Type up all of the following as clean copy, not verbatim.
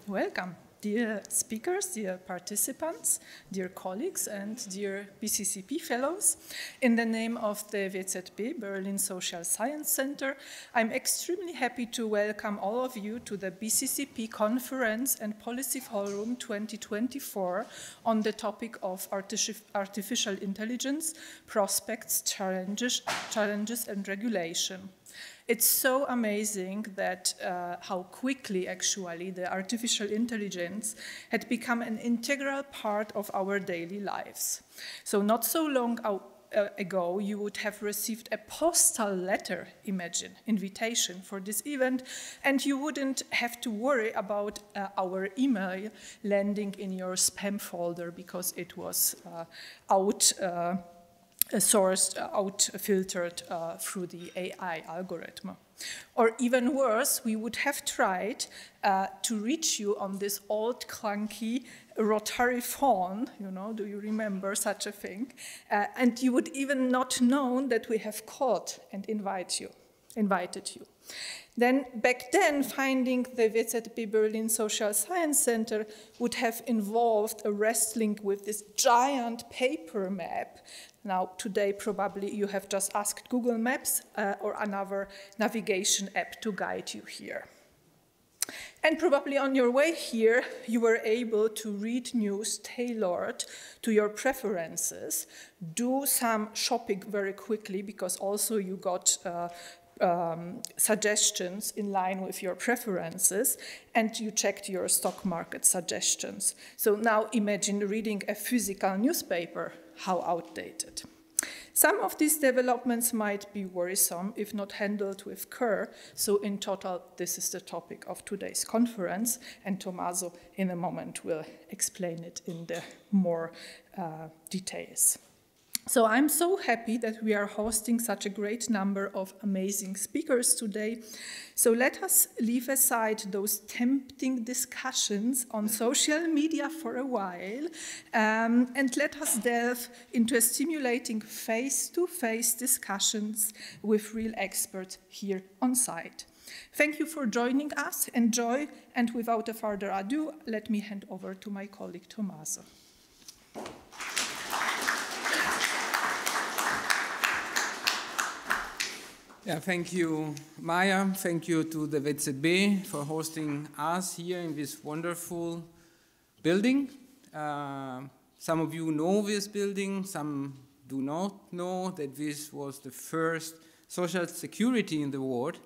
Welcome, dear speakers, dear participants, dear colleagues, and dear BCCP fellows. In the name of the WZB, Berlin Social Science Center, I'm extremely happy to welcome all of you to the BCCP Conference and Policy Forum 2024 on the topic of artificial intelligence, prospects, challenges, and regulation. It's so amazing that how quickly, actually, the artificial intelligence had become an integral part of our daily lives. So not so long ago, you would have received a postal letter, invitation for this event, and you wouldn't have to worry about our email landing in your spam folder because it was filtered through the AI algorithm. Or even worse, we would have tried to reach you on this old clunky rotary phone, do you remember such a thing? And you would even not know that we have called and invited you. Then, back then, finding the WZB Berlin Social Science Center would have involved a wrestling with this giant paper map. Now, today, probably you have just asked Google Maps or another navigation app to guide you here. And probably on your way here, you were able to read news tailored to your preferences, do some shopping very quickly, because also you got suggestions in line with your preferences, and you checked your stock market suggestions. So now imagine reading a physical newspaper, how outdated. Some of these developments might be worrisome if not handled with care, so in total, this is the topic of today's conference, and Tommaso in a moment will explain it in the more details. So I'm so happy that we are hosting such a great number of amazing speakers today. So let us leave aside those tempting discussions on social media for a while, and let us delve into a stimulating face-to-face discussions with real experts here on site. Thank you for joining us. Enjoy, and without further ado, let me hand over to my colleague Tommaso. Yeah, thank you, Maya. Thank you to the WZB for hosting us here in this wonderful building. Some of you know this building, some do not know that this was the first social security in the world.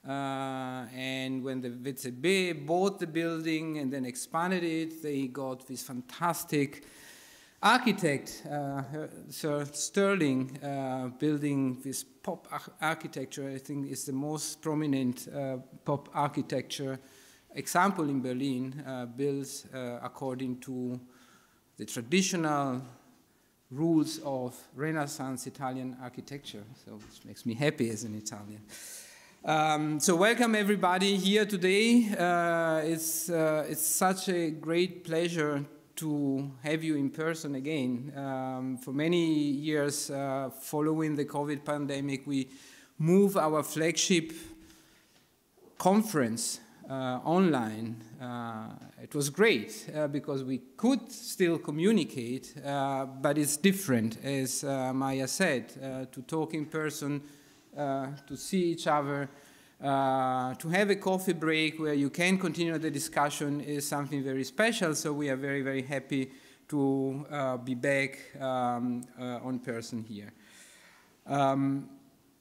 And when the WZB bought the building and then expanded it, they got this fantastic architect, Sir Sterling, building this pop architecture. I think is the most prominent pop architecture example in Berlin, built according to the traditional rules of Renaissance Italian architecture. So which makes me happy as an Italian. So welcome everybody here today. It's such a great pleasure to have you in person again. For many years following the COVID pandemic, we moved our flagship conference online. It was great because we could still communicate, but it's different, as Maya said, to talk in person, to see each other, to have a coffee break where you can continue the discussion is something very special. So we are very, very happy to be back on person here.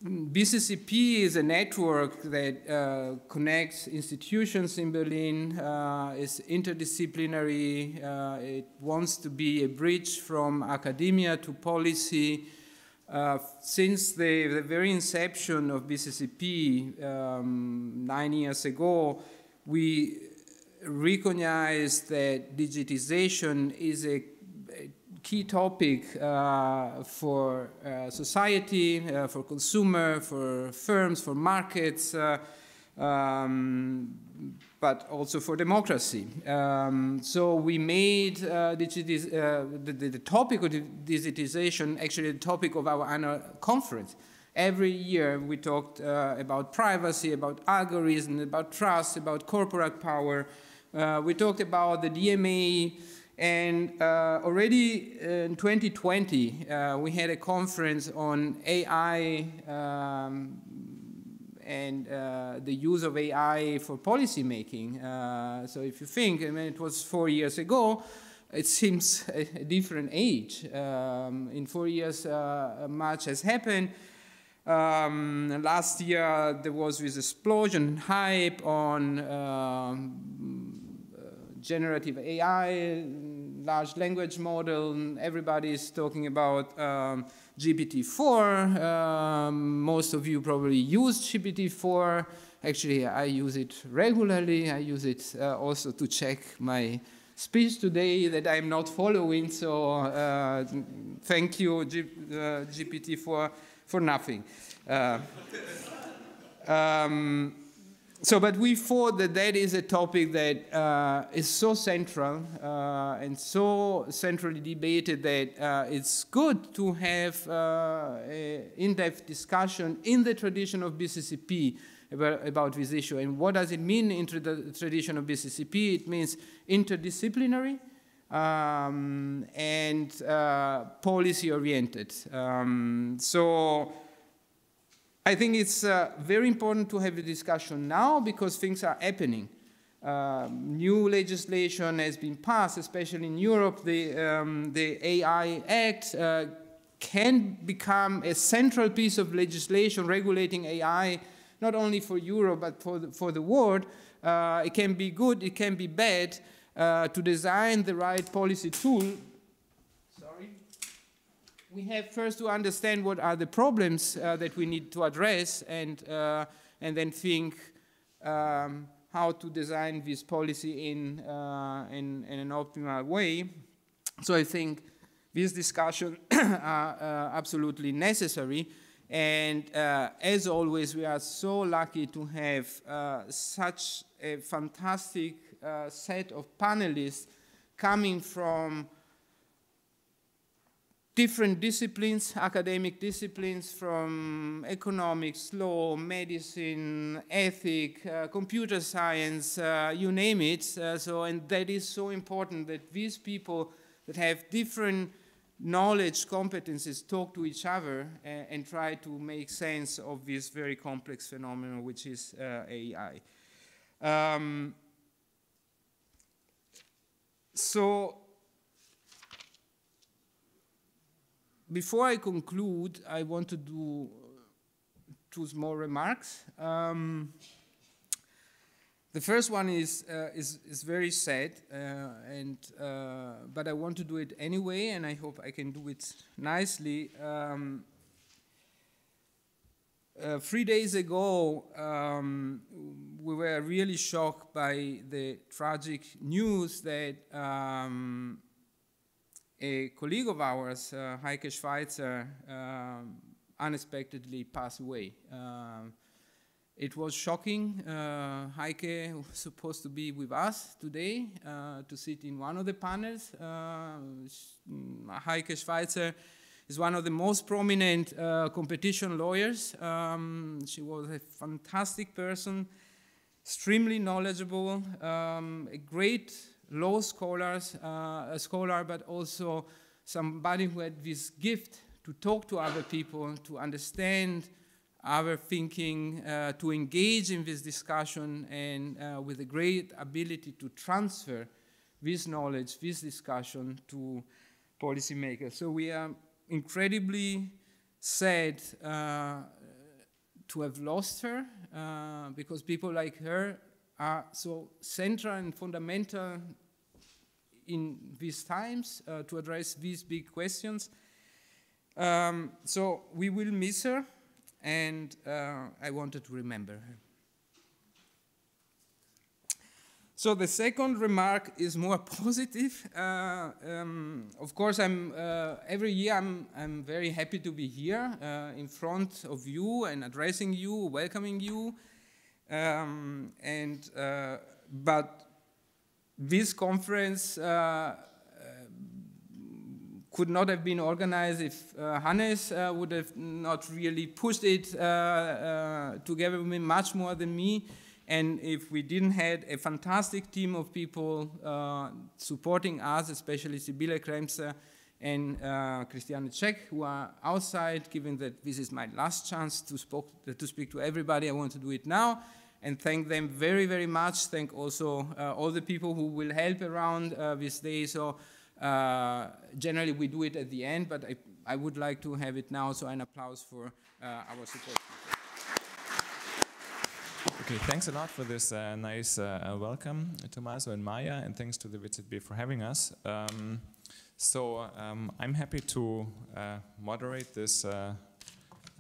BCCP is a network that connects institutions in Berlin. It's interdisciplinary. It wants to be a bridge from academia to policy. Since the very inception of BCCP 9 years ago, we recognized that digitization is a key topic for society, for consumer, for firms, for markets, but also for democracy. So we made the topic of digitization actually the topic of our annual conference. Every year we talked about privacy, about algorithms, about trust, about corporate power. We talked about the DMA, and already in 2020, we had a conference on AI and the use of AI for policy making. So if you think, I mean, it was 4 years ago, it seems a different age. In 4 years, much has happened. Last year, there was this explosion hype on generative AI, large language model. Everybody is talking about GPT-4. Most of you probably use GPT-4. Actually, I use it regularly. I use it also to check my speech today that I'm not following. So thank you, GPT-4, for nothing. But we thought that that is a topic that is so central and so centrally debated that it's good to have an in-depth discussion in the tradition of BCCP about this issue. And what does it mean in the tradition of BCCP? It means interdisciplinary and policy-oriented. So I think it's very important to have a discussion now because things are happening. New legislation has been passed, especially in Europe. The AI Act can become a central piece of legislation regulating AI, not only for Europe, but for the world. It can be good, it can be bad. To design the right policy tool, we have first to understand what are the problems that we need to address, and then think how to design this policy in an optimal way. So I think this discussion are absolutely necessary. And as always, we are so lucky to have such a fantastic set of panelists coming from different disciplines, academic disciplines, from economics, law, medicine, ethics, computer science, you name it. And that is so important that these people that have different knowledge, competencies, talk to each other and try to make sense of this very complex phenomenon, which is AI. So before I conclude, I want to do two small remarks. The first one is very sad, but I want to do it anyway, and I hope I can do it nicely. 3 days ago, we were really shocked by the tragic news that a colleague of ours, Heike Schweitzer, unexpectedly passed away. It was shocking. Heike was supposed to be with us today to sit in one of the panels. Heike Schweitzer is one of the most prominent competition lawyers. She was a fantastic person, extremely knowledgeable, a great law scholar, but also somebody who had this gift to talk to other people, to understand our thinking, to engage in this discussion, and with a great ability to transfer this knowledge, this discussion to policymakers. So we are incredibly sad to have lost her, because people like her are so central and fundamental in these times to address these big questions. So we will miss her, and I wanted to remember her. So the second remark is more positive. Of course, every year I'm very happy to be here in front of you and addressing you, welcoming you. But this conference could not have been organized if Hannes would have not really pushed it together with me much more than me. And if we didn't have a fantastic team of people supporting us, especially Sibylle Kremser and Christiane Czech, who are outside, given that this is my last chance to speak to everybody, I want to do it now. And thank them very, very much. Thank also all the people who will help around this day. So generally we do it at the end, but I would like to have it now. So an applause for our support people. Okay, thanks a lot for this nice welcome, Tommaso and Maya, and thanks to the BCCP for having us. I'm happy to moderate this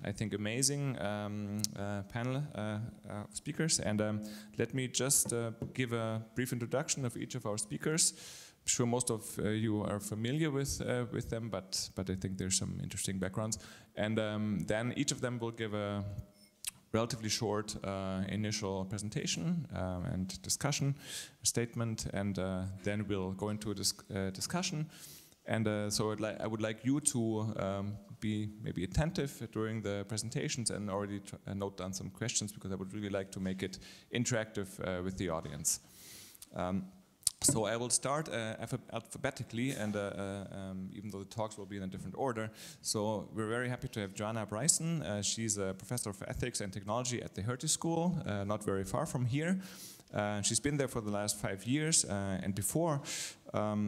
I think amazing panel of speakers, and let me just give a brief introduction of each of our speakers. I'm sure most of you are familiar with them, but I think there's some interesting backgrounds. And then each of them will give a relatively short initial presentation and discussion statement, and then we'll go into a discussion. And so I would like you to be maybe attentive during the presentations and already note down some questions, because I would really like to make it interactive with the audience. So I will start alphabetically, and even though the talks will be in a different order. So we're very happy to have Joanna Bryson. She's a professor of ethics and technology at the Hertie School, not very far from here. She's been there for the last 5 years, and before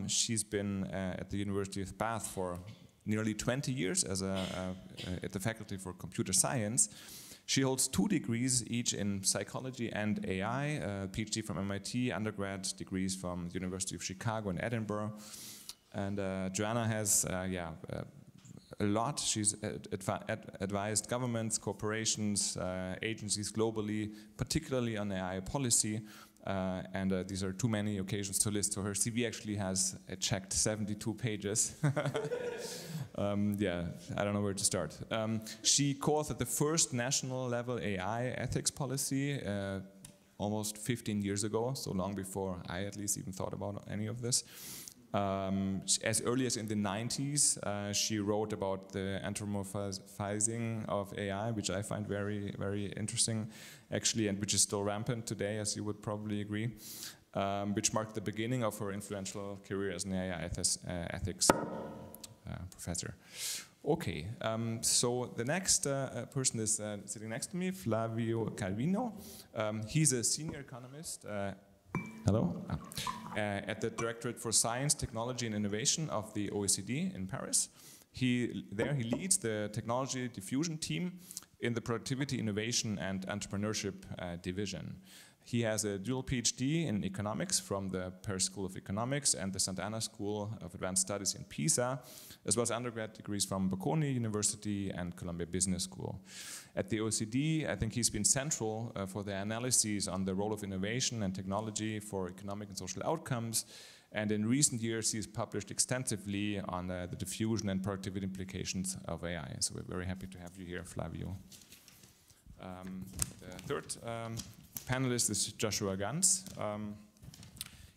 she's been at the University of Bath for nearly 20 years as at the faculty for computer science. She holds 2 degrees each in psychology and AI, a PhD from MIT, undergrad degrees from the University of Chicago and Edinburgh. And Joanna has a lot. She's advised governments, corporations, agencies globally, particularly on AI policy. And these are too many occasions to list. So her CV actually has checked 72 pages. Yeah, I don't know where to start. She co-authored the first national level AI ethics policy almost 15 years ago, so long before I at least even thought about any of this. As early as in the 90s, she wrote about the anthropomorphizing of AI, which I find very, very interesting, actually, and which is still rampant today, as you would probably agree, which marked the beginning of her influential career as an AI ethics professor. Okay, so the next person is sitting next to me, Flavio Calvino. He's a senior economist. Hello. At the Directorate for Science, Technology and Innovation of the OECD in Paris. He leads the technology diffusion team in the productivity, innovation and entrepreneurship division. He has a dual PhD in economics from the Paris School of Economics and the Sant'Anna School of Advanced Studies in Pisa, as well as undergrad degrees from Bocconi University and Columbia Business School. At the OECD, I think he's been central for the analyses on the role of innovation and technology for economic and social outcomes. And in recent years, he's published extensively on the diffusion and productivity implications of AI. So we're very happy to have you here, Flavio. The third panelist is Joshua Ganz.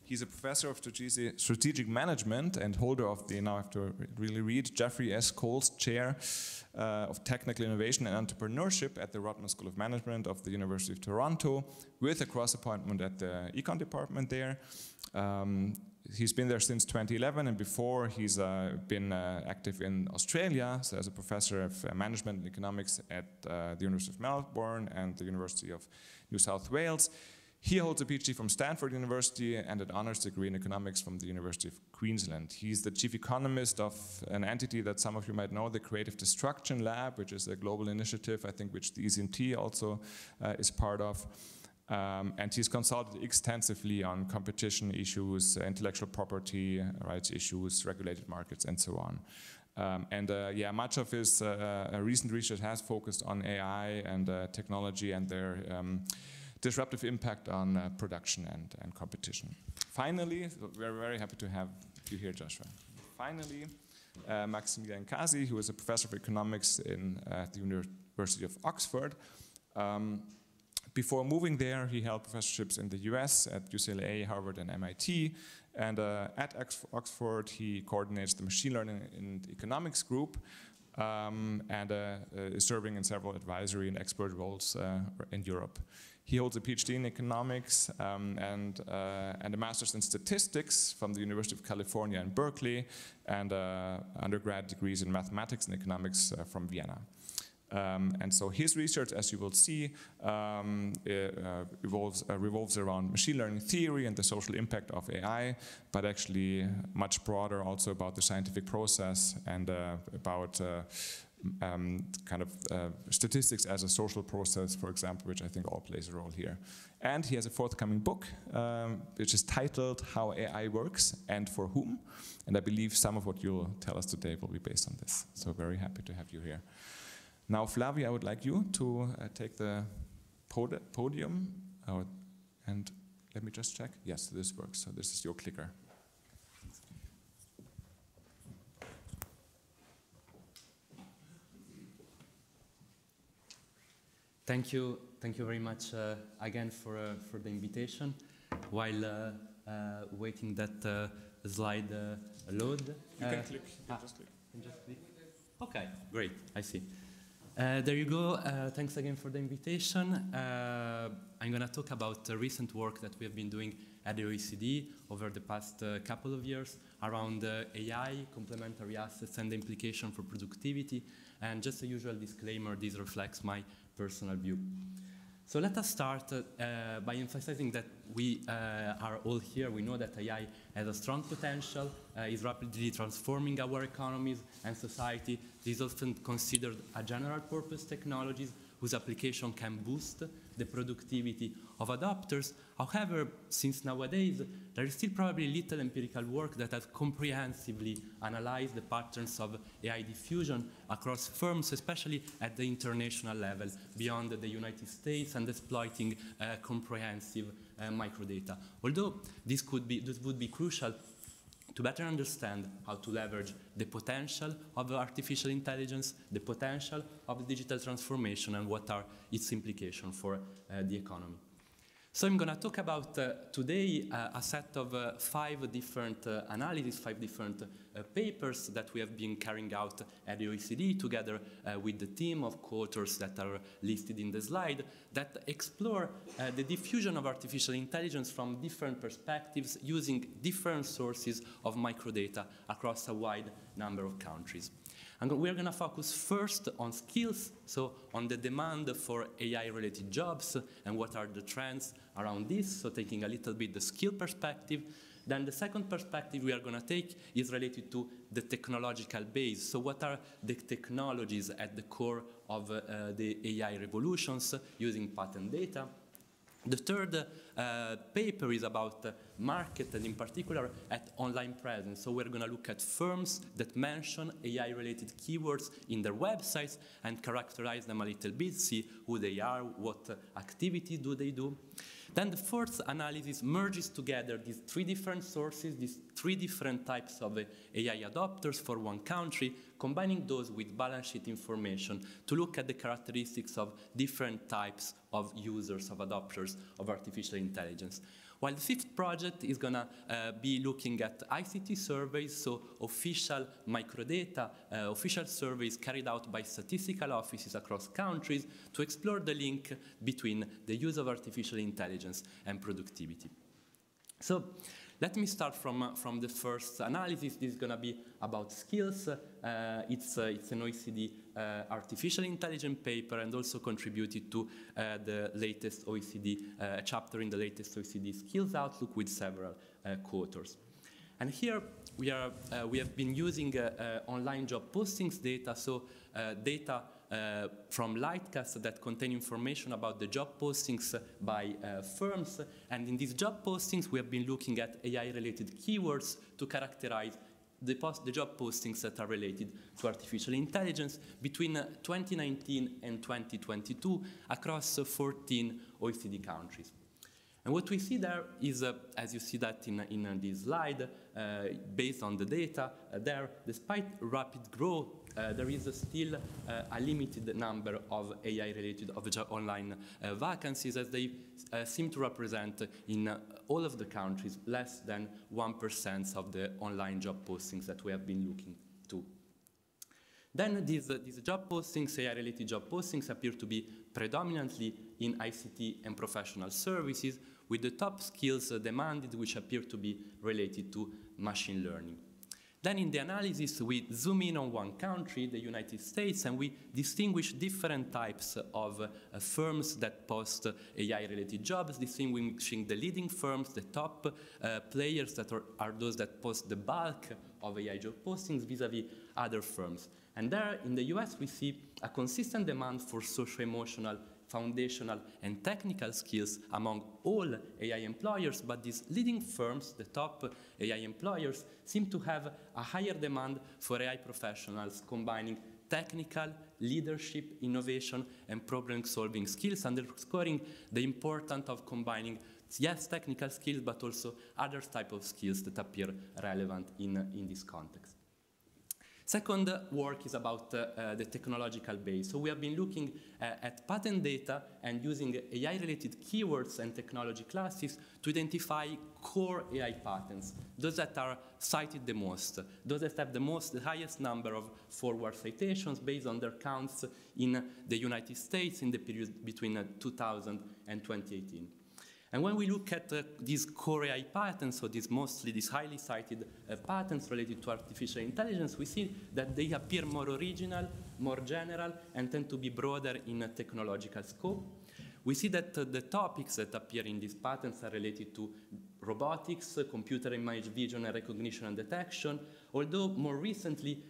He's a professor of strategic management and holder of the, now I have to really read, Jeffrey S. Coles Chair of Technical Innovation and Entrepreneurship at the Rotman School of Management of the University of Toronto, with a cross appointment at the econ department there. He's been there since 2011, and before he's been active in Australia, so as a professor of management and economics at the University of Melbourne and the University of New South Wales. He holds a PhD from Stanford University and an honors degree in economics from the University of Queensland. He's the chief economist of an entity that some of you might know, the Creative Destruction Lab, which is a global initiative, I think, which the ECMT also is part of. And he's consulted extensively on competition issues, intellectual property rights issues, regulated markets, and so on. Yeah, much of his recent research has focused on AI and technology and their disruptive impact on production and competition. Finally, we're very happy to have you here, Joshua. Finally, Maximilian Kasi, who is a professor of economics at the University of Oxford. Before moving there, he held professorships in the US at UCLA, Harvard, and MIT. And at Oxford, he coordinates the machine learning and economics group. and is serving in several advisory and expert roles in Europe. He holds a PhD in economics and a master's in statistics from the University of California in Berkeley, and undergrad degrees in mathematics and economics from Vienna. And so his research, as you will see, revolves around machine learning theory and the social impact of AI, but actually much broader also about the scientific process and about statistics as a social process, for example, which I think all plays a role here. And he has a forthcoming book, which is titled How AI Works and for Whom. And I believe some of what you'll tell us today will be based on this. So very happy to have you here. Now, Flavia, I would like you to take the podium. And let me just check. Yes, this works. So this is your clicker. Thank you very much again for the invitation. While waiting that slide load. You can click. Just click. Okay, great. I see. There you go. Thanks again for the invitation. I'm going to talk about the recent work that we have been doing at the OECD over the past couple of years around AI, complementary assets, and the implication for productivity. And just a usual disclaimer, this reflects my personal view. So let us start by emphasizing that we are all here. We know that AI has a strong potential, is rapidly transforming our economies and society. It is often considered a general purpose technology whose application can boost the productivity of adopters. However, since nowadays, there is still probably little empirical work that has comprehensively analyzed the patterns of AI diffusion across firms, especially at the international level, beyond the United States, and exploiting comprehensive microdata. Although this would be crucial to better understand how to leverage the potential of artificial intelligence, the potential of digital transformation, and what are its implications for the economy. So I'm going to talk about today a set of 5 different analyses, 5 different papers that we have been carrying out at the OECD together with the team of co-authors that are listed in the slide that explore the diffusion of artificial intelligence from different perspectives using different sources of microdata across a wide number of countries. And we're going to focus first on skills, so on the demand for AI-related jobs and what are the trends around this, so taking a little bit the skill perspective. Then the second perspective we are going to take is related to the technological base. So what are the technologies at the core of the AI revolutions using patent data? The third paper is about market, and in particular at online presence. So we're going to look at firms that mention AI-related keywords in their websites and characterize them a little bit, see who they are, what activity do they do. Then the fourth analysis merges together these 3 different sources, these 3 different types of AI adopters for one country, combining those with balance sheet information to look at the characteristics of different types of users, of adopters of artificial intelligence. While the 5th project is going to be looking at ICT surveys, so official microdata, official surveys carried out by statistical offices across countries to explore the link between the use of artificial intelligence and productivity. So let me start from the first analysis. This is going to be about skills. It's an OECD artificial intelligence paper and also contributed to the latest OECD chapter in the latest OECD Skills Outlook with several co-authors. And here we have been using online job postings data, so data from Lightcast that contain information about the job postings by firms. And in these job postings, we have been looking at AI-related keywords to characterize the job postings that are related to artificial intelligence between 2019 and 2022 across 14 OECD countries. And what we see there is, as you see that in this slide, based on the data there, despite rapid growth, there is still a limited number of AI-related online vacancies, as they seem to represent in all of the countries less than 1% of the online job postings that we have been looking to. Then these job postings, AI-related job postings, appear to be predominantly in ICT and professional services, with the top skills demanded, which appear to be related to machine learning. Then in the analysis, we zoom in on one country, the United States, and we distinguish different types of firms that post AI-related jobs, distinguishing the leading firms, the top players that are those that post the bulk of AI job postings vis-a-vis other firms. And there, in the US, we see a consistent demand for socio-emotional, foundational, and technical skills among all AI employers, but these leading firms, the top AI employers, seem to have a higher demand for AI professionals combining technical, leadership, innovation, and problem-solving skills, underscoring the importance of combining, yes, technical skills, but also other types of skills that appear relevant in this context. Second work is about the technological base. So we have been looking at patent data and using AI-related keywords and technology classes to identify core AI patents, those that are cited the most, those that have the highest number of forward citations based on their counts in the United States in the period between 2000 and 2018. And when we look at these core AI patents, so these highly cited patents related to artificial intelligence, we see that they appear more original, more general, and tend to be broader in technological scope. We see that the topics that appear in these patents are related to robotics, computer image vision and recognition and detection, although more recently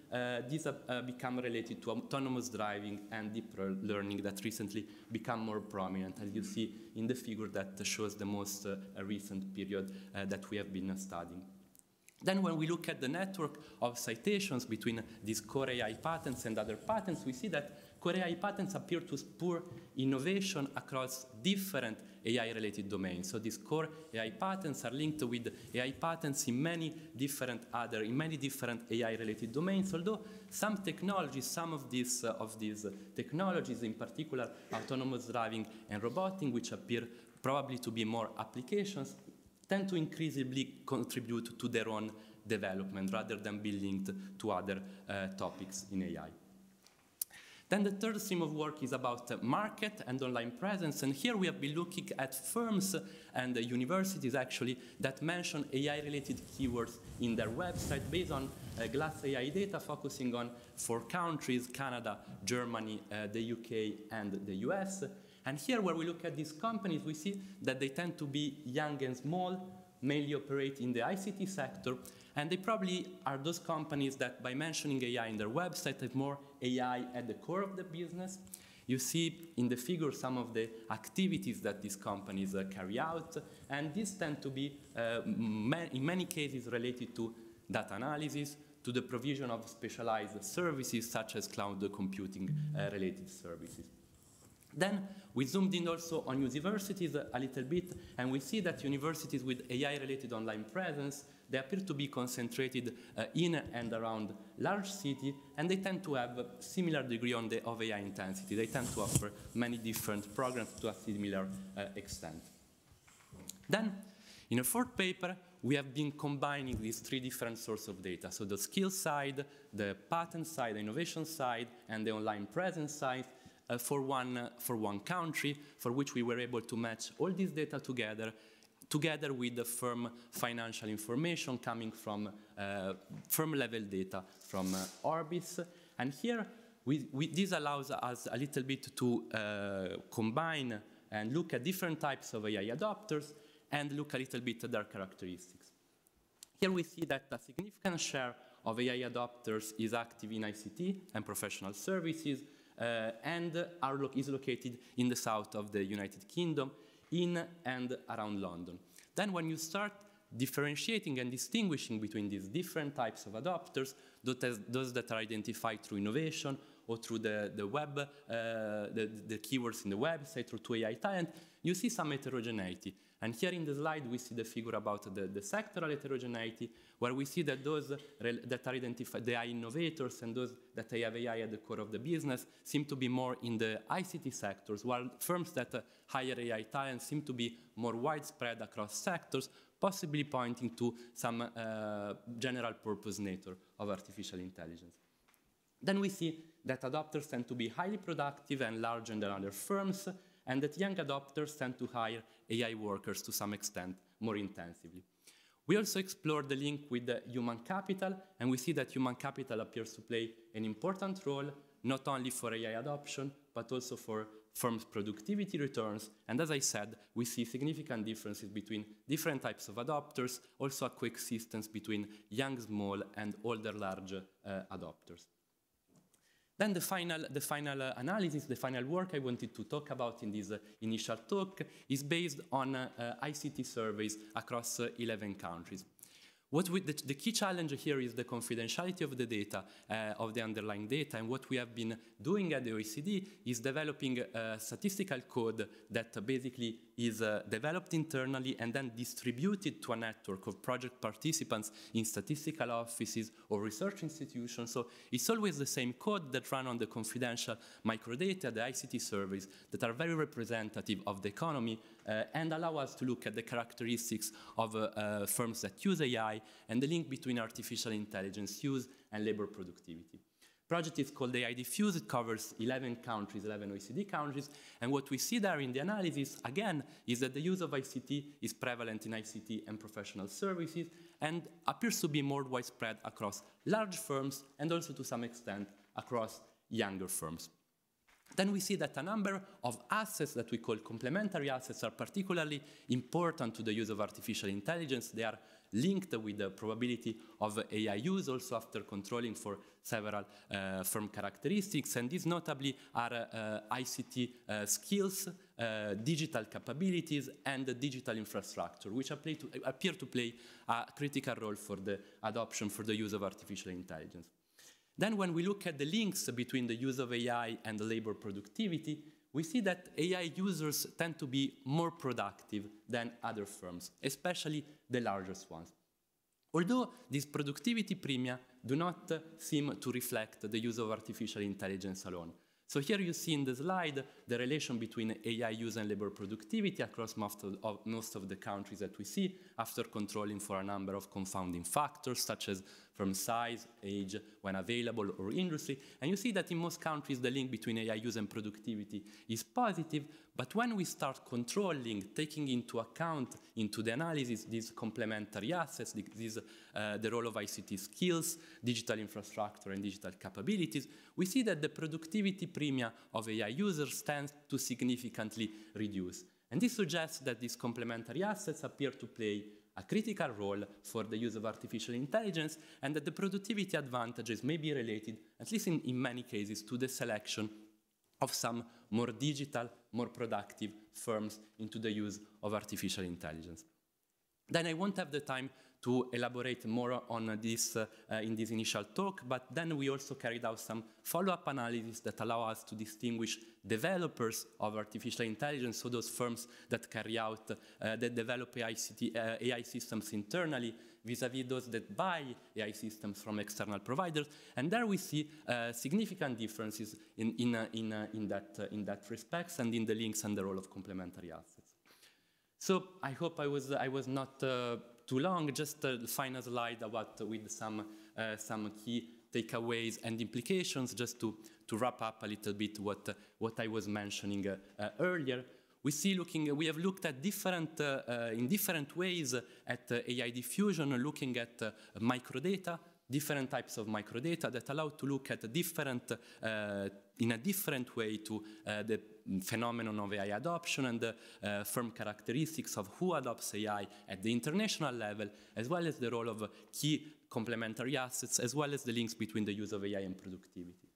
these have become related to autonomous driving and deep learning that recently become more prominent, as you see in the figure that shows the most recent period that we have been studying. Then when we look at the network of citations between these core AI patents and other patents, we see that core AI patents appear to spur innovation across different AI-related domains. So these core AI patents are linked with AI patents in many different AI-related domains, although some technologies, some of these technologies, in particular autonomous driving and robotics, which appear probably to be more applications, tend to increasingly contribute to their own development rather than be linked to other topics in AI. Then the third stream of work is about market and online presence, and here we have been looking at firms and universities actually that mention AI-related keywords in their website based on Glass AI data focusing on 4 countries, Canada, Germany, the UK, and the US. And here, where we look at these companies, we see that they tend to be young and small, mainly operate in the ICT sector, and they probably are those companies that, by mentioning AI in their website, have more AI at the core of the business. You see in the figure some of the activities that these companies carry out, and these tend to be, in many cases, related to data analysis, to the provision of specialized services, such as cloud computing-related services. Then we zoomed in also on universities a little bit, and we see that universities with AI-related online presence, they appear to be concentrated in and around large cities, and they tend to have a similar degree of AI intensity. They tend to offer many different programs to a similar extent. Then, in a fourth paper, we have been combining these 3 different sources of data. So the skill side, the patent side, the innovation side, and the online presence side, for one country, for which we were able to match all this data together with the firm financial information coming from firm-level data from Orbis. And here, this allows us a little bit to combine and look at different types of AI adopters and look a little bit at their characteristics. Here we see that a significant share of AI adopters is active in ICT and professional services, and is located in the south of the United Kingdom, in and around London. Then when you start differentiating and distinguishing between these different types of adopters, those that are identified through innovation or through the web, the keywords in the website, or to AI talent, you see some heterogeneity. And here in the slide, we see the figure about the sectoral heterogeneity, where we see that those that are identified, the AI innovators and those that have AI at the core of the business, seem to be more in the ICT sectors, while firms that hire AI talent seem to be more widespread across sectors, possibly pointing to some general purpose nature of artificial intelligence. Then we see that adopters tend to be highly productive and larger than other firms, and that young adopters tend to hire AI workers to some extent more intensively. We also explored the link with the human capital, and we see that human capital appears to play an important role, not only for AI adoption, but also for firms' productivity returns. And as I said, we see significant differences between different types of adopters, also a coexistence between young, small, and older, large adopters. Then the final analysis, the final work I wanted to talk about in this initial talk is based on ICT surveys across 11 countries. The key challenge here is the confidentiality of the data, of the underlying data, and what we have been doing at the OECD is developing a statistical code that basically is developed internally and then distributed to a network of project participants in statistical offices or research institutions. So it's always the same code that runs on the confidential microdata, the ICT surveys, that are very representative of the economy and allow us to look at the characteristics of firms that use AI and the link between artificial intelligence use and labor productivity. The project is called AI Diffuse. It covers 11 countries, 11 OECD countries. And what we see there in the analysis, again, is that the use of ICT is prevalent in ICT and professional services and appears to be more widespread across large firms and also to some extent across younger firms. Then we see that a number of assets that we call complementary assets are particularly important to the use of artificial intelligence. They are linked with the probability of AI use, also after controlling for several firm characteristics. And these notably are ICT skills, digital capabilities, and the digital infrastructure, which appear to play a critical role for the adoption, for the use of artificial intelligence. Then when we look at the links between the use of AI and the labor productivity, we see that AI users tend to be more productive than other firms, especially the largest ones. Although these productivity premia do not seem to reflect the use of artificial intelligence alone. So here you see in the slide the relation between AI use and labor productivity across most of the countries that we see after controlling for a number of confounding factors such as firm size, age, when available, or industry. And you see that in most countries the link between AI use and productivity is positive, but when we start controlling, taking into account into the analysis these complementary assets, the role of ICT skills, digital infrastructure, and digital capabilities, we see that the productivity premia of AI users tends to significantly reduce. And this suggests that these complementary assets appear to play a critical role for the use of artificial intelligence, and that the productivity advantages may be related, at least in many cases, to the selection of some more digital, more productive firms into the use of artificial intelligence. Then I won't have the time to elaborate more on this in this initial talk, but then we also carried out some follow-up analysis that allow us to distinguish developers of artificial intelligence, so those firms that carry out, that develop AI systems internally, vis-à-vis those that buy AI systems from external providers. And there we see significant differences in that respect and in the links and the role of complementary assets. So I hope I was not too long. Just the final slide with some key takeaways and implications, just to wrap up a little bit what I was mentioning earlier. We have looked at in different ways at AI diffusion, looking at microdata, different types of microdata that allow to look at in a different way to the phenomenon of AI adoption and the firm characteristics of who adopts AI at the international level, as well as the role of key complementary assets, as well as the links between the use of AI and productivity.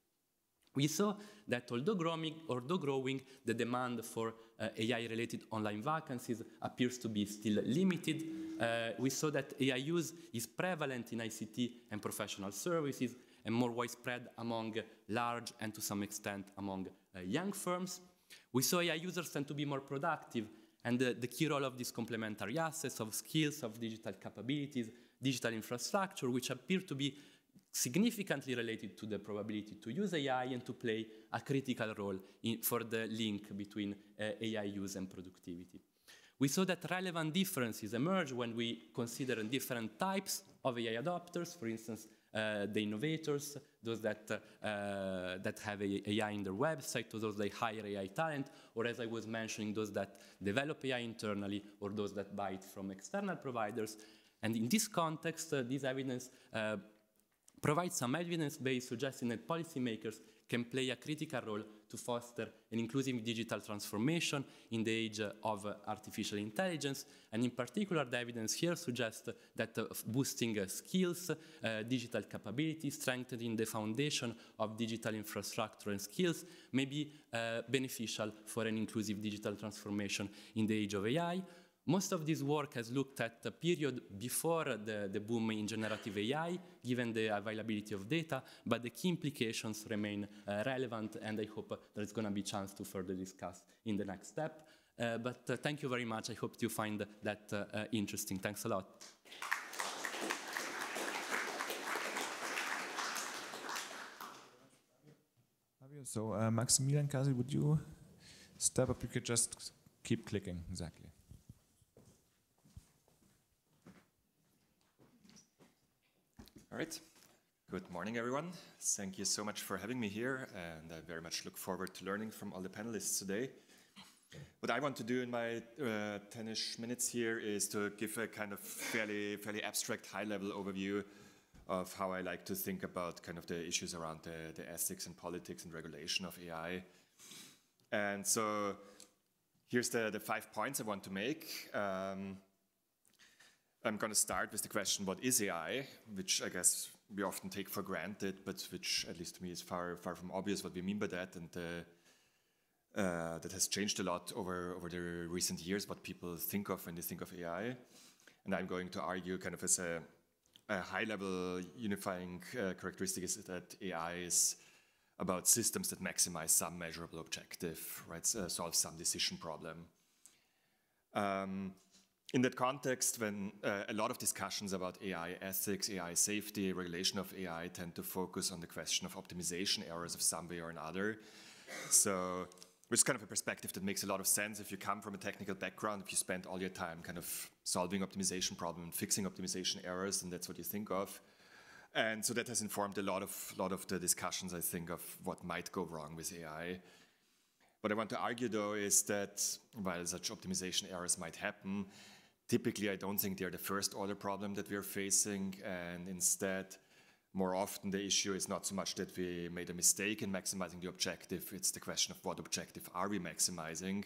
We saw that although growing, the demand for AI-related online vacancies appears to be still limited. We saw that AI use is prevalent in ICT and professional services and more widespread among large and to some extent among young firms. We saw AI users tend to be more productive, and the key role of these complementary assets, of skills, of digital capabilities, digital infrastructure, which appear to be significantly related to the probability to use AI and to play a critical role for the link between AI use and productivity. We saw that relevant differences emerge when we consider different types of AI adopters, for instance, the innovators, those that have AI in their website, to those that hire AI talent, or as I was mentioning, those that develop AI internally, or those that buy it from external providers. And in this context, this evidence provides some evidence-based suggesting that policymakers can play a critical role to foster an inclusive digital transformation in the age of artificial intelligence. And in particular, the evidence here suggests that boosting skills, digital capabilities, strengthening the foundation of digital infrastructure and skills may be beneficial for an inclusive digital transformation in the age of AI. Most of this work has looked at the period before the boom in generative AI, given the availability of data, but the key implications remain relevant, and I hope there's going to be a chance to further discuss in the next step. But thank you very much. I hope you find that interesting. Thanks a lot. So Maximilian Kasi, would you step up? You could just keep clicking, exactly. All right. Good morning, everyone. Thank you so much for having me here, and I very much look forward to learning from all the panelists today. What I want to do in my 10-ish minutes here is to give a kind of fairly abstract, high-level overview of how I like to think about kind of the issues around the ethics and politics and regulation of AI. And so here's the 5 points I want to make. I'm going to start with the question, what is AI? Which I guess we often take for granted, but which, at least to me, is far from obvious what we mean by that. And that has changed a lot over the recent years, what people think of when they think of AI. And I'm going to argue kind of as a high-level unifying characteristic is that AI is about systems that maximize some measurable objective, right? Solve some decision problem. In that context, when a lot of discussions about AI ethics, AI safety, regulation of AI tend to focus on the question of optimization errors of some way or another. So it's kind of a perspective that makes a lot of sense if you come from a technical background, if you spend all your time kind of solving optimization problems and fixing optimization errors, and that's what you think of. And so that has informed a lot of the discussions, I think, of what might go wrong with AI. What I want to argue, though, is that while such optimization errors might happen, typically, I don't think they're the first order problem that we're facing, and instead, more often the issue is not so much that we made a mistake in maximizing the objective, it's the question of what objective are we maximizing,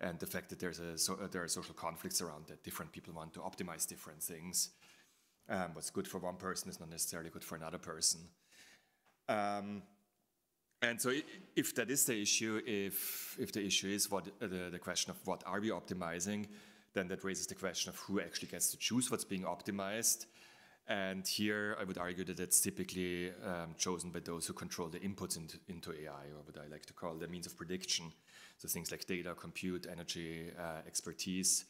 and the fact that there are social conflicts around that. Different people want to optimize different things. What's good for one person is not necessarily good for another person. And so if that is the issue, if the issue is the question of what are we optimizing, then that raises the question of who actually gets to choose what's being optimized. And here I would argue that it's typically chosen by those who control the inputs into AI, or what I like to call the means of prediction. So things like data, compute, energy, expertise.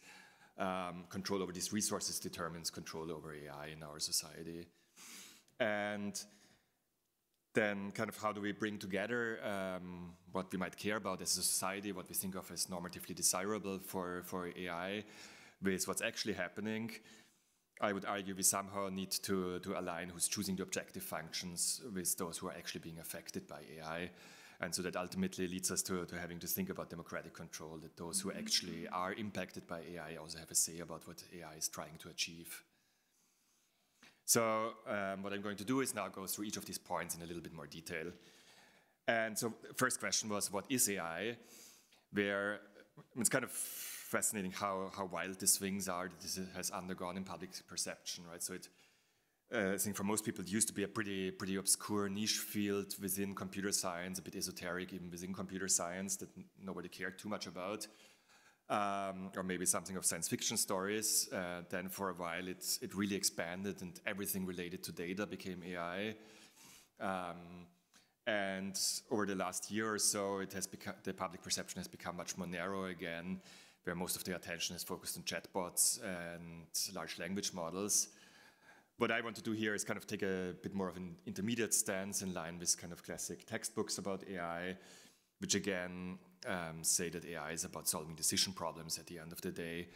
Control over these resources determines control over AI in our society. And then kind of how do we bring together what we might care about as a society, what we think of as normatively desirable for AI, with what's actually happening. I would argue we somehow need to align who's choosing the objective functions with those who are actually being affected by AI. And so that ultimately leads us to having to think about democratic control, that those who actually are impacted by AI also have a say about what AI is trying to achieve. So what I'm going to do is now go through each of these points in a little bit more detail. And so first question was, what is AI? Where it's kind of fascinating how wild the swings are that this has undergone in public perception, right? So I think for most people it used to be a pretty obscure niche field within computer science, a bit esoteric even within computer science that nobody cared too much about. Or maybe something of science fiction stories. Then for a while it really expanded and everything related to data became AI. And over the last year or so, the public perception has become much more narrow again, where most of the attention is focused on chatbots and large language models. What I want to do here is kind of take a bit more of an intermediate stance in line with kind of classic textbooks about AI, which again say that AI is about solving decision problems at the end of the day,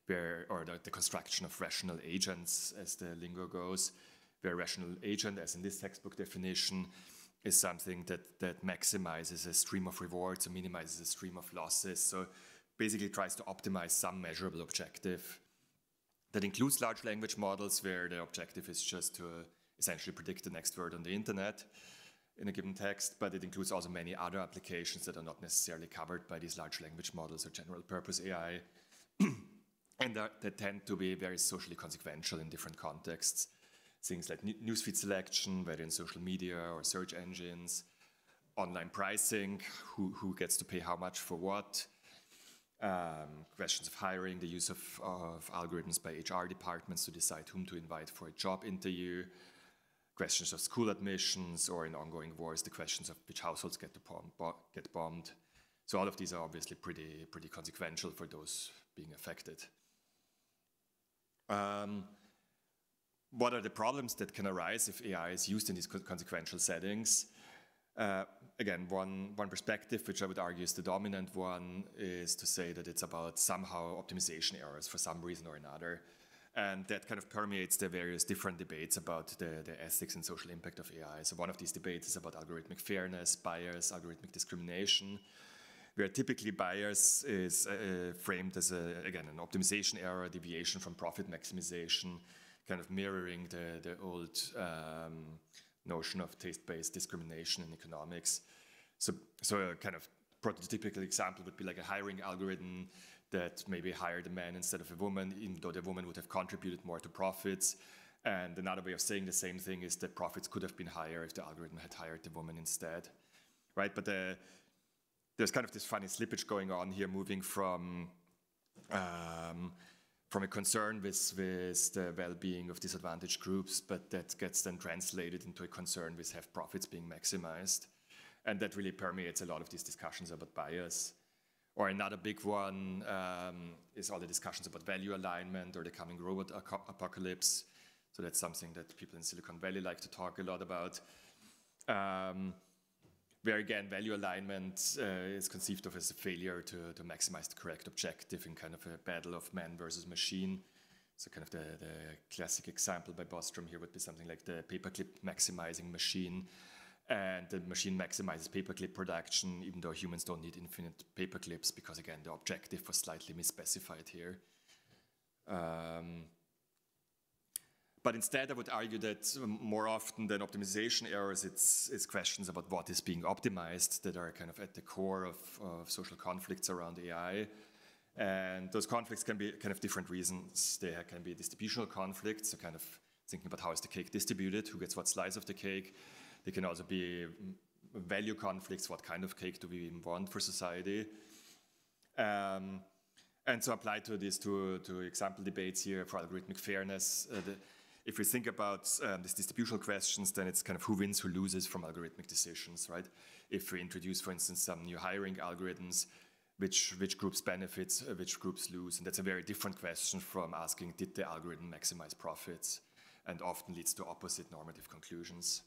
or the construction of rational agents, as the lingo goes, where rational agent, as in this textbook definition, is something that maximizes a stream of rewards and minimizes a stream of losses. So basically tries to optimize some measurable objective. That includes large language models where the objective is just to essentially predict the next word on the internet in a given text, but it includes also many other applications that are not necessarily covered by these large language models or general purpose AI, and that tend to be very socially consequential in different contexts. Things like newsfeed selection, whether in social media or search engines, online pricing, who gets to pay how much for what, questions of hiring, the use of algorithms by HR departments to decide whom to invite for a job interview, questions of school admissions, or in ongoing wars, the questions of which households get bombed. So all of these are obviously pretty consequential for those being affected. What are the problems that can arise if AI is used in these consequential settings? Again, one perspective, which I would argue is the dominant one, is to say that it's about somehow optimization errors for some reason or another. And that kind of permeates the various different debates about the ethics and social impact of AI. So one of these debates is about algorithmic fairness, bias, algorithmic discrimination, where typically bias is framed as, again, an optimization error, a deviation from profit maximization, kind of mirroring the old notion of taste-based discrimination in economics. So a kind of prototypical example would be like a hiring algorithm that maybe hired a man instead of a woman, even though the woman would have contributed more to profits. And another way of saying the same thing is that profits could have been higher if the algorithm had hired the woman instead, right? But there's kind of this funny slippage going on here, moving from a concern with the well-being of disadvantaged groups, but that gets then translated into a concern with have profits being maximized. And that really permeates a lot of these discussions about bias. Or another big one is all the discussions about value alignment or the coming robot apocalypse. So that's something that people in Silicon Valley like to talk a lot about. Where again, value alignment is conceived of as a failure to maximize the correct objective in kind of a battle of man versus machine. So kind of the classic example by Bostrom here would be something like the paperclip maximizing machine. And the machine maximizes paperclip production, even though humans don't need infinite paperclips, because again, the objective was slightly misspecified here. But instead, I would argue that more often than optimization errors, it's questions about what is being optimized that are kind of at the core of social conflicts around AI. And those conflicts can be kind of different reasons. They can be distributional conflicts, so kind of thinking about how is the cake distributed, who gets what slice of the cake. They can also be value conflicts, what kind of cake do we even want for society. And so applied to these two example debates here for algorithmic fairness, if we think about these distributional questions, then it's kind of who wins, who loses from algorithmic decisions, right? If we introduce, for instance, some new hiring algorithms, which groups benefit, which groups lose? And that's a very different question from asking, did the algorithm maximize profits? And often leads to opposite normative conclusions.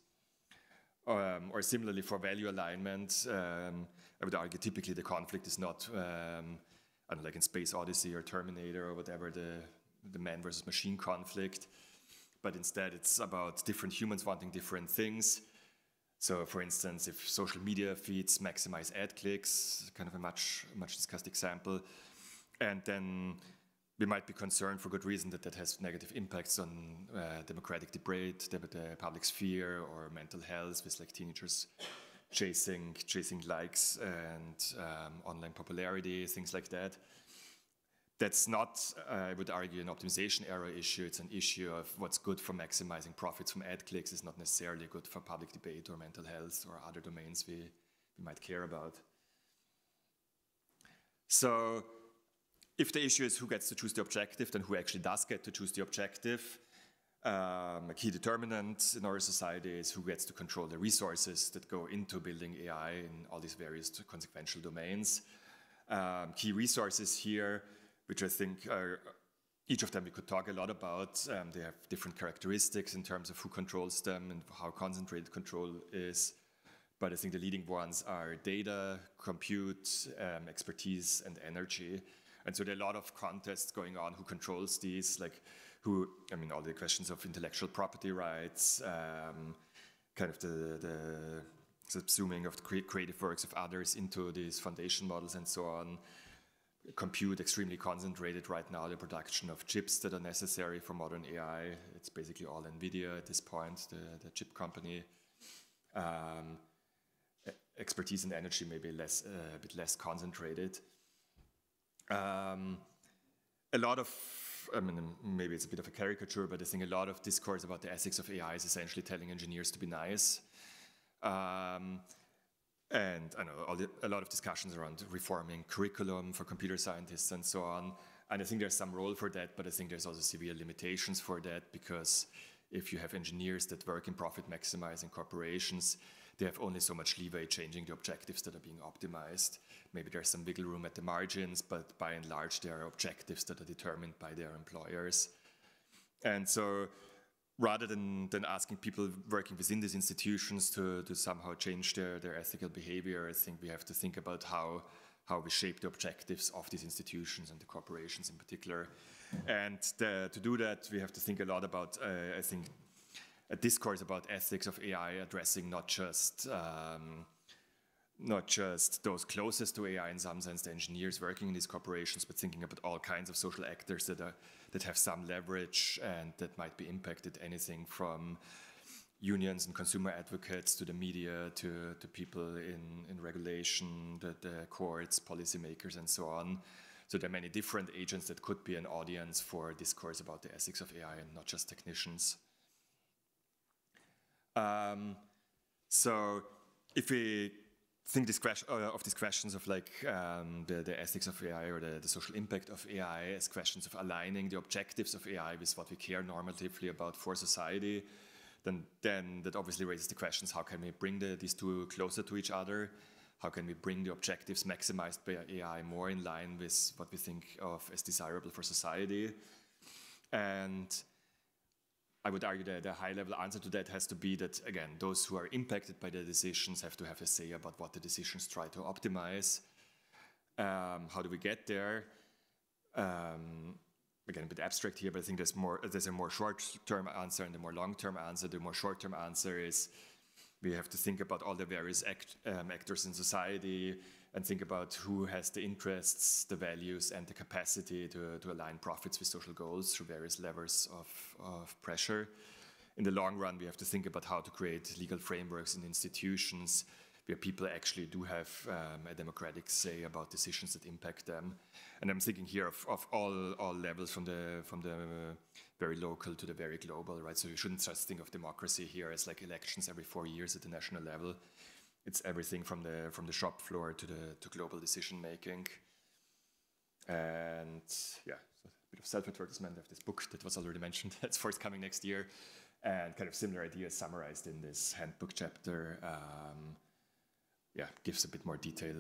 Or similarly for value alignment, I would argue typically the conflict is not, like in Space Odyssey or Terminator or whatever, the man versus machine conflict, but instead it's about different humans wanting different things. So for instance, if social media feeds maximize ad clicks, kind of a much discussed example, and then we might be concerned for good reason that has negative impacts on democratic debate, the public sphere, or mental health, with like teenagers chasing likes and online popularity, things like that. That's not, I would argue, an optimization error issue. It's an issue of what's good for maximizing profits from ad clicks is not necessarily good for public debate or mental health or other domains we might care about. So if the issue is who gets to choose the objective, then who actually does get to choose the objective? A key determinant in our society is who gets to control the resources that go into building AI in all these various consequential domains. Key resources here, which I think are, each of them we could talk a lot about. They have different characteristics in terms of who controls them and how concentrated control is. But I think the leading ones are data, compute, expertise, and energy. And so there are a lot of contests going on who controls these, like all the questions of intellectual property rights, kind of the subsuming of the creative works of others into these foundation models and so on. Compute extremely concentrated right now, the production of chips that are necessary for modern AI. It's basically all NVIDIA at this point, the chip company. Expertise and energy maybe a bit less concentrated. A lot of, maybe it's a bit of a caricature, but I think a lot of discourse about the ethics of AI is essentially telling engineers to be nice. And I know a lot of discussions around reforming curriculum for computer scientists and so on. And I think there's some role for that, but I think there's also severe limitations for that, because if you have engineers that work in profit maximizing corporations, they have only so much leeway changing the objectives that are being optimized. Maybe there's some wiggle room at the margins, but by and large, there are objectives that are determined by their employers. And so rather than asking people working within these institutions to somehow change their ethical behavior, I think we have to think about how we shape the objectives of these institutions and the corporations in particular. And to do that, we have to think a lot about, I think, a discourse about ethics of AI addressing not just those closest to AI in some sense, the engineers working in these corporations, but thinking about all kinds of social actors that have some leverage and that might be impacted, anything from unions and consumer advocates to the media to people in regulation, the courts, policymakers, and so on. So there are many different agents that could be an audience for discourse about the ethics of AI and not just technicians. So if we think of these questions of like the ethics of AI or the social impact of AI as questions of aligning the objectives of AI with what we care normatively about for society, then that obviously raises the questions: how can we bring these two closer to each other? How can we bring the objectives maximized by AI more in line with what we think of as desirable for society? And I would argue that a high-level answer to that has to be that, again, those who are impacted by the decisions have to have a say about what the decisions try to optimize. How do we get there? Again, a bit abstract here, but I think there's a more short-term answer and a more long-term answer. The more short-term answer is we have to think about all the various actors in society and think about who has the interests, the values, and the capacity to align profits with social goals through various levels of pressure. In the long run, we have to think about how to create legal frameworks in institutions where people actually do have a democratic say about decisions that impact them. And I'm thinking here of all levels, from the very local to the very global, right? So you shouldn't just think of democracy here as like elections every 4 years at the national level. It's everything from the shop floor to global decision making. And yeah, so a bit of self-advertisement of this book that was already mentioned. It's forthcoming next year, and kind of similar ideas summarized in this handbook chapter. Yeah, gives a bit more detail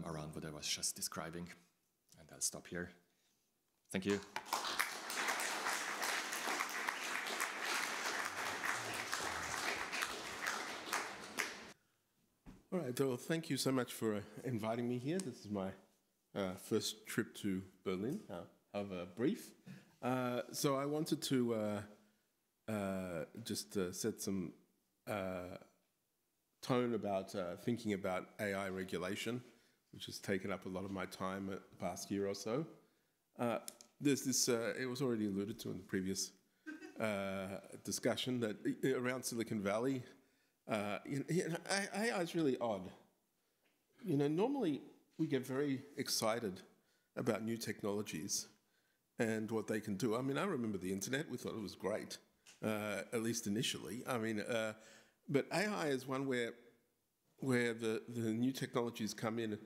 around what I was just describing. And I'll stop here. Thank you. All right, well, thank you so much for inviting me here. This is my first trip to Berlin, however brief. So I wanted to just set some tone about thinking about AI regulation, which has taken up a lot of my time the past year or so. There's this, it was already alluded to in the previous discussion, that around Silicon Valley, AI is really odd. You know, normally we get very excited about new technologies and what they can do. I mean, I remember the internet, we thought it was great, at least initially. I mean, but AI is one where the new technologies come in,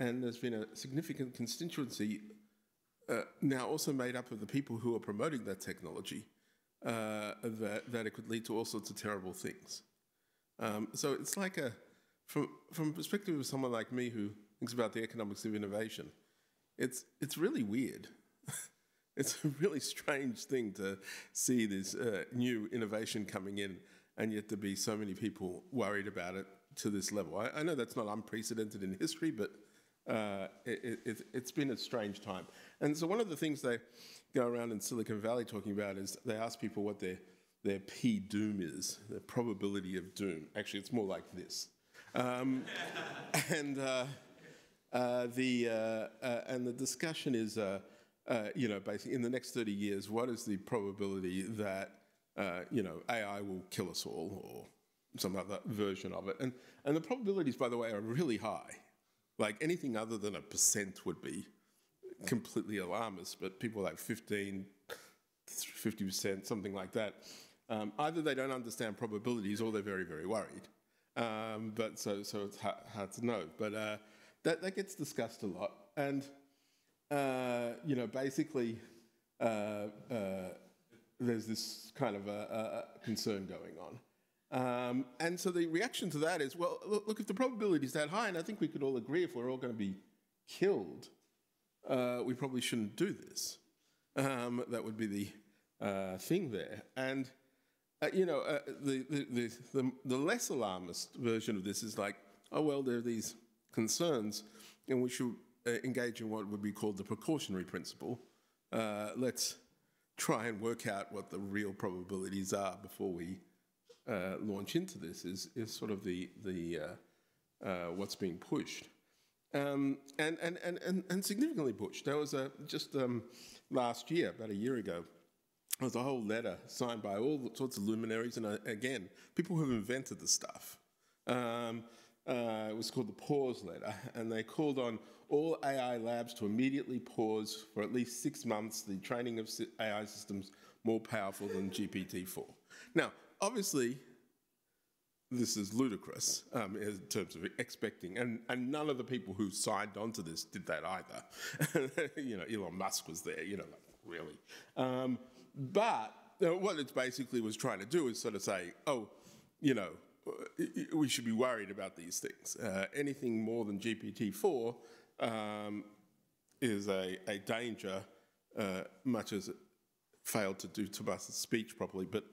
and there's been a significant constituency now also made up of the people who are promoting that technology, that it could lead to all sorts of terrible things. So it's like from the perspective of someone like me who thinks about the economics of innovation, it's really weird. It's a really strange thing to see this new innovation coming in, and yet to be so many people worried about it to this level. I know that's not unprecedented in history, but it's been a strange time. And so one of the things they go around in Silicon Valley talking about is they ask people what their P-doom is, the probability of doom. Actually, it's more like this. And the discussion is, basically in the next 30 years, what is the probability that, AI will kill us all, or some other version of it? And the probabilities, by the way, are really high. Like anything other than 1% would be completely alarmist, but people like 15, 50%, something like that. Either they don't understand probabilities or they're very, very worried. But so it's hard to know. But that gets discussed a lot. And, basically, there's this kind of a concern going on. And so the reaction to that is, well, look, if the probability is that high, and I think we could all agree if we're all going to be killed, we probably shouldn't do this. That would be the thing there. And, the less alarmist version of this is like, oh, well, there are these concerns, and we should engage in what would be called the precautionary principle. Let's try and work out what the real probabilities are before we launch into this, is sort of the what's being pushed. And significantly pushed. There was just last year, about a year ago, there was a whole letter signed by all sorts of luminaries, and again, people who have invented the stuff. It was called the Pause Letter, and they called on all AI labs to immediately pause for at least 6 months the training of AI systems more powerful than GPT-4. Now, obviously, this is ludicrous in terms of expecting, and none of the people who signed on to this did that either. Elon Musk was there, really. But what it basically was trying to do is sort of say, we should be worried about these things. Anything more than GPT-4 is a danger, much as it failed to do Tomas's speech properly. But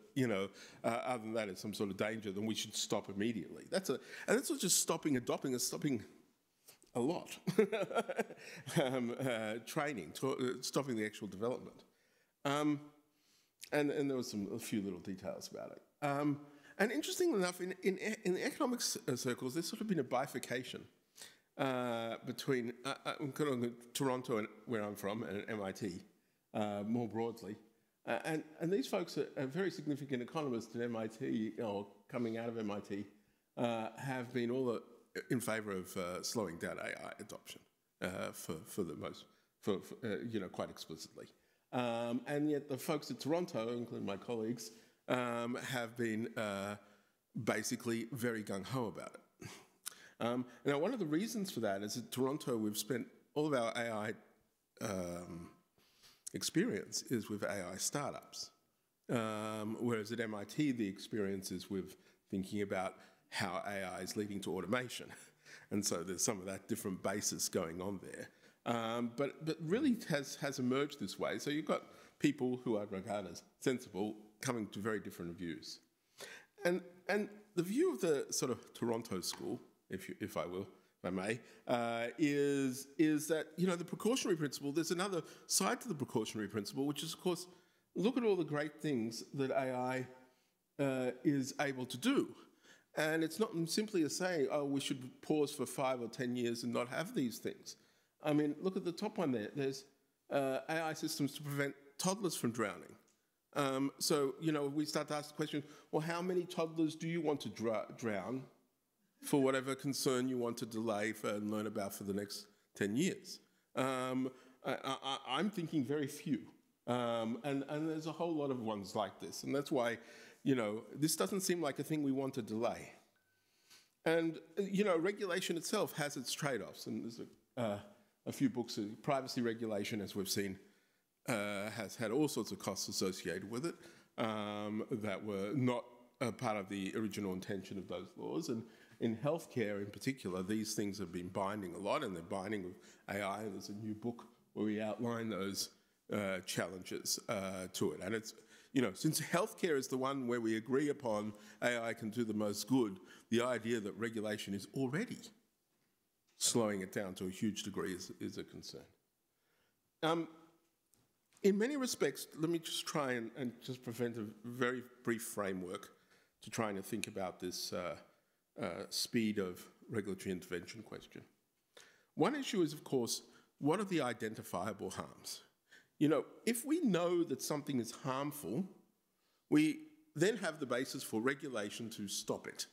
other than that, it's some sort of danger. Then we should stop immediately. And that's not just stopping adopting; it's stopping a lot. Training, stopping the actual development. And there was a few little details about it. And interestingly enough, in the economics circles, there's sort of been a bifurcation between Toronto, and where I'm from, and MIT, more broadly. And these folks are very significant economists at MIT, or coming out of MIT, have been all in favour of slowing down AI adoption quite explicitly. And yet the folks at Toronto, including my colleagues, have been basically very gung-ho about it. Now, one of the reasons for that is at Toronto, we've spent all of our AI experience is with AI startups, whereas at MIT, the experience is with thinking about how AI is leading to automation. And so there's some of that different basis going on there. But really has emerged this way. So you've got people who I regard as sensible coming to very different views. And the view of the sort of Toronto school, if I may, is that, the precautionary principle, there's another side to the precautionary principle, which is, of course, look at all the great things that AI is able to do. And it's not simply a saying, oh, we should pause for 5 or 10 years and not have these things. I mean, look at the top one there. There's AI systems to prevent toddlers from drowning. So, we start to ask the question, well, how many toddlers do you want to drown for whatever concern you want to delay and learn about for the next 10 years? I'm thinking very few. And there's a whole lot of ones like this. And that's why, this doesn't seem like a thing we want to delay. And, regulation itself has its trade-offs. And there's a few books, privacy regulation, as we've seen, has had all sorts of costs associated with it that were not part of the original intention of those laws. And in healthcare in particular, these things have been binding a lot, and they're binding with AI. There's a new book where we outline those challenges to it. And it's, since healthcare is the one where we agree upon AI can do the most good, the idea that regulation is already slowing it down to a huge degree is a concern. In many respects, let me just try and just present a very brief framework to trying to think about this speed of regulatory intervention question. One issue is, of course, what are the identifiable harms? You know, if we know that something is harmful, we then have the basis for regulation to stop it.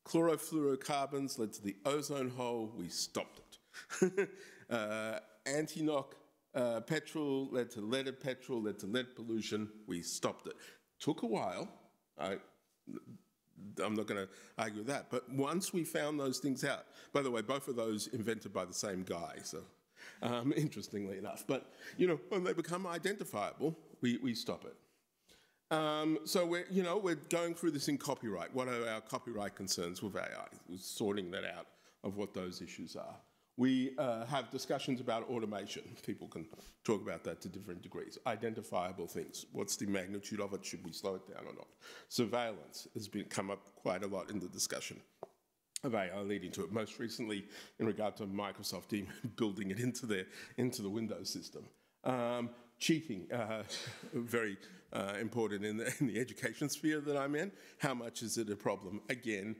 Chlorofluorocarbons led to the ozone hole, we stopped it. Anti-knock petrol led to leaded petrol, led to lead pollution, we stopped it. Took a while, I'm not going to argue with that, but once we found those things out, by the way, both of those invented by the same guy, so interestingly enough, but you know, when they become identifiable, we stop it. So we're going through this in copyright. What are our copyright concerns with AI? We're sorting that out of what those issues are. We have discussions about automation. People can talk about that to different degrees. Identifiable things. What's the magnitude of it? Should we slow it down or not? Surveillance has come up quite a lot in the discussion of AI leading to it. Most recently, in regard to Microsoft building it into the Windows system. Cheating, very important in the education sphere that I'm in. How much is it a problem? Again,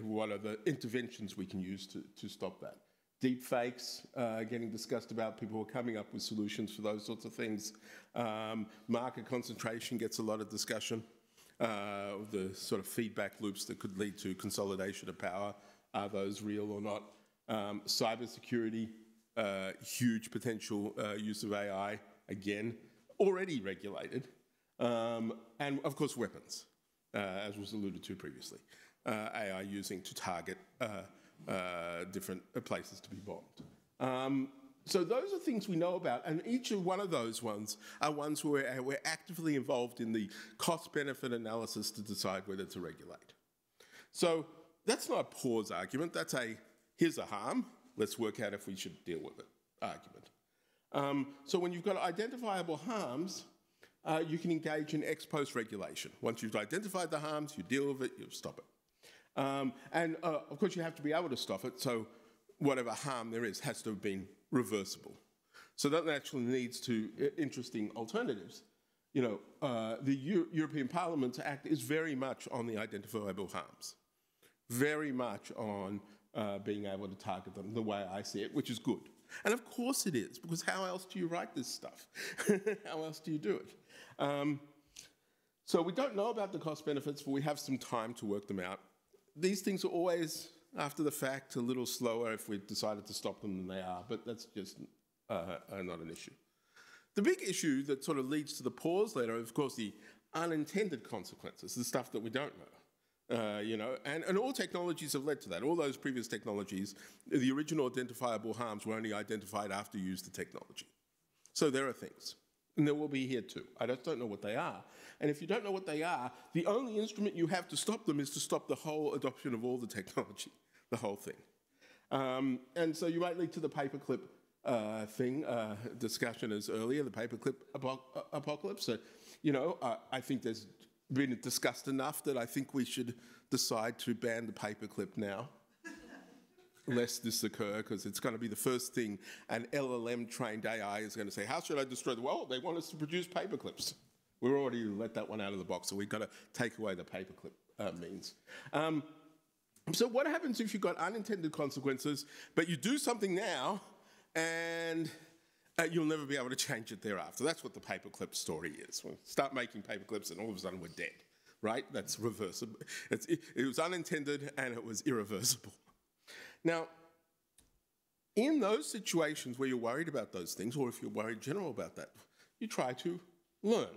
what are the interventions we can use to stop that? Deep fakes getting discussed about. People are coming up with solutions for those sorts of things. Market concentration gets a lot of discussion. The sort of feedback loops that could lead to consolidation of power. Are those real or not? Cybersecurity, huge potential use of AI, again, already regulated. And of course, weapons, as was alluded to previously. AI using to target different places to be bombed. So those are things we know about, and each of one of those ones are ones where we're actively involved in the cost-benefit analysis to decide whether to regulate. So that's not a pause argument, that's here's a harm, let's work out if we should deal with it argument. So when you've got identifiable harms, you can engage in ex post regulation. Once you've identified the harms, you deal with it, you stop it. And of course you have to be able to stop it, so whatever harm there is has to have been reversible. So that actually leads to interesting alternatives. You know, the European Parliament's Act is very much on the identifiable harms, very much on being able to target them the way I see it, which is good. And of course it is, because how else do you write this stuff? How else do you do it? So we don't know about the cost benefits, but we have some time to work them out. These things are always, after the fact, a little slower if we decided to stop them than they are, but that's just not an issue. The big issue that sort of leads to the pause later, of course, the unintended consequences, the stuff that we don't know. You know, and all technologies have led to that. All those previous technologies, the original identifiable harms were only identified after you used the technology. So there are things, and there will be here too. I just don't know what they are. And if you don't know what they are, the only instrument you have to stop them is to stop the whole adoption of all the technology, the whole thing. And so you might lead to the paperclip discussion as earlier, the paperclip apocalypse. So, you know, I think there's been discussed enough that I think we should decide to ban the paperclip now, lest this occur, because it's going to be the first thing an LLM-trained AI is going to say, how should I destroy the world? They want us to produce paperclips. We've already let that one out of the box, so we've got to take away the paperclip means. So what happens if you've got unintended consequences, but you do something now, and you'll never be able to change it thereafter? That's what the paperclip story is. We'll start making paperclips, and all of a sudden we're dead, right? That's reversible. It was unintended, and it was irreversible. Now, in those situations where you're worried about those things, or if you're worried general about that, you try to learn.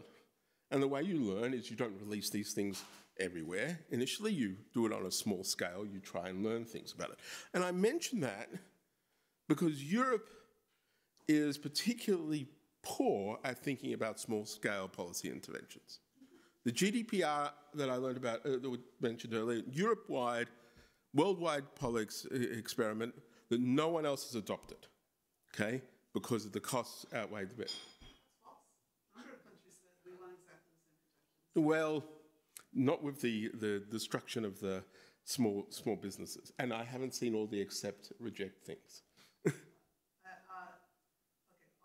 And the way you learn is you don't release these things everywhere. Initially, you do it on a small scale. You try and learn things about it. And I mention that because Europe is particularly poor at thinking about small-scale policy interventions. The GDPR that I learned about, that we mentioned earlier, Europe-wide, worldwide policy experiment that no one else has adopted, okay, because of the costs outweigh the benefits. Well, not with the destruction of the small businesses. And I haven't seen all the accept, reject things. Okay,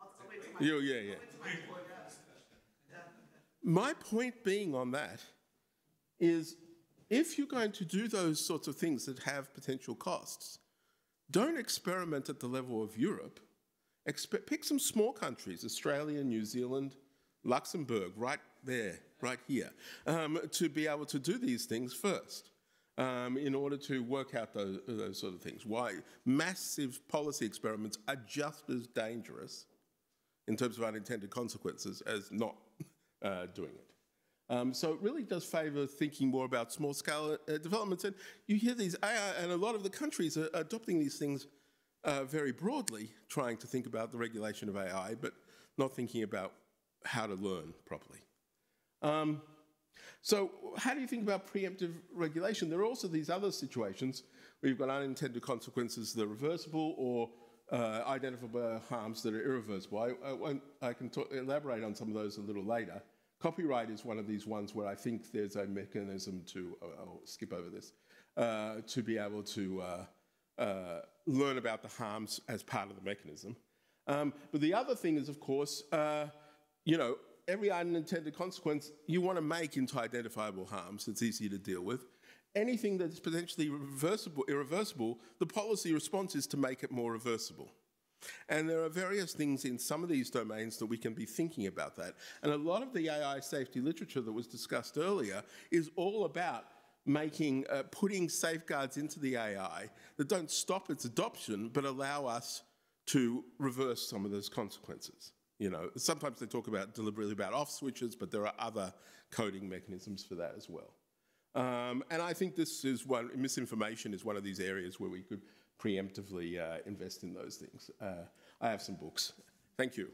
I'll wait till my Yeah. My point being on that is, if you're going to do those sorts of things that have potential costs, don't experiment at the level of Europe. Pick some small countries, Australia, New Zealand, Luxembourg, right there, right here, to be able to do these things first, in order to work out those sort of things. Why massive policy experiments are just as dangerous in terms of unintended consequences as not doing it. So it really does favour thinking more about small-scale developments. And you hear these AI, and a lot of the countries are adopting these things very broadly, trying to think about the regulation of AI, but not thinking about how to learn properly. So how do you think about preemptive regulation? There are also these other situations where you've got unintended consequences that are reversible, or identifiable harms that are irreversible. I can elaborate on some of those a little later. Copyright is one of these ones where I think there's a mechanism to, I'll skip over this, to be able to learn about the harms as part of the mechanism. But the other thing is, of course, every unintended consequence you want to make into identifiable harms. It's easy to deal with. Anything that's potentially irreversible, the policy response is to make it more reversible. And there are various things in some of these domains that we can be thinking about that. And a lot of the AI safety literature that was discussed earlier is all about putting safeguards into the AI that don't stop its adoption, but allow us to reverse some of those consequences. Sometimes they talk deliberately about off switches, but there are other coding mechanisms for that as well. And I think misinformation is one of these areas where we could preemptively invest in those things. I have some books. Thank you.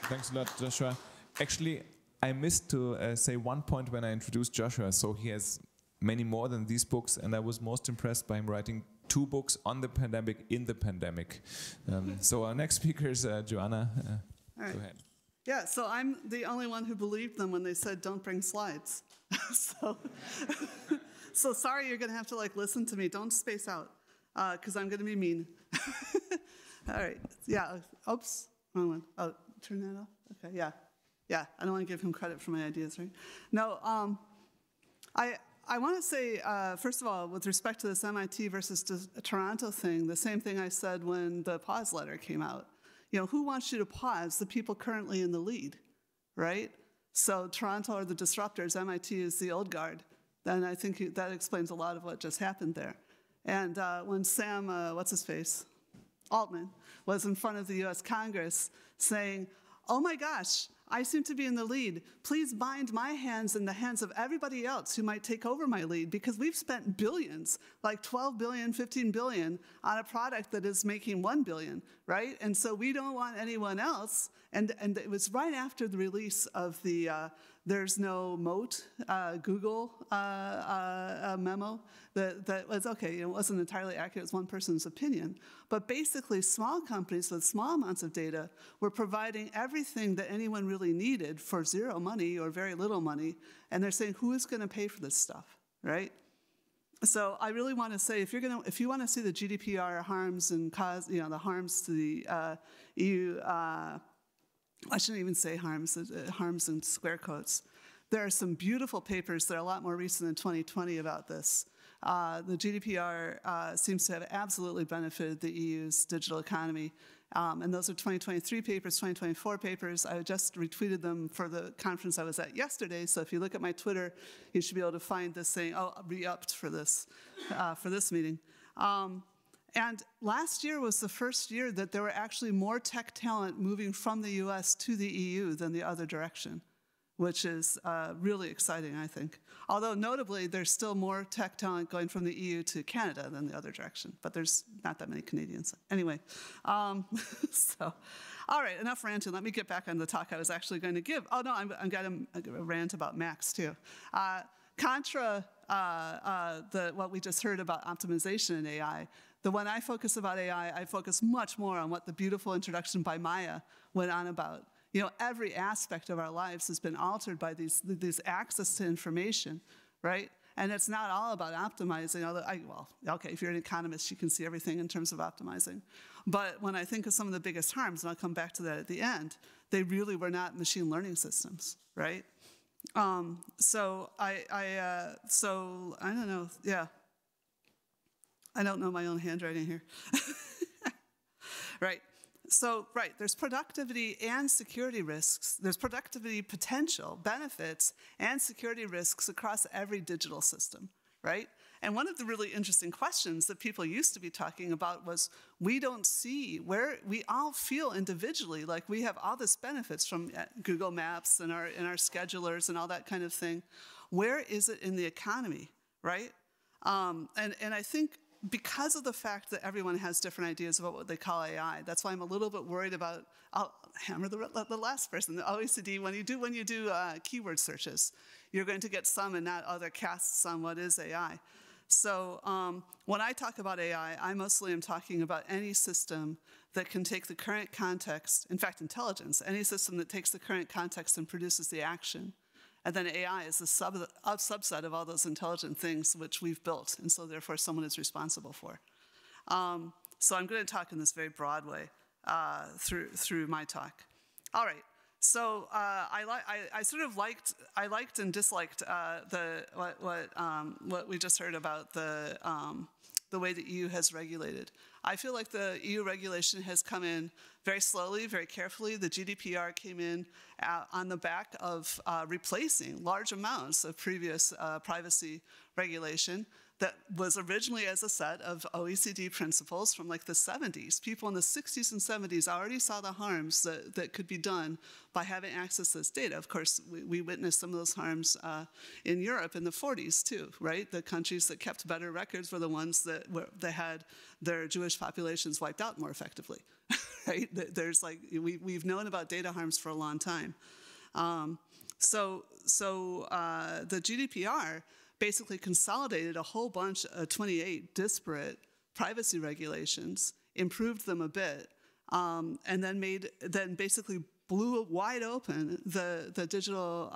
Thanks a lot, Joshua. Actually, I missed to say one point when I introduced Joshua. So he has many more than these books, and I was most impressed by him writing 2 books on the pandemic in the pandemic. So our next speaker is Joanna. All right. Go ahead. Yeah, so I'm the only one who believed them when they said don't bring slides. So sorry, you're going to have to listen to me. Don't space out, because I'm going to be mean. All right. Yeah. Oops. Wrong one. Oh, turn that off. Okay. Yeah. Yeah. I don't want to give him credit for my ideas, right? No. I want to say, first of all, with respect to this MIT versus Toronto thing, the same thing I said when the pause letter came out. Who wants you to pause? The people currently in the lead, right? So Toronto are the disruptors, MIT is the old guard. Then I think that explains a lot of what just happened there. And when Sam, Altman, was in front of the US Congress saying, oh my gosh, I seem to be in the lead. Please bind my hands in the hands of everybody else who might take over my lead, because we've spent billions, like 12 billion, 15 billion, on a product that is making 1 billion, right? And so we don't want anyone else. And it was right after the release of the There's No Moat Google memo that was, okay, it wasn't entirely accurate, it was one person's opinion. But basically, small companies with small amounts of data were providing everything that anyone really needed for zero money or very little money. And they're saying, who is going to pay for this stuff, right? So I really want to say, if you want to see the GDPR harms and the harms to the EU, I shouldn't even say harms in square quotes. There are some beautiful papers that are a lot more recent than 2020 about this. The GDPR seems to have absolutely benefited the EU's digital economy. And those are 2023 papers, 2024 papers. I just retweeted them for the conference I was at yesterday. So if you look at my Twitter, you should be able to find this saying, oh, re-upped for this meeting. And last year was the first year that there were actually more tech talent moving from the US to the EU than the other direction, which is really exciting, I think. Although notably, there's still more tech talent going from the EU to Canada than the other direction, but there's not that many Canadians. Anyway, all right, enough ranting. Let me get back on the talk I was actually going to give. Oh no, I'm going to rant about Max too. Contra what we just heard about optimization in AI, when I focus about AI, I focus much more on what the beautiful introduction by Maya went on about. You know, every aspect of our lives has been altered by these access to information, right? And it's not all about optimizing. Well, okay, if you're an economist, you can see everything in terms of optimizing. But when I think of some of the biggest harms, and I'll come back to that at the end, they really were not machine learning systems, right? So I don't know, yeah. I don't know my own handwriting here. Right. So, right, there's productivity and security risks. There's productivity potential, benefits, and security risks across every digital system, right? And one of the really interesting questions that people used to be talking about was, we don't see where we all feel individually like we have all this benefits from Google Maps and our schedulers and all that kind of thing. Where is it in the economy, right? And I think because of the fact that everyone has different ideas about what they call AI, that's why I'm a little bit worried about, I'll hammer the last person, the OECD, when you do keyword searches, you're going to get some and not other casts on what is AI. So when I talk about AI, I mostly am talking about any system that can take the current context, in fact, intelligence, any system that takes the current context and produces the action. And then AI is a subset of all those intelligent things which we've built, and so therefore someone is responsible for. So I'm going to talk in this very broad way through my talk. All right. So I sort of liked and disliked what we just heard about the way the EU has regulated. I feel like the EU regulation has come in very slowly, very carefully. The GDPR came in on the back of replacing large amounts of previous privacy regulation that was originally as a set of OECD principles from like the 70s. People in the 60s and 70s already saw the harms that could be done by having access to this data. Of course, we witnessed some of those harms in Europe in the 40s too, right? The countries that kept better records were the ones that had their Jewish populations wiped out more effectively, right? There's like, we've known about data harms for a long time. So the GDPR basically consolidated a whole bunch of 28 disparate privacy regulations, improved them a bit, and then basically blew wide open the digital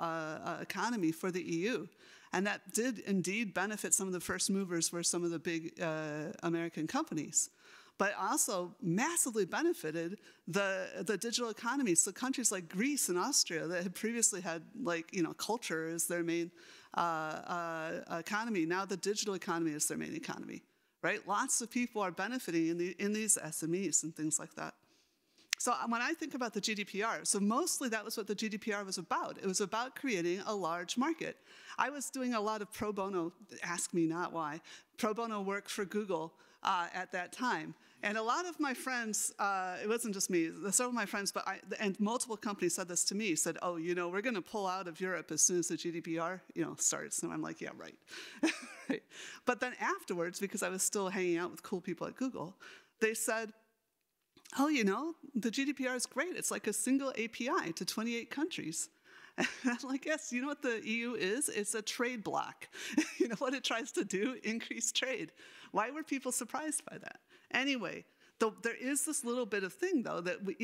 economy for the EU. And that did indeed benefit some of the first movers, were some of the big American companies, but also massively benefited the digital economy. So countries like Greece and Austria that had previously had culture as their main economy, now the digital economy is their main economy, right? Lots of people are benefiting in these SMEs and things like that. So when I think about the GDPR, so mostly that was what the GDPR was about. It was about creating a large market. I was doing a lot of pro bono, ask me not why, pro bono work for Google at that time. And a lot of my friends, it wasn't just me, several of my friends, and multiple companies said this to me, said, oh, we're going to pull out of Europe as soon as the GDPR, starts. And I'm like, yeah, right. Right. But then afterwards, because I was still hanging out with cool people at Google, they said, oh, the GDPR is great. It's like a single API to 28 countries. And I'm like, yes, you know what the EU is? It's a trade bloc. You know what it tries to do? Increase trade. Why were people surprised by that? Anyway, there is this little bit of thing, though, that we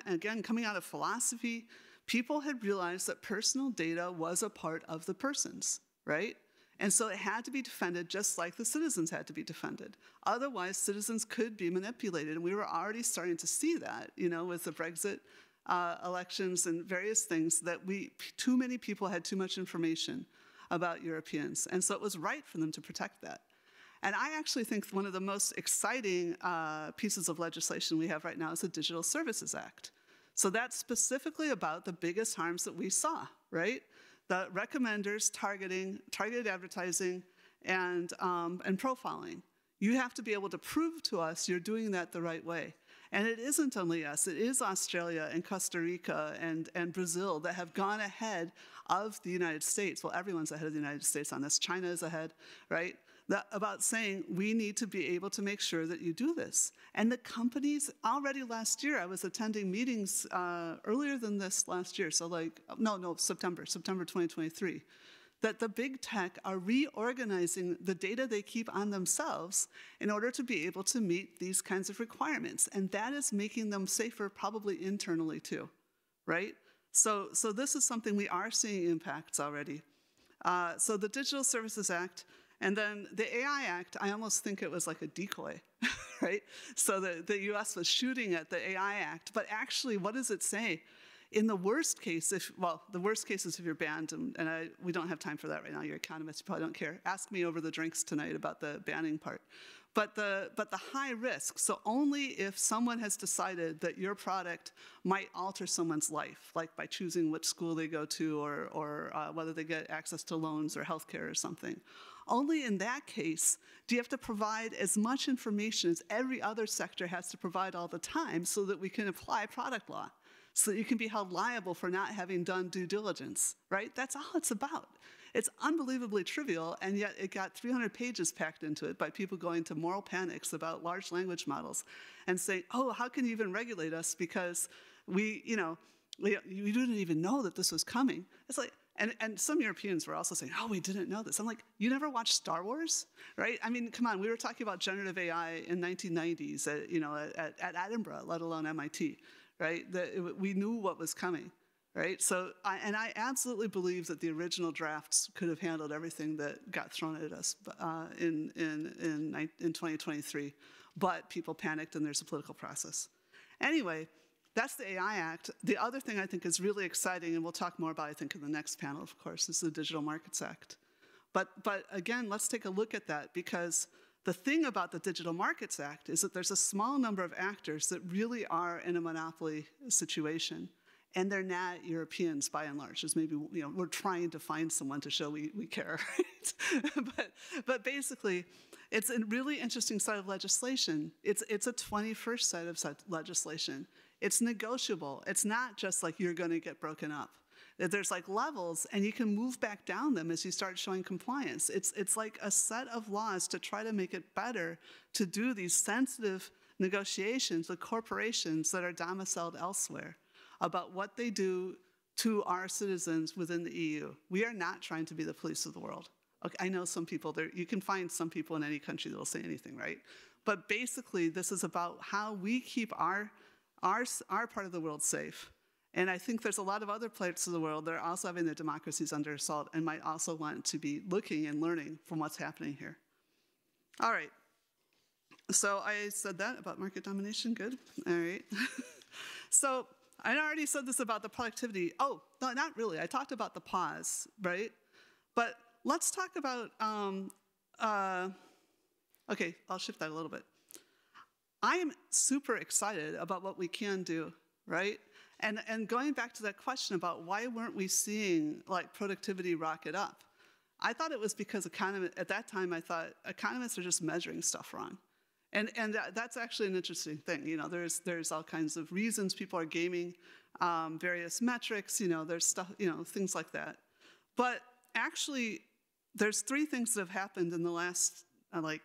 again, coming out of philosophy, people had realized that personal data was a part of the persons, right? And so it had to be defended just like the citizens had to be defended. Otherwise, citizens could be manipulated. And we were already starting to see that, with the Brexit elections and various things, that too many people had too much information about Europeans. And so it was right for them to protect that. And I actually think one of the most exciting pieces of legislation we have right now is the Digital Services Act. So that's specifically about the biggest harms that we saw, right? The recommenders, targeted advertising, and profiling. You have to be able to prove to us you're doing that the right way. And it isn't only us, it is Australia and Costa Rica and Brazil that have gone ahead of the United States. Well, everyone's ahead of the United States on this. China is ahead, right? About saying we need to be able to make sure that you do this. And the companies, already last year, I was attending meetings earlier than this last year, so September 2023, that the big tech are reorganizing the data they keep on themselves in order to be able to meet these kinds of requirements. And that is making them safer, probably internally too, right? So this is something we are seeing impacts already. So the Digital Services Act, and then the AI Act, I almost think it was like a decoy, right? So the US was shooting at the AI Act, but actually, what does it say? In the worst case, the worst case is if you're banned, and we don't have time for that right now. You're economists, you probably don't care. Ask me over the drinks tonight about the banning part. But the high risk, so only if someone has decided that your product might alter someone's life, like by choosing which school they go to or whether they get access to loans or healthcare or something. Only in that case do you have to provide as much information as every other sector has to provide all the time so that we can apply product law, so that you can be held liable for not having done due diligence, right? That's all it's about. It's unbelievably trivial, and yet it got 300 pages packed into it by people going to moral panics about large language models and saying, oh, how can you even regulate us because we didn't even know that this was coming. It's like, and some Europeans were also saying, oh, we didn't know this. I'm like, you never watched Star Wars, right? I mean, come on, we were talking about generative AI in 1990s at Edinburgh, let alone MIT, right? We knew what was coming, right? So, I absolutely believe that the original drafts could have handled everything that got thrown at us in 2023, but people panicked and there's a political process. Anyway, that's the AI Act. The other thing I think is really exciting, and we'll talk more about, I think, in the next panel, of course, is the Digital Markets Act. But again, let's take a look at that, because the thing about the Digital Markets Act is that there's a small number of actors that really are in a monopoly situation, and they're not Europeans by and large. There's maybe, we're trying to find someone to show we care, right? but basically, it's a really interesting set of legislation. It's a 21st set of legislation. It's negotiable. It's not just like you're going to get broken up. There's like levels, and you can move back down them as you start showing compliance. It's like a set of laws to try to make it better to do these sensitive negotiations with corporations that are domiciled elsewhere about what they do to our citizens within the EU. We are not trying to be the police of the world. Okay, I know some people there, you can find some people in any country that will say anything, right? But basically, this is about how we keep our part of the world safe. And I think there's a lot of other parts of the world that are also having their democracies under assault and might also want to be looking and learning from what's happening here. All right. So I said that about market domination. Good. All right. So I already said this about the productivity. Oh, no, not really. I talked about the pause, right? But let's talk about, okay, I'll shift that a little bit. I am super excited about what we can do, right? And going back to that question about why weren't we seeing like productivity rocket up? I thought it was because at that time I thought economists are just measuring stuff wrong. And that's actually an interesting thing. There's all kinds of reasons people are gaming various metrics, there's stuff, things like that. But actually, there's three things that have happened in the last like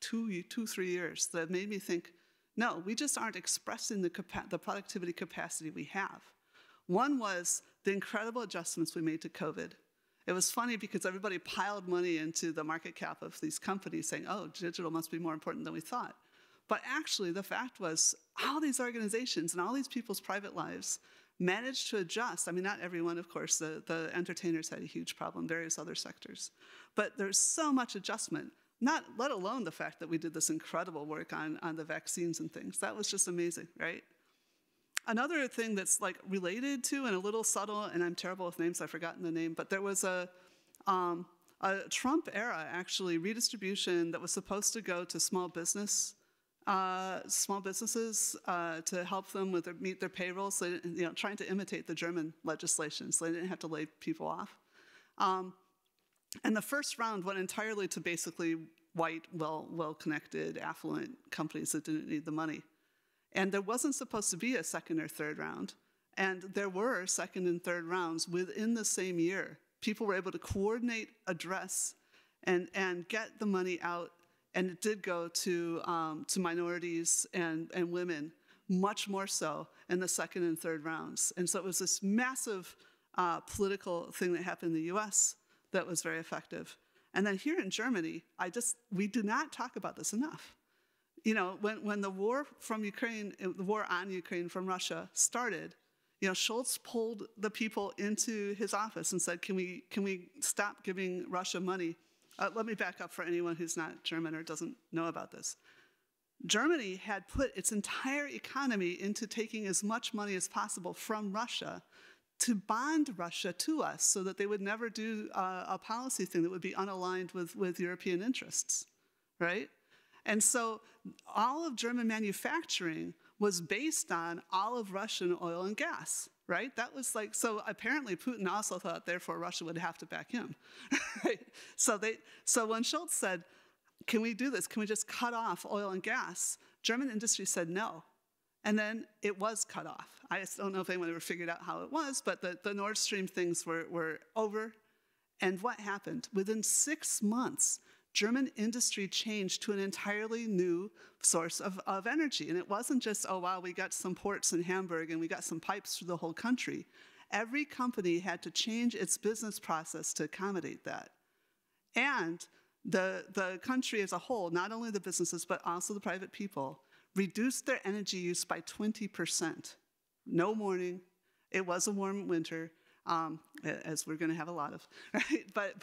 2-3 years that have made me think, no, we just aren't expressing the productivity capacity we have. One was the incredible adjustments we made to COVID. It was funny because everybody piled money into the market cap of these companies saying, oh, digital must be more important than we thought. But actually, the fact was all these organizations and all these people's private lives managed to adjust. I mean, not everyone, of course. The entertainers had a huge problem, various other sectors. But there's so much adjustment. Not let alone the fact that we did this incredible work on the vaccines and things. That was just amazing, right? Another thing that's like related to and a little subtle, and I'm terrible with names, I've forgotten the name, but there was a Trump era, actually, redistribution that was supposed to go to small businesses to help them meet their payrolls, so, trying to imitate the German legislation so they didn't have to lay people off. And the first round went entirely to basically white, well-connected, affluent companies that didn't need the money. And there wasn't supposed to be a second or third round. And there were second and third rounds within the same year. People were able to coordinate, address, and get the money out. And it did go to minorities and women, much more so in the second and third rounds. And so it was this massive political thing that happened in the US that was very effective. And then here in Germany, we do not talk about this enough. When the war on Ukraine from Russia started, Scholz pulled the people into his office and said, can we stop giving Russia money? Let me back up for anyone who's not German or doesn't know about this. Germany had put its entire economy into taking as much money as possible from Russia to bond Russia to us so that they would never do a policy thing that would be unaligned with European interests, right? And so all of German manufacturing was based on all of Russian oil and gas, right? That was like, so apparently Putin also thought, therefore Russia would have to back him, right? So when Scholz said, can we do this? Can we just cut off oil and gas? German industry said no. And then it was cut off. I just don't know if anyone ever figured out how it was, but the Nord Stream things were over. And what happened? Within 6 months, German industry changed to an entirely new source of energy. And it wasn't just, oh, wow, we got some ports in Hamburg and we got some pipes through the whole country. Every company had to change its business process to accommodate that. And the country as a whole, not only the businesses, but also the private people, reduced their energy use by 20%. No morning. It was a warm winter, as we're going to have a lot of, right?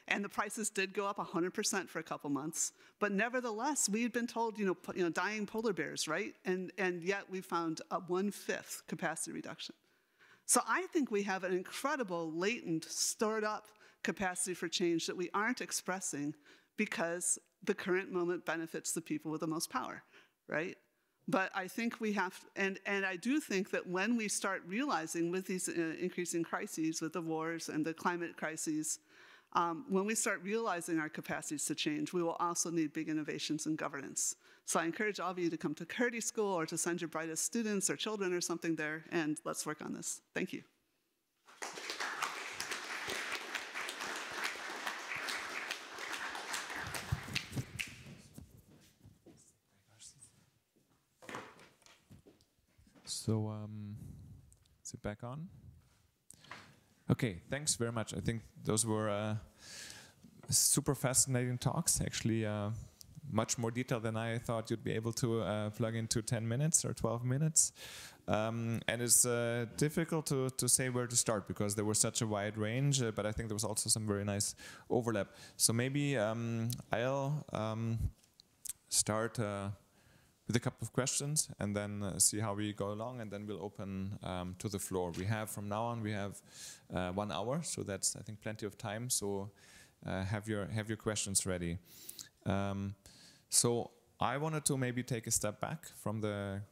And the prices did go up 100% for a couple months. But nevertheless, we had been told, dying polar bears, right? And yet we found a 1/5 capacity reduction. So I think we have an incredible latent, stored up capacity for change that we aren't expressing because the current moment benefits the people with the most power, right? But I think we have, and I do think that when we start realizing with these increasing crises, with the wars and the climate crises, when we start realizing our capacities to change, we will also need big innovations in governance. So I encourage all of you to come to Curdy School or to send your brightest students or children or something there, and let's work on this. Thank you. So, is it back on? Okay, thanks very much. I think those were super fascinating talks, actually much more detail than I thought you'd be able to plug into 10 minutes or 12 minutes. And it's difficult to say where to start because there was such a wide range, but I think there was also some very nice overlap. So maybe I'll start with a couple of questions and then see how we go along, and then we'll open to the floor. We have, from now on, we have 1 hour, so that's, I think, plenty of time. So have your questions ready. So I wanted to maybe take a step back from the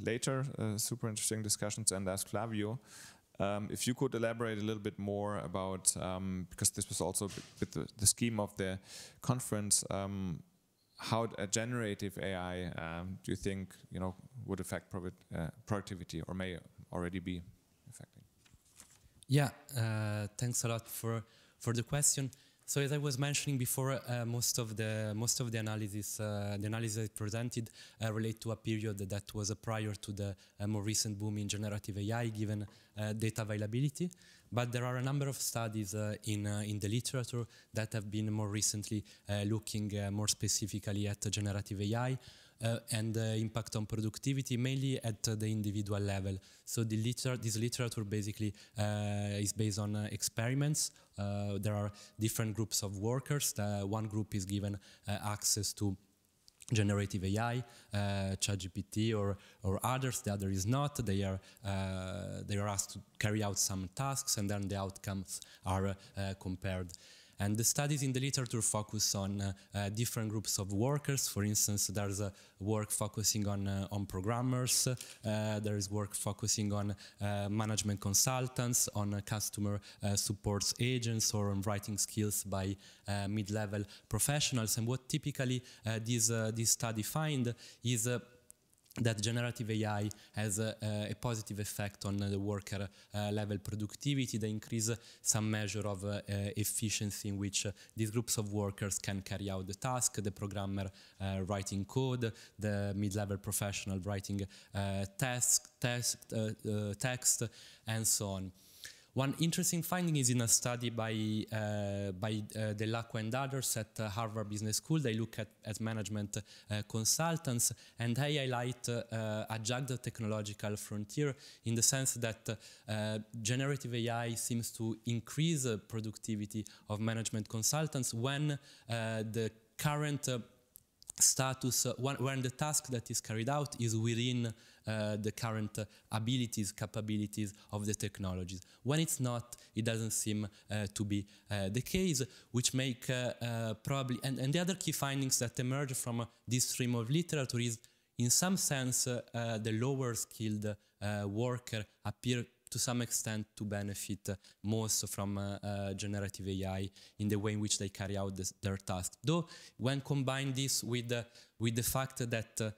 later super interesting discussions and ask Flavio if you could elaborate a little bit more about, because this was also with the scheme of the conference, how a generative AI do you think would affect productivity or may already be affecting? Yeah, thanks a lot for the question. So as I was mentioning before, most of the analysis I presented relate to a period that was prior to the more recent boom in generative AI, given data availability. But there are a number of studies in the literature that have been more recently looking more specifically at generative AI and the impact on productivity, mainly at the individual level. So this literature basically is based on experiments. There are different groups of workers. One group is given access to generative AI, ChatGPT or others. The other is not. They are asked to carry out some tasks, and then the outcomes are compared. And the studies in the literature focus on different groups of workers. For instance, there's work focusing on programmers. There is work focusing on management consultants, on customer support agents, or on writing skills by mid-level professionals. And what typically this study find is that generative AI has a positive effect on the worker level productivity. They increase some measure of efficiency in which these groups of workers can carry out the task, the programmer writing code, the mid-level professional writing text, and so on. One interesting finding is in a study by Dell'Acqua and others at Harvard Business School. They look at management consultants, and they highlight a jagged technological frontier in the sense that generative AI seems to increase productivity of management consultants when the current status, when the task that is carried out is within the current abilities, capabilities of the technologies. When it's not, it doesn't seem to be the case, which make probably, and the other key findings that emerge from this stream of literature is, in some sense, the lower skilled worker appear to some extent to benefit most from generative AI in the way in which they carry out their tasks. Though, when combine this with the fact that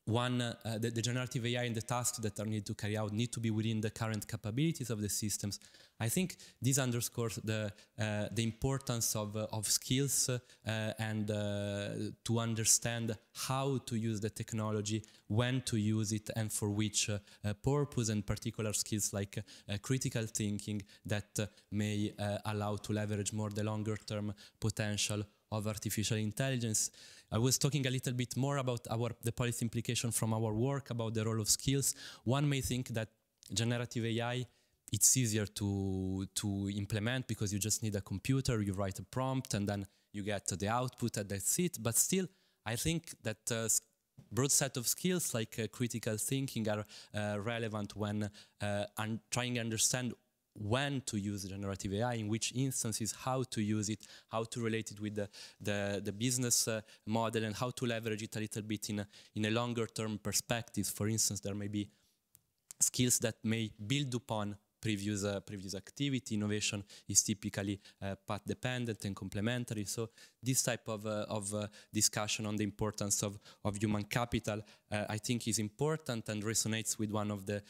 the generative AI and the tasks that are needed to carry out need to be within the current capabilities of the systems, I think this underscores the importance of skills and to understand how to use the technology, when to use it, and for which purpose, and particular skills like critical thinking that may allow to leverage more the longer-term potential of artificial intelligence. I was talking a little bit more about the policy implication from our work about the role of skills. One may think that generative AI, it's easier to implement because you just need a computer, you write a prompt, and then you get the output, and that's it. But still, I think that broad set of skills like critical thinking are relevant when trying to understand when to use generative AI, in which instances, how to use it, how to relate it with the business model, and how to leverage it a little bit in a longer term perspective. For instance, there may be skills that may build upon previous activity. Innovation is typically path dependent and complementary. So this type of discussion on the importance of human capital, I think, is important and resonates with one of the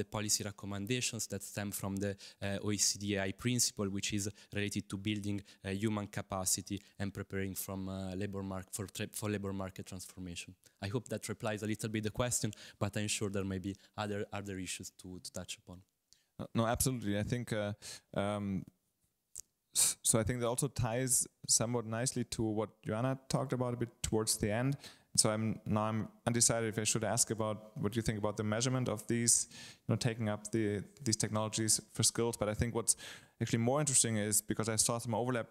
policy recommendations that stem from the OECD AI principle, which is related to building human capacity and preparing from for labor market transformation. I hope that replies a little bit the question, but I'm sure there may be other issues to touch upon. No, absolutely. I think so. I think that also ties somewhat nicely to what Joanna talked about a bit towards the end. So I'm undecided if I should ask about what you think about the measurement of these, taking up these technologies for skills. But I think what's actually more interesting is, because I saw some overlap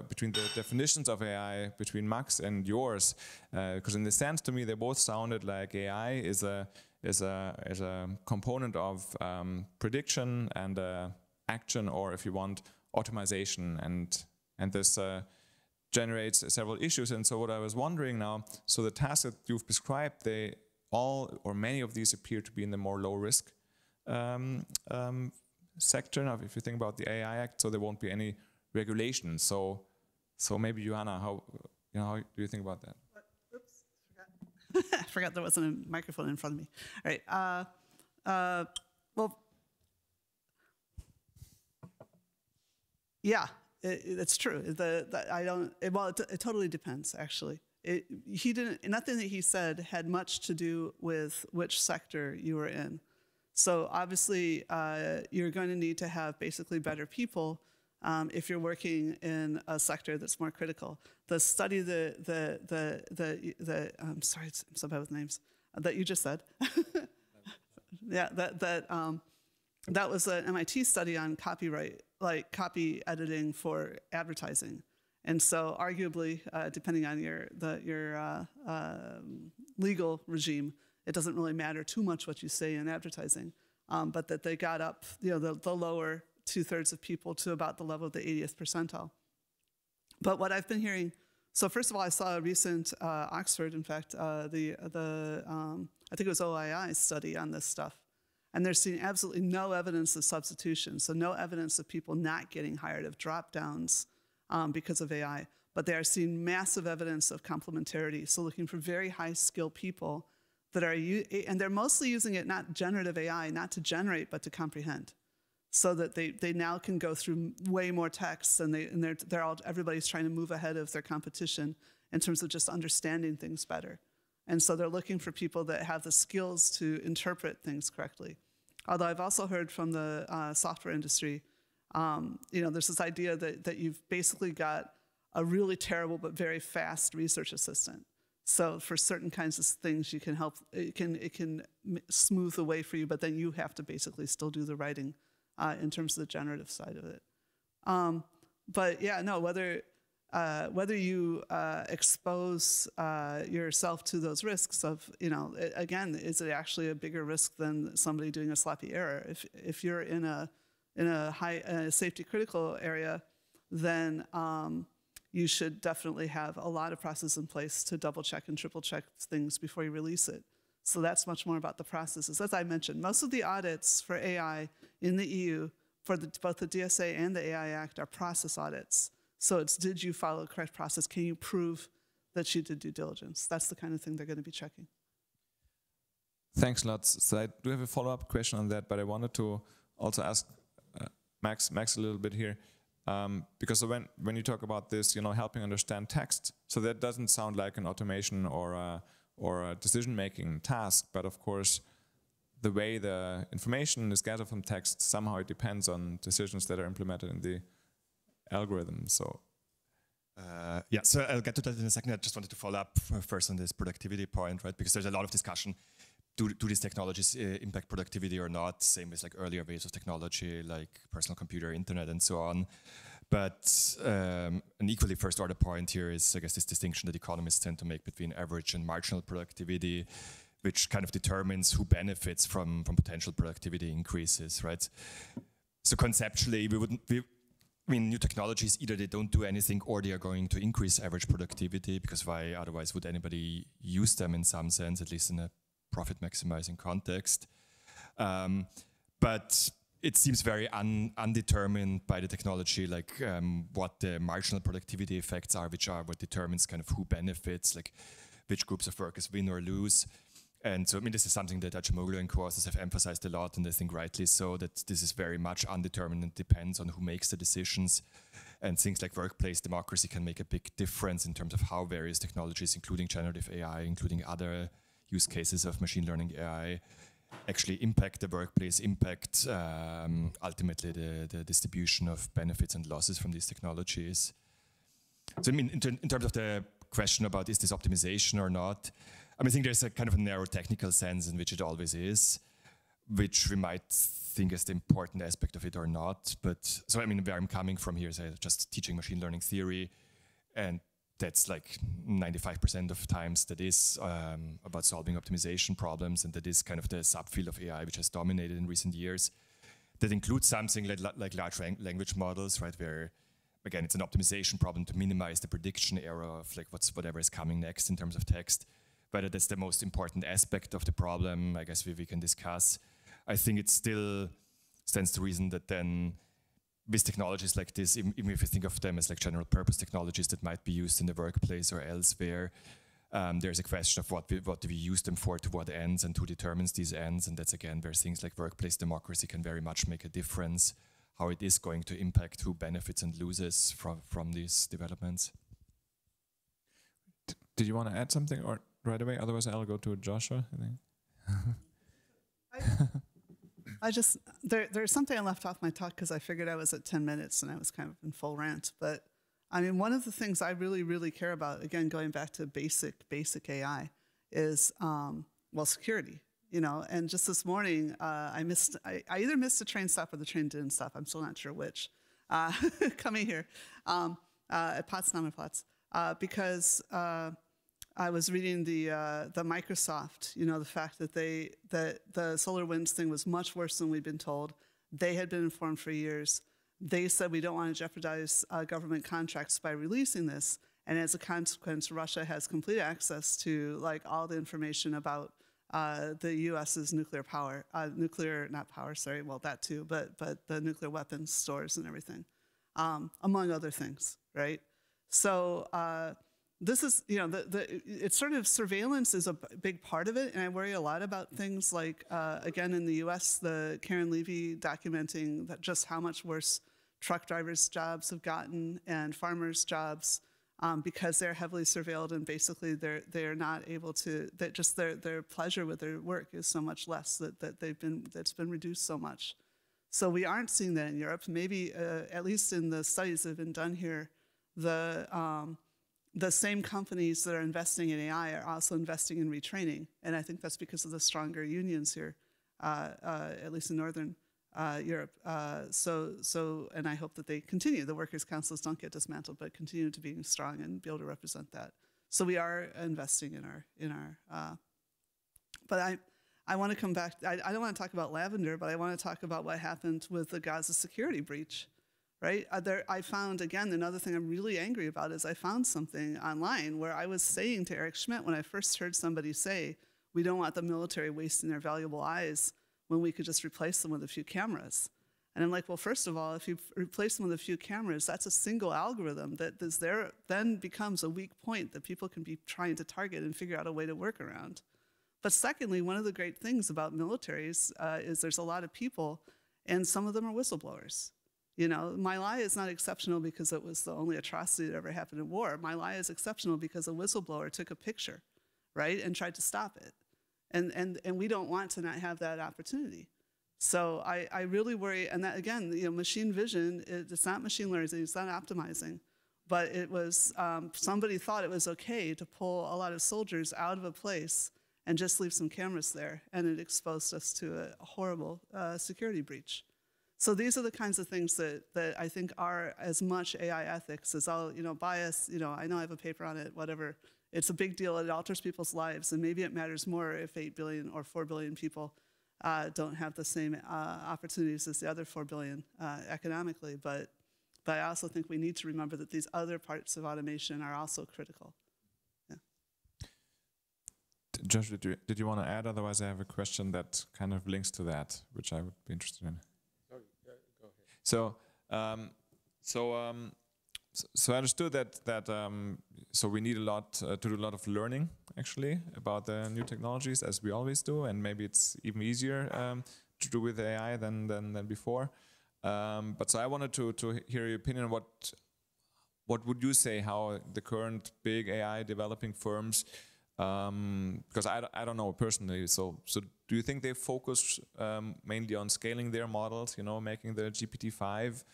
between the definitions of AI between Max and yours, because in the sense, to me, they both sounded like AI is a component of prediction and action, or if you want, automation, and this generates several issues. And so what I was wondering now, so the tasks that you've prescribed, they all or many of these appear to be in the more low risk sector. Now, if you think about the AI Act, so there won't be any regulation. So maybe Joanna, how do you think about that? Oops, forgot. I forgot there wasn't a microphone in front of me. All right. Well, yeah, it's true. It totally depends, actually. Nothing that he said had much to do with which sector you were in. So obviously, you're going to need to have basically better people if you're working in a sector that's more critical. The study, I'm sorry, I'm so bad with names, that you just said. Yeah, that was an MIT study on copyright, like copy editing for advertising. And so arguably, depending on your legal regime, it doesn't really matter too much what you say in advertising, but that they got up, the lower 2/3 of people to about the level of the 80th percentile. But what I've been hearing, so first of all, I saw a recent Oxford, in fact, I think it was OII study on this stuff. And they're seeing absolutely no evidence of substitution. So no evidence of people not getting hired, of drop downs because of AI. But they are seeing massive evidence of complementarity. So looking for very high skilled people that are, and they're mostly using it, not generative AI, not to generate, but to comprehend. So that they now can go through way more texts, and everybody's trying to move ahead of their competition in terms of just understanding things better. And so they're looking for people that have the skills to interpret things correctly. Although I've also heard from the software industry, there's this idea that you've basically got a really terrible but very fast research assistant. So for certain kinds of things, you can help. It can smooth the way for you, but then you have to basically still do the writing in terms of the generative side of it. But yeah, no, whether you expose yourself to those risks of, again, is it actually a bigger risk than somebody doing a sloppy error? If you're in a high safety critical area, then you should definitely have a lot of processes in place to double check and triple check things before you release it. So that's much more about the processes. As I mentioned, most of the audits for AI in the EU for both the DSA and the AI Act are process audits. So it's, did you follow the correct process? Can you prove that you did due diligence? That's the kind of thing they're going to be checking. Thanks lots. So I do have a follow-up question on that, but I wanted to also ask Max a little bit here. Because when you talk about this, helping understand text, so that doesn't sound like an automation or a decision-making task, but of course, the way the information is gathered from text, somehow it depends on decisions that are implemented in the algorithm. So, yeah, so I'll get to that in a second. I just wanted to follow up first on this productivity point, right? Because there's a lot of discussion. Do these technologies impact productivity or not? Same as like earlier waves of technology, like personal computer, internet, and so on. But an equally first order point here is, I guess, this distinction that economists tend to make between average and marginal productivity, which kind of determines who benefits from potential productivity increases, right? So conceptually, new technologies, either they don't do anything or they are going to increase average productivity, because why otherwise would anybody use them in some sense, at least in a profit maximizing context. But it seems very undetermined by the technology, like what the marginal productivity effects are, which are what determines kind of who benefits, like which groups of workers win or lose. And so, this is something that Acemoglu and co-authors have emphasized a lot, and I think rightly so, that this is very much undetermined and depends on who makes the decisions. And things like workplace democracy can make a big difference in terms of how various technologies, including generative AI, including other use cases of machine learning AI, actually impact the workplace, impact ultimately the distribution of benefits and losses from these technologies. So in terms of the question about is this optimization or not, I think there's a kind of a narrow technical sense in which it always is, which we might think is the important aspect of it or not. But so where I'm coming from here is just teaching machine learning theory, and that's like 95% of times that is about solving optimization problems, and that is kind of the subfield of AI which has dominated in recent years. That includes something like large language models, right, where again it's an optimization problem to minimize the prediction error of like whatever is coming next in terms of text. Whether that's the most important aspect of the problem, I guess we can discuss. I think it still stands to reason that then with technologies like this, even if you think of them as like general purpose technologies that might be used in the workplace or elsewhere, there's a question of what do we use them for, to what ends, and who determines these ends. And that's again where things like workplace democracy can very much make a difference, how it is going to impact who benefits and loses from these developments. Did you want to add something or right away? Otherwise I'll go to Joshua, I think. There's something I left off my talk because I figured I was at 10 minutes and I was kind of in full rant. But one of the things I really, really care about, again, going back to basic AI, is, security, And just this morning, I either missed a train stop or the train didn't stop. I'm still not sure which, coming here at Potsdamer Platz, because I was reading the Microsoft, the fact that the SolarWinds thing was much worse than we'd been told. They had been informed for years. They said we don't want to jeopardize government contracts by releasing this, and as a consequence, Russia has complete access to like all the information about the U.S.'s nuclear power, that too, but the nuclear weapons stores and everything, among other things, right? So. This is, it's sort of surveillance is a big part of it, and I worry a lot about things like, again, in the U.S., the Karen Levy documenting that just how much worse truck drivers' jobs have gotten and farmers' jobs, because they're heavily surveilled, and basically they're not able to, that just their pleasure with their work is so much less that's been reduced so much. So we aren't seeing that in Europe. Maybe at least in the studies that have been done here, the same companies that are investing in AI are also investing in retraining, and I think that's because of the stronger unions here, at least in Northern Europe. And I hope that they continue. The workers' councils don't get dismantled, but continue to be strong and be able to represent that. So we are investing in our. But I want to come back. I don't want to talk about lavender, but I want to talk about what happened with the Gaza security breach, right? I found, again, another thing I'm really angry about is I found something online where I was saying to Eric Schmidt when I first heard somebody say, we don't want the military wasting their valuable eyes when we could just replace them with a few cameras. And I'm like, well, first of all, if you replace them with a few cameras, that's a single algorithm that is there, then becomes a weak point that people can be trying to target and figure out a way to work around. But secondly, one of the great things about militaries is there's a lot of people, and some of them are whistleblowers. You know, My Lai is not exceptional because it was the only atrocity that ever happened in war. My Lai is exceptional because a whistleblower took a picture, right, and tried to stop it. And we don't want to not have that opportunity. So I really worry, and that, again, machine vision, it's not machine learning, it's not optimizing, but it was, somebody thought it was okay to pull a lot of soldiers out of a place and just leave some cameras there, and it exposed us to a horrible security breach. So these are the kinds of things that I think are as much AI ethics as all, bias, I know I have a paper on it, whatever. It's a big deal, it alters people's lives, and maybe it matters more if 8 billion or 4 billion people don't have the same opportunities as the other 4 billion economically, but I also think we need to remember that these other parts of automation are also critical. Josh, did you want to add? Otherwise, I have a question that kind of links to that, which I would be interested in. Sorry, go ahead. So I understood that so we need a lot to do a lot of learning actually about the new technologies, as we always do, and maybe it's even easier to do with AI than before. But so I wanted to hear your opinion on what would you say how the current big AI developing firms. Because I don't know personally, so do you think they focus mainly on scaling their models, making the GPT-5,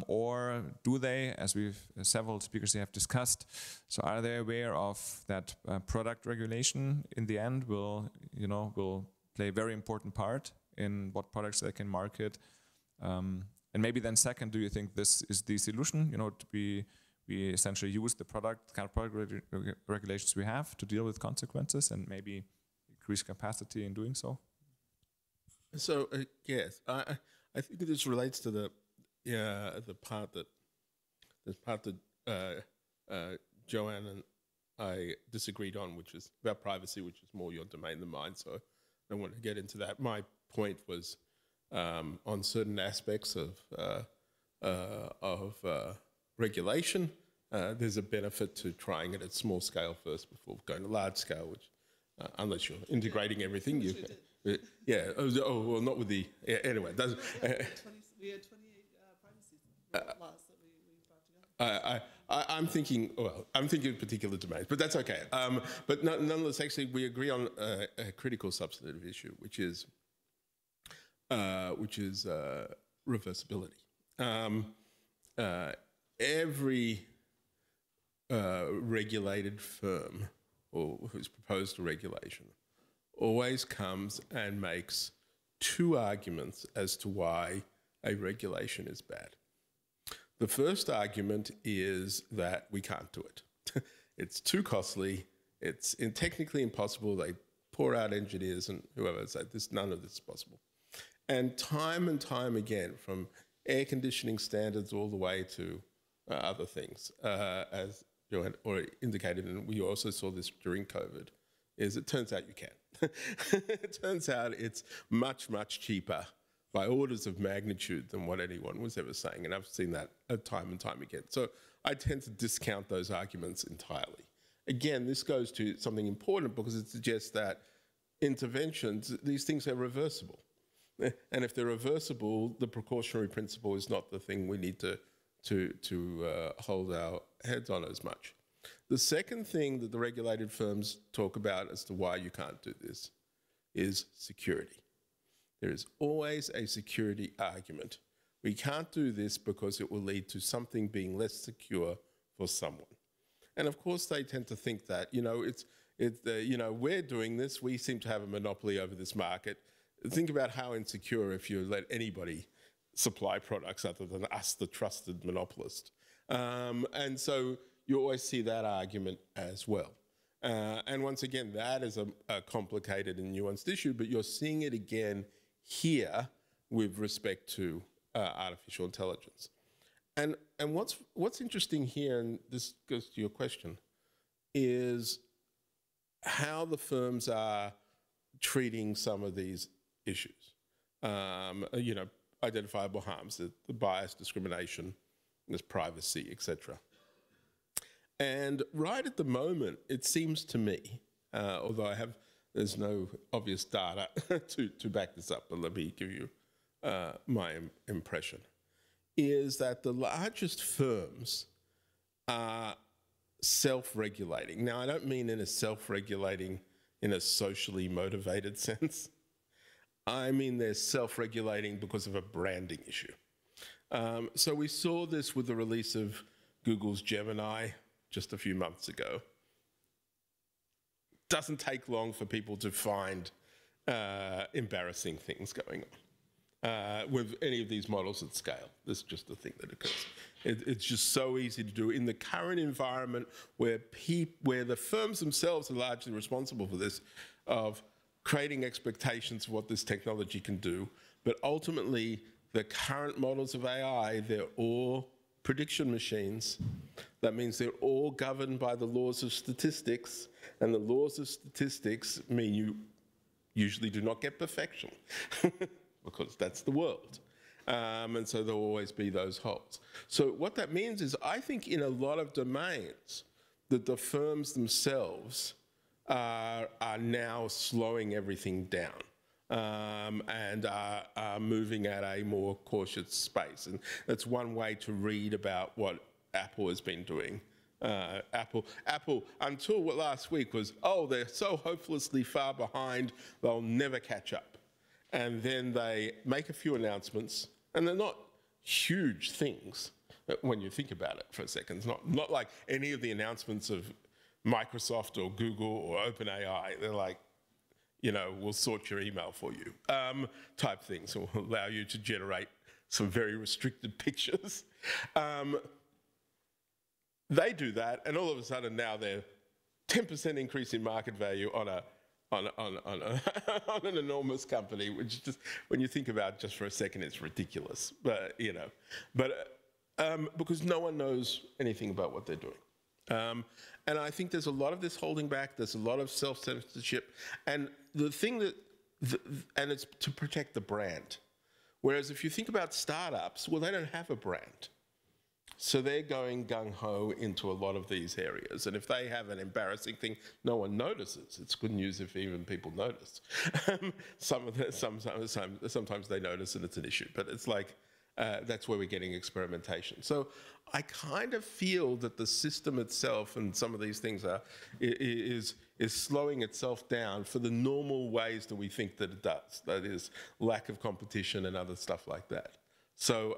or do they, as several speakers have discussed, so are they aware of that product regulation in the end will play a very important part in what products they can market, and maybe then second, do you think this is the solution, we essentially use the product regulations we have to deal with consequences and maybe increase capacity in doing so? So yes, I think this relates to the part that Joanne and I disagreed on, which is about privacy, which is more your domain than mine. So I don't want to get into that. My point was on certain aspects of regulation. There's a benefit to trying it at small scale first before going to large scale, which unless you're integrating everything, you can. Yeah. Well, not with the. Yeah, anyway, doesn't. We had 28 privacy laws that we brought together. I'm thinking of particular domains, but that's okay. But nonetheless, actually, we agree on a critical substantive issue, which is reversibility. Every regulated firm or who's proposed a regulation always comes and makes two arguments as to why a regulation is bad. The first argument is that we can't do it. It's too costly. It's technically impossible. They pour out engineers and whoever say none of this is possible. And time again, from air conditioning standards all the way to other things, as Joanne already indicated, and we also saw this during COVID, is it turns out you can. It turns out it's much, much cheaper by orders of magnitude than what anyone was ever saying, and I've seen that time and time again. So I tend to discount those arguments entirely. Again, this goes to something important because it suggests that interventions, these things are reversible. And if they're reversible, the precautionary principle is not the thing we need to hold our heads on as much. The second thing that the regulated firms talk about as to why you can't do this is security. There is always a security argument. We can't do this because it will lead to something being less secure for someone. And of course they tend to think that, we're doing this, we seem to have a monopoly over this market. Think about how insecure if you let anybody supply products other than us, the trusted monopolist. And so you always see that argument as well. And once again, that is a complicated and nuanced issue, but you're seeing it again here with respect to artificial intelligence. And what's interesting here, and this goes to your question, is how the firms are treating some of these issues. Identifiable harms, the bias, discrimination, there's privacy, etc. And right at the moment, it seems to me, although there's no obvious data to back this up, but let me give you my impression, is that the largest firms are self-regulating. Now, I don't mean in a self-regulating in a socially motivated sense. I mean they're self-regulating because of a branding issue. So we saw this with the release of Google's Gemini just a few months ago. Doesn't take long for people to find embarrassing things going on with any of these models at scale. This is just the thing that occurs. It's just so easy to do in the current environment where the firms themselves are largely responsible for this, of creating expectations of what this technology can do. But ultimately, the current models of AI, they're all prediction machines. That means they're all governed by the laws of statistics, and the laws of statistics mean you usually do not get perfection because that's the world. And so there'll always be those holes. So what that means is, I think in a lot of domains that the firms themselves are now slowing everything down and are moving at a more cautious space. And that's one way to read about what Apple has been doing. Apple, until last week, was, oh, they're so hopelessly far behind, they'll never catch up. And then they make a few announcements, and they're not huge things when you think about it for a second. It's not like any of the announcements of Microsoft or Google or OpenAI. They're like, we'll sort your email for you, type things, or allow you to generate some very restricted pictures. They do that, and all of a sudden now they're 10% increase in market value on an enormous company, which just, when you think about it just for a second, it's ridiculous. But because no one knows anything about what they're doing. And I think there's a lot of this holding back. There's a lot of self-censorship, and the thing and it's to protect the brand. Whereas if you think about startups, well, they don't have a brand. So they're going gung-ho into a lot of these areas. And if they have an embarrassing thing, no one notices. It's good news if even people notice. Sometimes they notice and it's an issue. But it's like, that's where we're getting experimentation. So I kind of feel that the system itself and some of these things is slowing itself down for the normal ways that we think that it does. That is, lack of competition and other stuff like that. So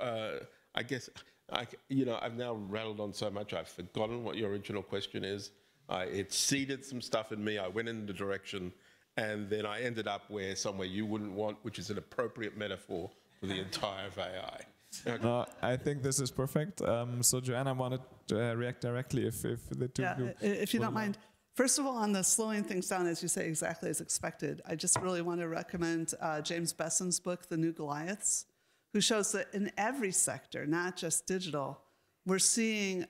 I guess, I've now rattled on so much, I've forgotten what your original question is. It seeded some stuff in me. I went in the direction, and then I ended up somewhere you wouldn't want, which is an appropriate metaphor for the entire of AI. Okay. No, I think this is perfect. So Joanna wanted to react directly if the two of you... if you don't mind. First of all, on the slowing things down, as you say, exactly as expected, I just really want to recommend James Besson's book, The New Goliaths, who shows that in every sector, not just digital, we're seeing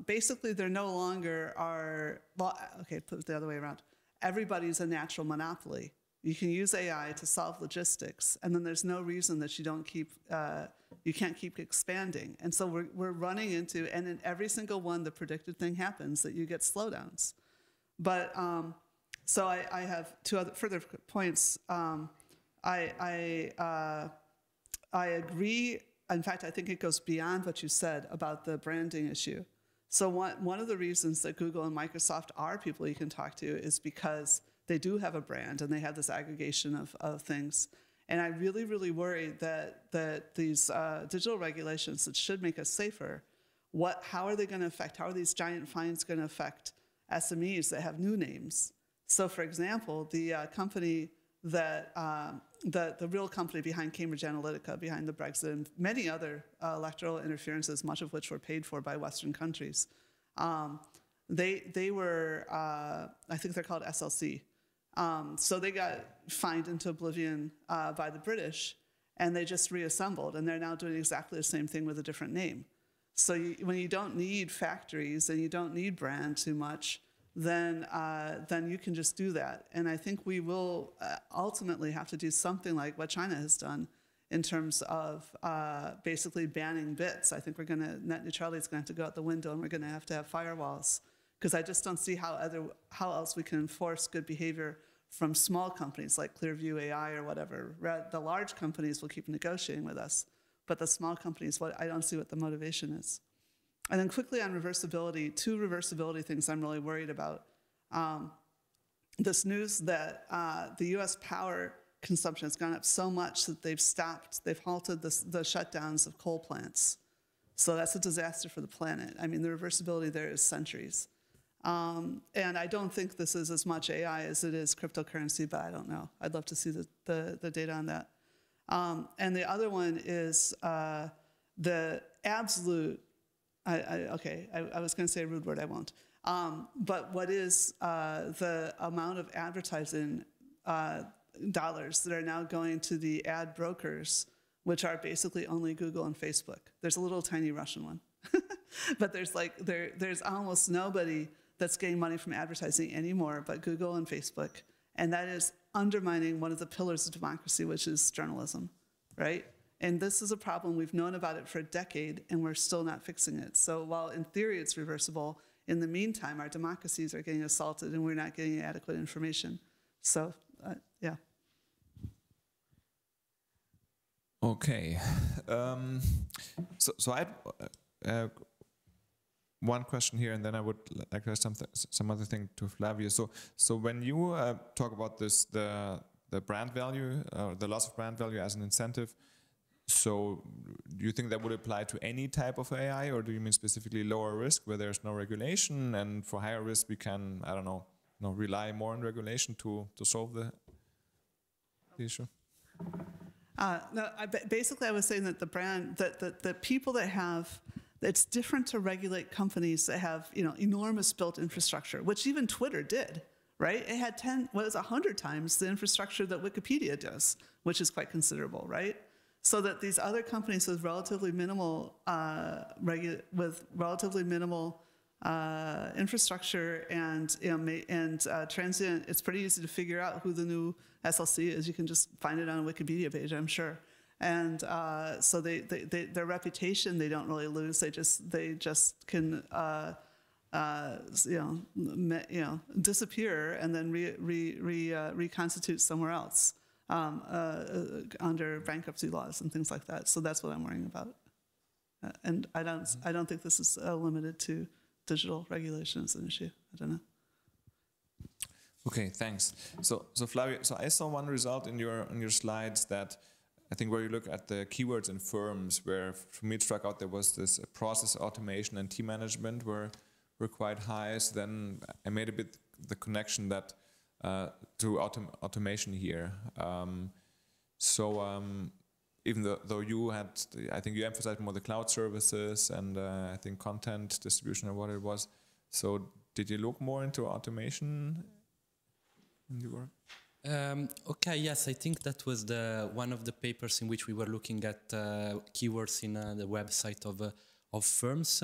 basically there no longer are, well, okay, put it the other way around. Everybody's a natural monopoly. You can use AI to solve logistics, and then there's no reason that you can't keep expanding. And so we're running into, and in every single one, the predicted thing happens, that you get slowdowns. But so I have two other further points. I agree in fact, I think it goes beyond what you said about the branding issue. So one of the reasons that Google and Microsoft are people you can talk to is because they do have a brand and they have this aggregation of things. And I really, really worry that these digital regulations that should make us safer, how are they going to affect, how are these giant fines going to affect SMEs that have new names? So for example, the company that, the real company behind Cambridge Analytica, behind the Brexit, and many other electoral interferences, much of which were paid for by Western countries, they were, I think they're called SLC. So they got fined into oblivion by the British, and they just reassembled, and they're now doing exactly the same thing with a different name. So when you don't need factories and you don't need brand too much, then you can just do that. And I think we will ultimately have to do something like what China has done in terms of basically banning bits. I think net neutrality is going to have to go out the window, and we're going to have firewalls, because I just don't see how else we can enforce good behavior from small companies like Clearview AI or whatever. The large companies will keep negotiating with us, but the small companies, I don't see what the motivation is. And then quickly on reversibility, 2 reversibility things I'm really worried about. This news that the US power consumption has gone up so much that they've halted the shutdowns of coal plants. So that's a disaster for the planet. I mean, the reversibility there is centuries. And I don't think this is as much AI as it is cryptocurrency, but I don't know. I'd love to see the data on that. And the other one is the absolute, I was going to say a rude word, I won't. But what is the amount of advertising dollars that are now going to the ad brokers, which are basically only Google and Facebook? There's a little tiny Russian one. But there's almost nobody that's getting money from advertising anymore but Google and Facebook. And that is undermining one of the pillars of democracy, which is journalism, right? And this is a problem. We've known about it for a decade, and we're still not fixing it. So while in theory it's reversible, in the meantime, our democracies are getting assaulted, and we're not getting adequate information. So, yeah. Okay. So I had one question here, and then I would like to ask some other thing to Flavio. So when you talk about this, the brand value, the loss of brand value as an incentive, so do you think that would apply to any type of AI, or do you mean specifically lower risk where there's no regulation, and for higher risk we can, I don't know, rely more on regulation to solve the issue? No, basically I was saying that the brand, the people that have, it's different to regulate companies that have, enormous built infrastructure, which even Twitter did, right? It had 100 times the infrastructure that Wikipedia does, which is quite considerable, right? So that these other companies with relatively minimal, infrastructure and transient, it's pretty easy to figure out who the new SLC is. You can just find it on a Wikipedia page, I'm sure. And so their reputation they don't really lose. They just can disappear and then reconstitute somewhere else under bankruptcy laws and things like that. So that's what I'm worrying about. And I don't think this is limited to digital regulation as an issue. I don't know. Okay, thanks. So Flavio, so I saw one result in your slides that I think where you look at the keywords in firms, where for me it struck out there was this process automation and team management were quite high. So then I made a bit the connection that to automation here. Even though you had, I think you emphasized more the cloud services and I think content distribution or what it was. So did you look more into automation in your work? Okay, yes, I think that was one of the papers in which we were looking at keywords in the website of firms.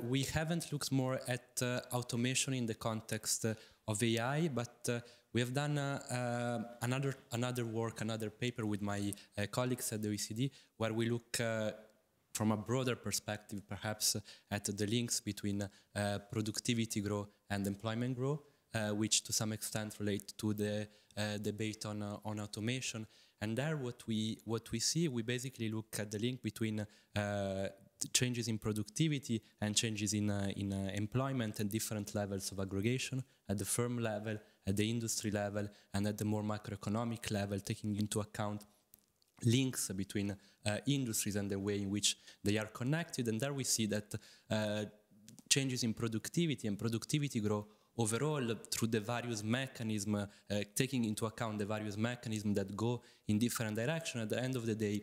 We haven't looked more at automation in the context of AI, but we have done another paper with my colleagues at the OECD, where we look from a broader perspective, perhaps, at the links between productivity growth and employment growth, which to some extent relate to the debate on automation. And there what we see, we basically look at the link between changes in productivity and changes in employment and different levels of aggregation at the firm level, at the industry level, and at the more macroeconomic level, taking into account links between industries and the way in which they are connected. And there we see that changes in productivity and productivity grow overall through the various mechanisms, taking into account the various mechanisms that go in different directions. At the end of the day,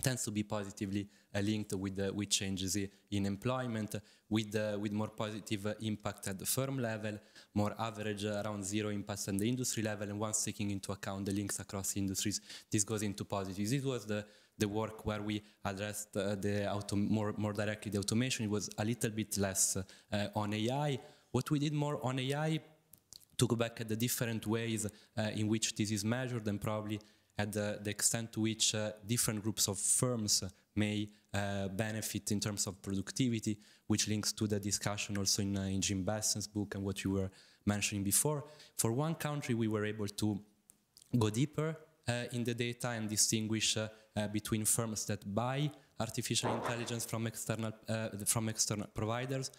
tends to be positively linked with changes in employment, with more positive impact at the firm level, more average around zero impact at the industry level, and once taking into account the links across industries, this goes into positives. This was the work where we addressed more directly the automation. It was a little bit less on AI. What we did more on AI, to go back at the different ways in which this is measured, and probably at the extent to which different groups of firms may benefit in terms of productivity, which links to the discussion also in Jim Bessen's book and what you were mentioning before. For one country, we were able to go deeper in the data and distinguish between firms that buy artificial intelligence from external providers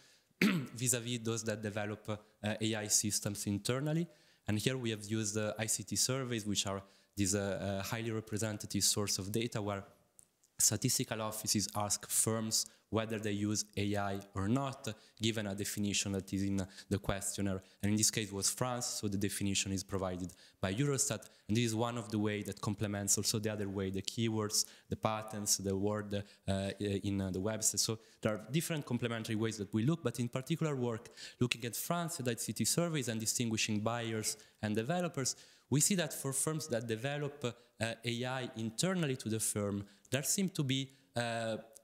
vis-a-vis those that develop AI systems internally. And here we have used ICT surveys, which are this highly representative source of data where statistical offices ask firms whether they use AI or not, given a definition that is in the questionnaire. And in this case, it was France, so the definition is provided by Eurostat. And this is one of the ways that complements also the other way, the keywords, the patterns, the word in the website. So there are different complementary ways that we look, but in particular work looking at France and ICT surveys and distinguishing buyers and developers. We see that for firms that develop AI internally to the firm, there seems to be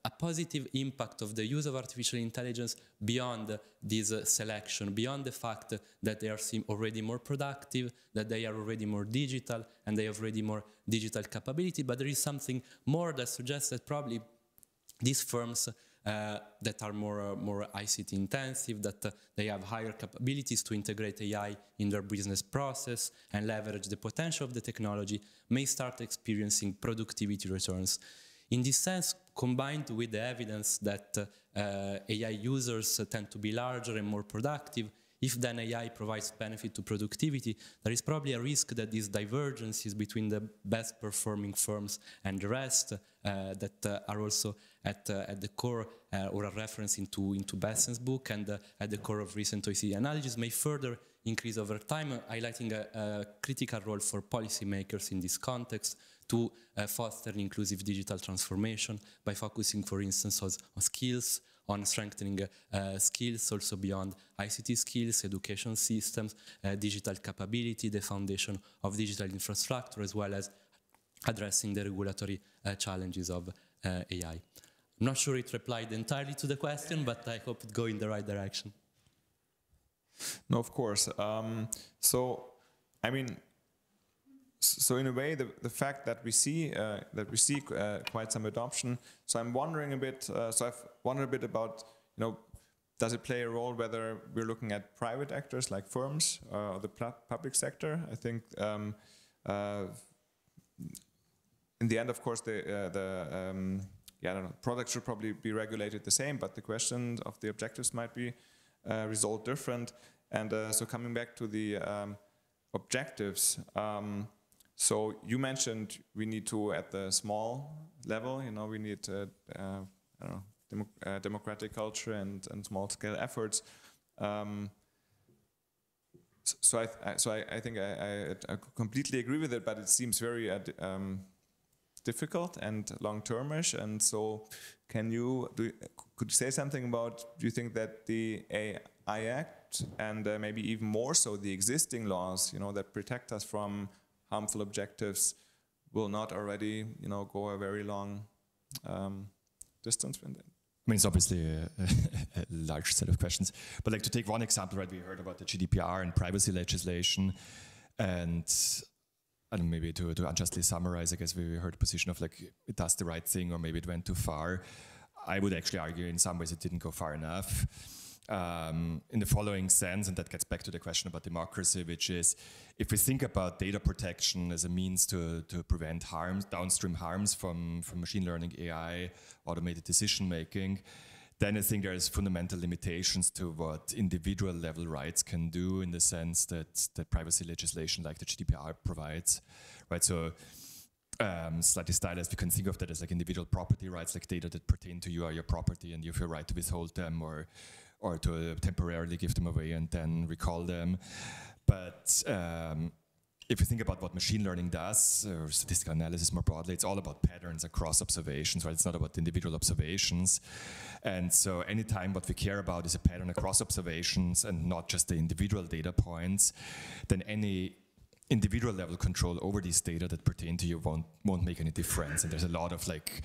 a positive impact of the use of artificial intelligence beyond this selection, beyond the fact that they are already more productive, that they are already more digital, and they have already more digital capability. But there is something more that suggests that probably these firms that are more ICT intensive, that they have higher capabilities to integrate AI in their business process and leverage the potential of the technology, may start experiencing productivity returns. In this sense, combined with the evidence that AI users tend to be larger and more productive, if then AI provides benefit to productivity, there is probably a risk that these divergences between the best performing firms and the rest that are also at the core or a reference into Bessen's book and at the core of recent OECD analysis may further increase over time, highlighting a critical role for policymakers in this context to foster inclusive digital transformation by focusing, for instance, on skills, on strengthening skills also beyond ICT skills, education systems, digital capability, the foundation of digital infrastructure, as well as addressing the regulatory challenges of AI. I'm not sure it replied entirely to the question, but I hope it goes in the right direction. No, of course. So in a way, the fact that we see quite some adoption. So I'm wondering a bit. So I've wondered a bit about, does it play a role whether we're looking at private actors like firms or the public sector? I think in the end, of course, I don't know, products should probably be regulated the same, but the question of the objectives might be resolved different. And so coming back to the objectives. So you mentioned we need to, at the small level, we need democratic culture and small-scale efforts. So I think I completely agree with it, but it seems very difficult and long-termish. And so, could you say something about? Do you think that the AI Act and maybe even more so the existing laws, that protect us from harmful objectives, will not already, go a very long distance from that? I mean, it's obviously a large set of questions, but like to take one example, right? We heard about the GDPR and privacy legislation, and maybe to unjustly summarize, I guess we heard a position of like it does the right thing, or maybe it went too far. I would actually argue in some ways it didn't go far enough. in the following sense, and that gets back to the question about democracy, which is if we think about data protection as a means to prevent harms, downstream harms from machine learning, AI, automated decision making, then I think there's fundamental limitations to what individual level rights can do in the sense that privacy legislation like the GDPR provides, right? So slightly stylized, we can think of that as like individual property rights, like data that pertain to you are your property and you have your right to withhold them or to temporarily give them away and then recall them. But if you think about what machine learning does, or statistical analysis more broadly, it's all about patterns across observations, right? It's not about individual observations. And so anytime what we care about is a pattern across observations and not just the individual data points, then any individual level control over these data that pertain to you won't make any difference. And there's a lot of like,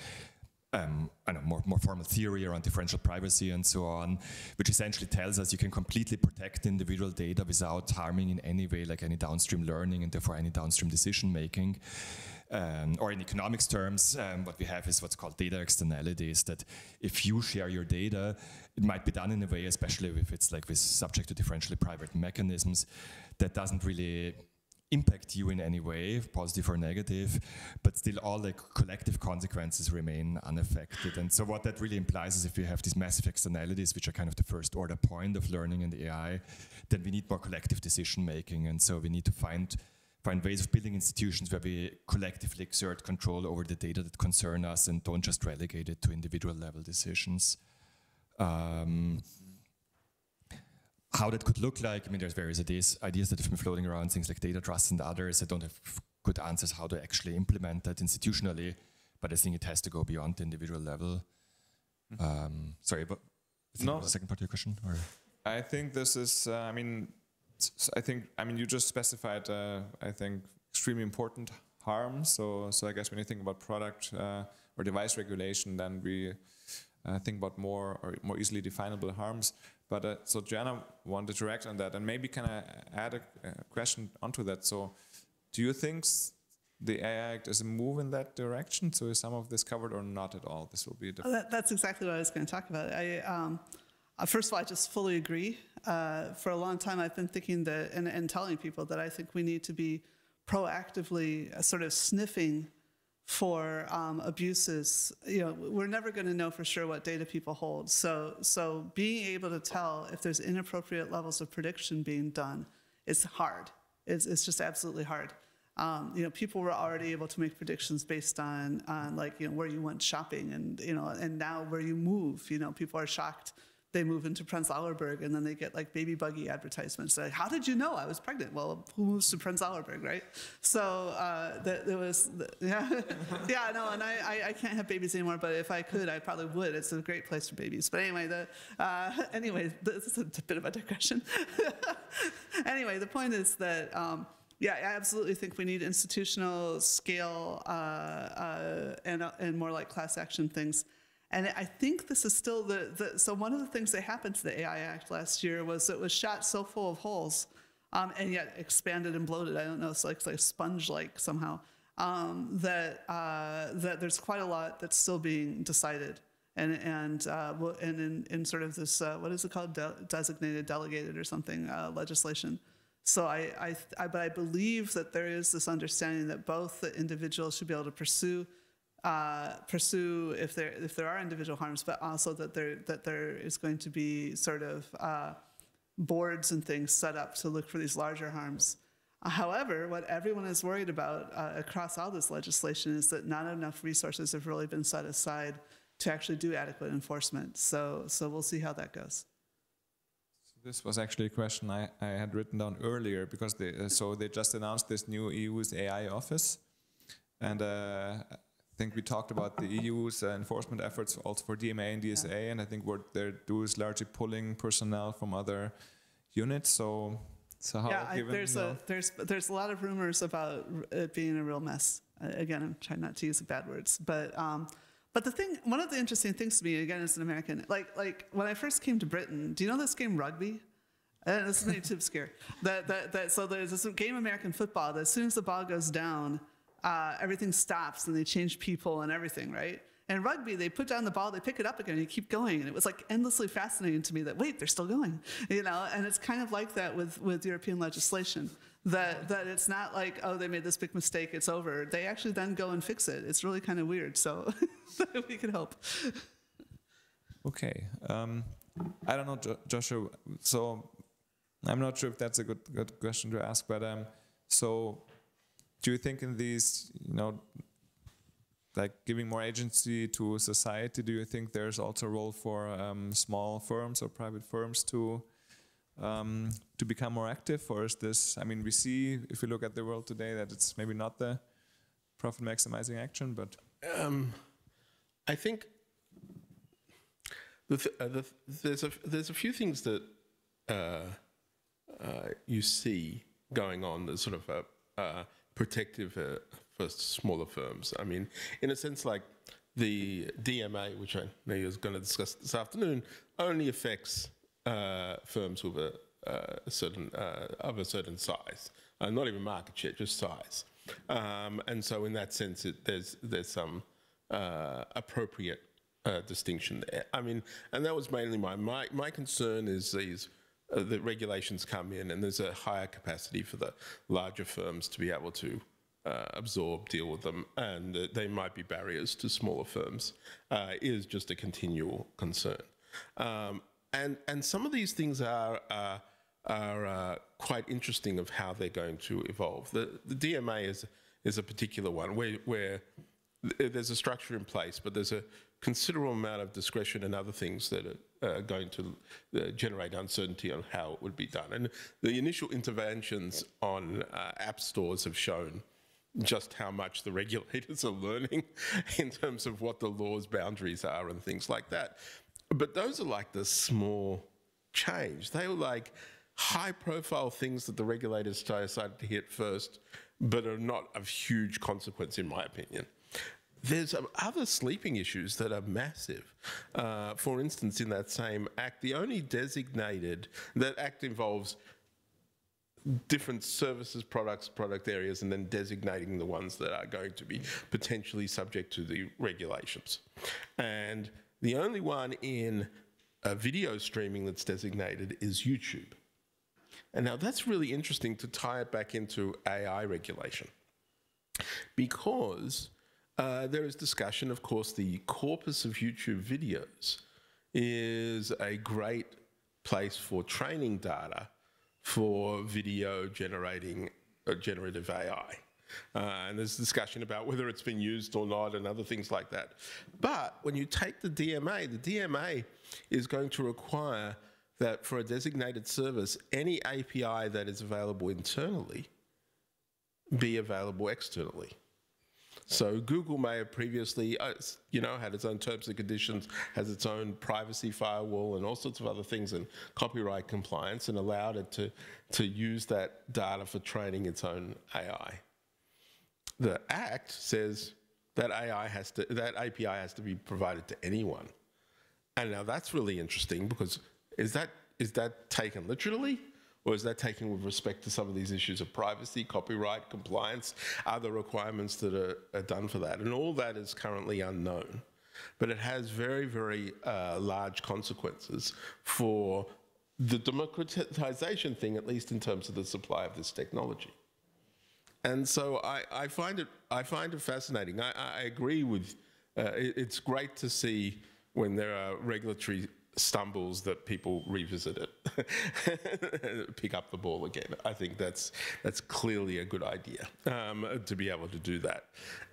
I don't know, more formal theory around differential privacy and so on, which essentially tells us you can completely protect individual data without harming in any way like any downstream learning and therefore any downstream decision making. Or in economics terms, what we have is what's called data externalities, that if you share your data, it might be done in a way, especially if it's like with subject to differentially private mechanisms, that doesn't really impact you in any way, positive or negative, but still all the collective consequences remain unaffected. And so what that really implies is if we have these massive externalities, which are kind of the first order point of learning and AI, then we need more collective decision making. And so we need to find ways of building institutions where we collectively exert control over the data that concern us and don't just relegate it to individual level decisions. How that could look like, I mean, there's various ideas that have been floating around, things like data trust and others. I don't have good answers how to actually implement that institutionally, but I think it has to go beyond the individual level. Sorry, but no, the second part of your question? Or? I think this is, I mean, you just specified, I think, extremely important harm. So I guess when you think about product or device regulation, then we think about more easily definable harms. But so Joanna wanted to react on that, and maybe can I add a question onto that? So do you think the AI Act is a move in that direction? So is some of this covered or not at all? This will be different. That's exactly what I was going to talk about. First of all, I just fully agree. For a long time, I've been thinking that, and telling people that I think we need to be proactively sort of sniffing for abuses. You know, we're never going to know for sure what data people hold. So being able to tell if there's inappropriate levels of prediction being done is hard. It's just absolutely hard. You know, people were already able to make predictions based on like, you know, where you went shopping and, you know, and now where you move. You know, people are shocked. They move into Prenzlauer Berg and then they get like baby buggy advertisements. Like, how did you know I was pregnant? Well, who moves to Prenzlauer Berg, right? So there was, yeah, no, and I can't have babies anymore, but if I could, I probably would. It's a great place for babies. But anyway, this is a bit of a digression. Anyway, the point is that, yeah, I absolutely think we need institutional scale and more like class action things. And I think this is still so one of the things that happened to the AI Act last year was it was shot so full of holes and yet expanded and bloated. I don't know, it's like sponge-like somehow, that there's quite a lot that's still being decided. And in sort of this, what is it called, designated, delegated or something, legislation. So but I believe that there is this understanding that both the individuals should be able to pursue if there are individual harms, but also that there is going to be sort of boards and things set up to look for these larger harms. However, what everyone is worried about across all this legislation is that not enough resources have really been set aside to actually do adequate enforcement. So we'll see how that goes. This was actually a question I had written down earlier because they just announced this new EU's AI office, and I think we talked about the EU's enforcement efforts also for DMA and DSA, yeah. And I think what they do is largely pulling personnel from other units. So how? Yeah, there's a lot of rumors about it being a real mess. Again, I'm trying not to use the bad words, but one of the interesting things to me, again, as an American, like when I first came to Britain, do you know this game rugby? This is maybe too obscure. So there's this game American football that as soon as the ball goes down, everything stops and they change people and everything, right? In rugby, they put down the ball, they pick it up again, and you keep going. And it was like endlessly fascinating to me that, wait, they're still going, you know? And it's kind of like that with European legislation, that it's not like, oh, they made this big mistake, it's over. They actually then go and fix it. It's really kind of weird, so we can help. Okay. I don't know, Joshua, so I'm not sure if that's a good question to ask, but so do you think in these, you know, like giving more agency to society, do you think there's also a role for small firms or private firms to become more active, or is this, I mean, we see, if we look at the world today, that it's maybe not the profit maximizing action, but... I think there's a few things that you see going on that's sort of protective for smaller firms. I mean, in a sense, like the DMA, which I know you're going to discuss this afternoon, only affects firms with a certain size, not even market share, just size. And so, in that sense, there's some appropriate distinction there. I mean, and that was mainly my concern is these. The regulations come in, and there's a higher capacity for the larger firms to be able to absorb, deal with them, and they might be barriers to smaller firms, is just a continual concern. And some of these things are quite interesting of how they're going to evolve. The DMA is a particular one where there's a structure in place, but there's a considerable amount of discretion and other things that are going to generate uncertainty on how it would be done. And the initial interventions on app stores have shown just how much the regulators are learning in terms of what the law's boundaries are and things like that. But those are like the small change. They were like high-profile things that the regulators decided to hit first, but are not of huge consequence, in my opinion. There's other sleeping issues that are massive. For instance, in that same act, the only designated, that act involves different services, products, product areas, and then designating the ones that are going to be potentially subject to the regulations. And the only one in video streaming that's designated is YouTube. And now that's really interesting to tie it back into AI regulation, because there is discussion, of course, the corpus of YouTube videos is a great place for training data for video generating generative AI. And there's discussion about whether it's been used or not and other things like that. But when you take the DMA is going to require that for a designated service, any API that is available internally be available externally. So Google may have previously, had its own terms and conditions, has its own privacy firewall and all sorts of other things and copyright compliance, and allowed it to use that data for training its own AI. The Act says that API has to be provided to anyone. And now that's really interesting, because is that taken literally? Or is that taken with respect to some of these issues of privacy, copyright, compliance, other requirements that are done for that? And all that is currently unknown. But it has very, very large consequences for the democratization thing, at least in terms of the supply of this technology. And so I find it fascinating. I agree with, it's great to see when there are regulatory stumbles that people revisit it, pick up the ball again. I think that's clearly a good idea, to be able to do that.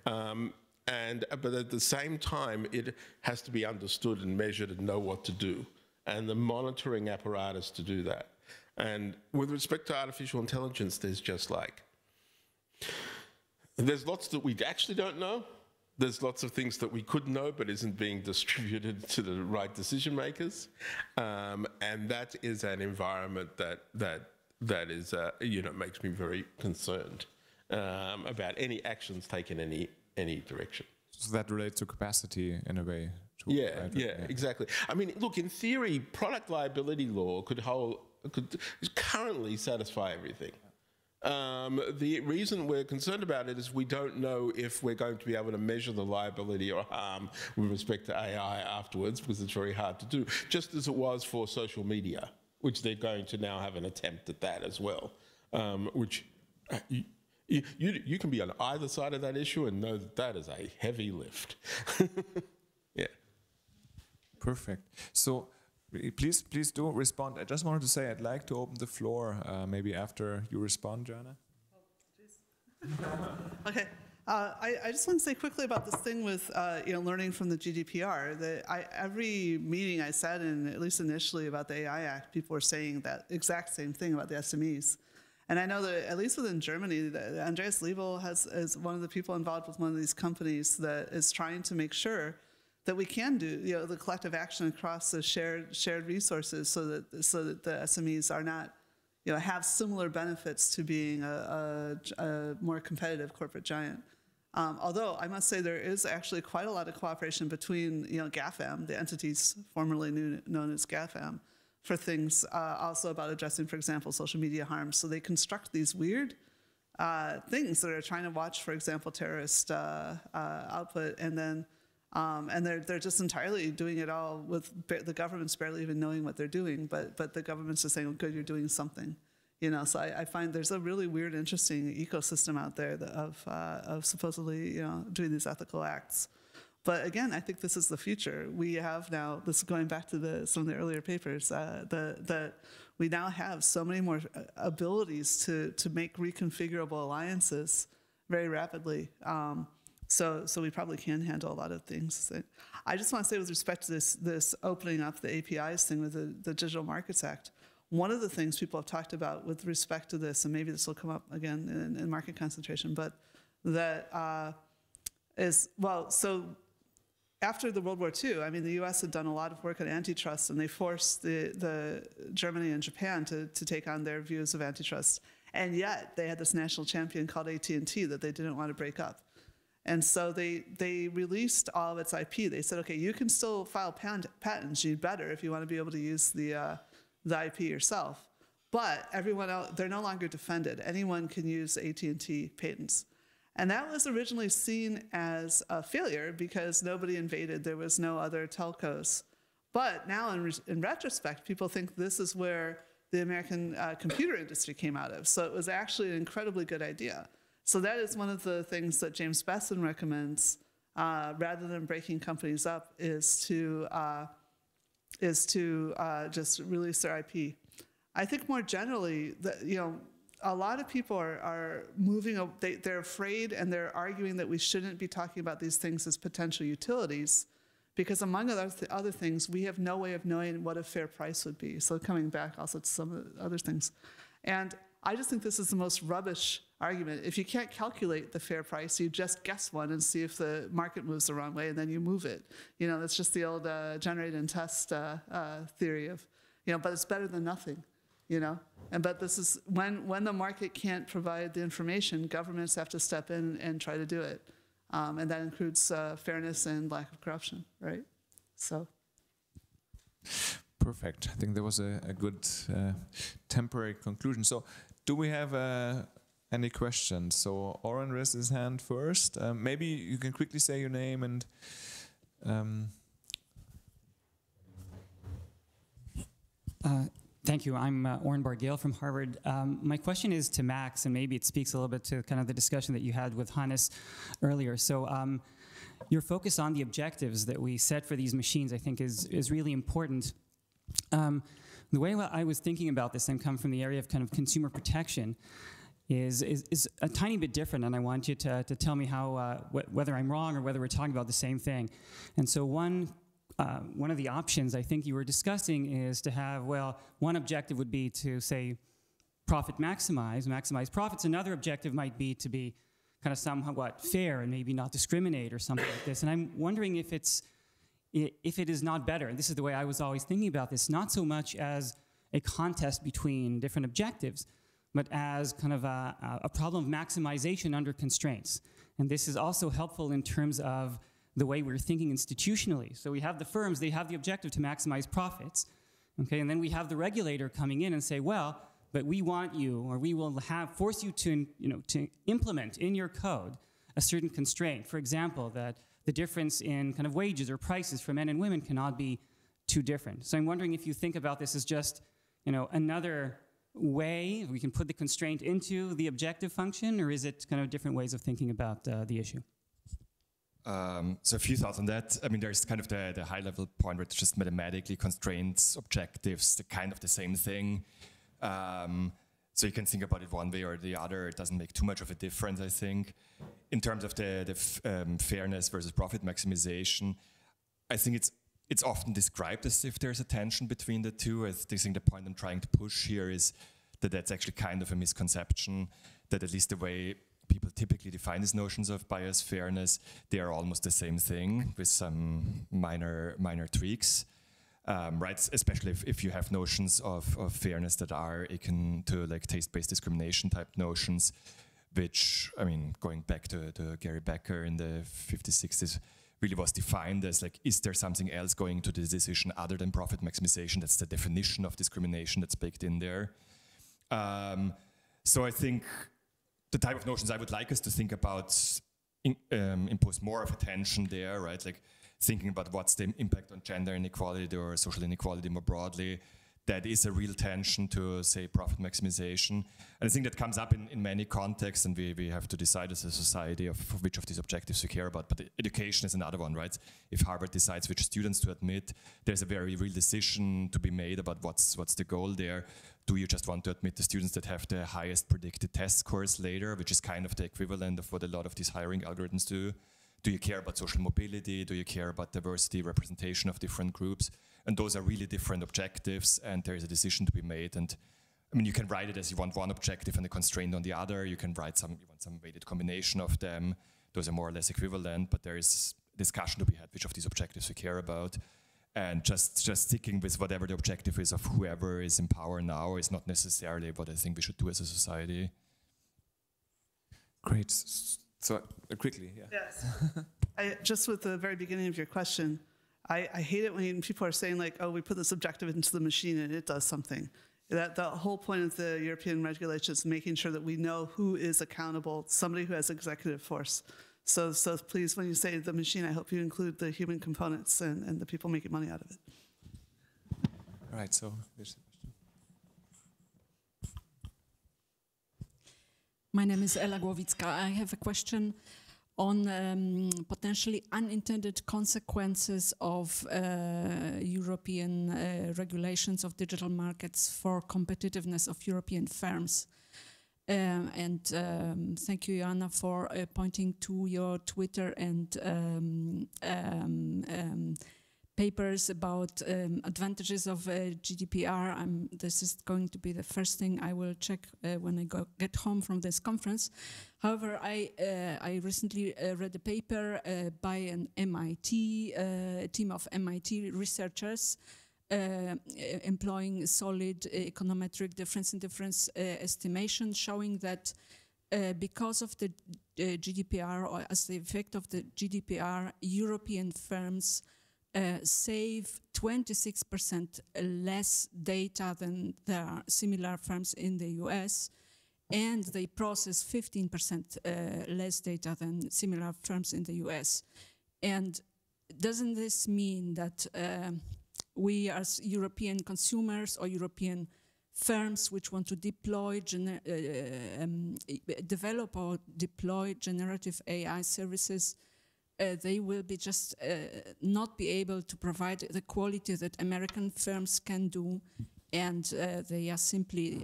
But at the same time, it has to be understood and measured and know what to do, and the monitoring apparatus to do that. And with respect to artificial intelligence, there's lots that we actually don't know. There's lots of things that we could know but isn't being distributed to the right decision makers, and that is an environment that is makes me very concerned about any actions taken in any direction. So that relates to capacity in a way. Yeah, exactly. I mean, look, in theory, product liability law could currently satisfy everything. The reason we're concerned about it is we don't know if we're going to be able to measure the liability or harm with respect to AI afterwards, because it's very hard to do, just as it was for social media, which they're going to now have an attempt at that as well, which you can be on either side of that issue and know that that is a heavy lift. Yeah. Perfect. So please do respond. I just wanted to say I'd like to open the floor maybe after you respond, Joanna. Okay. I just want to say quickly about this thing with learning from the GDPR. Every meeting I sat in, at least initially about the AI Act, people were saying that exact same thing about the SMEs. And I know that at least within Germany, Andreas Liebel is one of the people involved with one of these companies that is trying to make sure that we can do the collective action across the shared resources, so that the SMEs are not have similar benefits to being a more competitive corporate giant. Although I must say there is actually quite a lot of cooperation between GAFAM, the entities formerly known as GAFAM, for things also about addressing, for example, social media harms. So they construct these weird things that are trying to watch, for example, terrorist output, and then they're just entirely doing it all with the government's barely even knowing what they're doing, but the government's just saying, oh, good, you're doing something. So I find there's a really weird, interesting ecosystem out there of supposedly doing these ethical acts. But again, I think this is the future. We have now, this is going back to some of the earlier papers, that we now have so many more abilities to make reconfigurable alliances very rapidly. So we probably can handle a lot of things. I just want to say, with respect to this opening up the APIs thing with the Digital Markets Act, one of the things people have talked about with respect to this, and maybe this will come up again in market concentration, but that is, well, so after the World War II, I mean, the US had done a lot of work on antitrust, and they forced the Germany and Japan to take on their views of antitrust. And yet they had this national champion called AT&T that they didn't want to break up. And so they released all of its IP. They said, okay, you can still file patents. You'd better if you want to be able to use the IP yourself. But everyone else, they're no longer defended. Anyone can use AT&T patents. And that was originally seen as a failure because nobody invaded. There was no other telcos. But now in retrospect, people think this is where the American computer industry came out of. So it was actually an incredibly good idea. So that is one of the things that James Besson recommends, rather than breaking companies up, is to just release their IP. I think more generally, a lot of people are moving, they're afraid and they're arguing that we shouldn't be talking about these things as potential utilities, because among other things, we have no way of knowing what a fair price would be. So coming back also to some of the other things. And I just think this is the most rubbish argument. If you can't calculate the fair price, you just guess one and see if the market moves the wrong way, and then you move it. That's just the old generate and test theory of, but it's better than nothing, But this is, when the market can't provide the information, governments have to step in and try to do it. And that includes fairness and lack of corruption, right? So. Perfect. I think there was a good temporary conclusion. So do we have any questions? So Oren raised his hand first. Maybe you can quickly say your name and... Thank you. I'm Oren Bargale from Harvard. My question is to Max, and maybe it speaks a little bit to kind of the discussion that you had with Hannes earlier. So your focus on the objectives that we set for these machines, I think, is really important. The way I was thinking about this, and come from the area of kind of consumer protection, is a tiny bit different, and I want you to tell me how whether I'm wrong or whether we're talking about the same thing. And so one of the options I think you were discussing is to have, well, one objective would be to say profit maximize profits. Another objective might be to be kind of somewhat fair and maybe not discriminate or something like this. And I'm wondering if it is not better, and this is the way I was always thinking about this, not so much as a contest between different objectives, but as kind of a problem of maximization under constraints. And this is also helpful in terms of the way we're thinking institutionally. So we have the firms, they have the objective to maximize profits, okay? And then we have the regulator coming in and say, well, but we want you, or we will force you to, to implement in your code a certain constraint. For example, that the difference in kind of wages or prices for men and women cannot be too different. So I'm wondering if you think about this as just, another way we can put the constraint into the objective function, or is it kind of different ways of thinking about the issue? So a few thoughts on that. I mean, there's kind of the high-level point where it's just mathematically constraints, objectives, kind of the same thing. So you can think about it one way or the other. It doesn't make too much of a difference, I think. In terms of the fairness versus profit maximization, I think it's often described as if there's a tension between the two. I think the point I'm trying to push here is that that's actually kind of a misconception, that at least the way people typically define these notions of bias fairness, they are almost the same thing with some minor tweaks, right? Especially if you have notions of fairness that are akin to like taste-based discrimination type notions, which, I mean, going back to Gary Becker in the 50s, 60s, really was defined as like, is there something else going to the decision other than profit maximization? That's the definition of discrimination that's baked in there. So I think the type of notions I would like us to think about impose more of attention there, right? Like thinking about what's the impact on gender inequality or social inequality more broadly. That is a real tension to, say, profit maximization. And I think that comes up in many contexts, and we have to decide as a society of which of these objectives we care about. But education is another one, right? If Harvard decides which students to admit, there's a very real decision to be made about what's the goal there. Do you just want to admit the students that have the highest predicted test scores later, which is kind of the equivalent of what a lot of these hiring algorithms do? Do you care about social mobility? Do you care about diversity, representation of different groups? And those are really different objectives, and there is a decision to be made. And I mean, you can write it as you want one objective and a constraint on the other. You can write you want some weighted combination of them. Those are more or less equivalent, but there is discussion to be had which of these objectives we care about. And just sticking with whatever the objective is of whoever is in power now is not necessarily what I think we should do as a society. Great. So quickly, yeah. Yes. Just with the very beginning of your question, I hate it when people are saying like, oh, we put this objective into the machine and it does something. That the whole point of the European regulations is making sure that we know who is accountable, somebody who has executive force. So please, when you say the machine, I hope you include the human components and the people making money out of it. All right, so there's a question. My name is Ela Głowicka. I have a question on potentially unintended consequences of European regulations of digital markets for competitiveness of European firms. And thank you, Joanna, for pointing to your Twitter and papers about advantages of GDPR. This is going to be the first thing I will check when I get home from this conference. However, I recently read a paper by an MIT team of MIT researchers employing solid econometric difference estimation, showing that because of the GDPR, or as the effect of the GDPR, European firms save 26% less data than their similar firms in the US, and they process 15% less data than similar firms in the US. And doesn't this mean that we as European consumers or European firms which want to deploy, develop or deploy generative AI services, they will be just not be able to provide the quality that American firms can do, and they are simply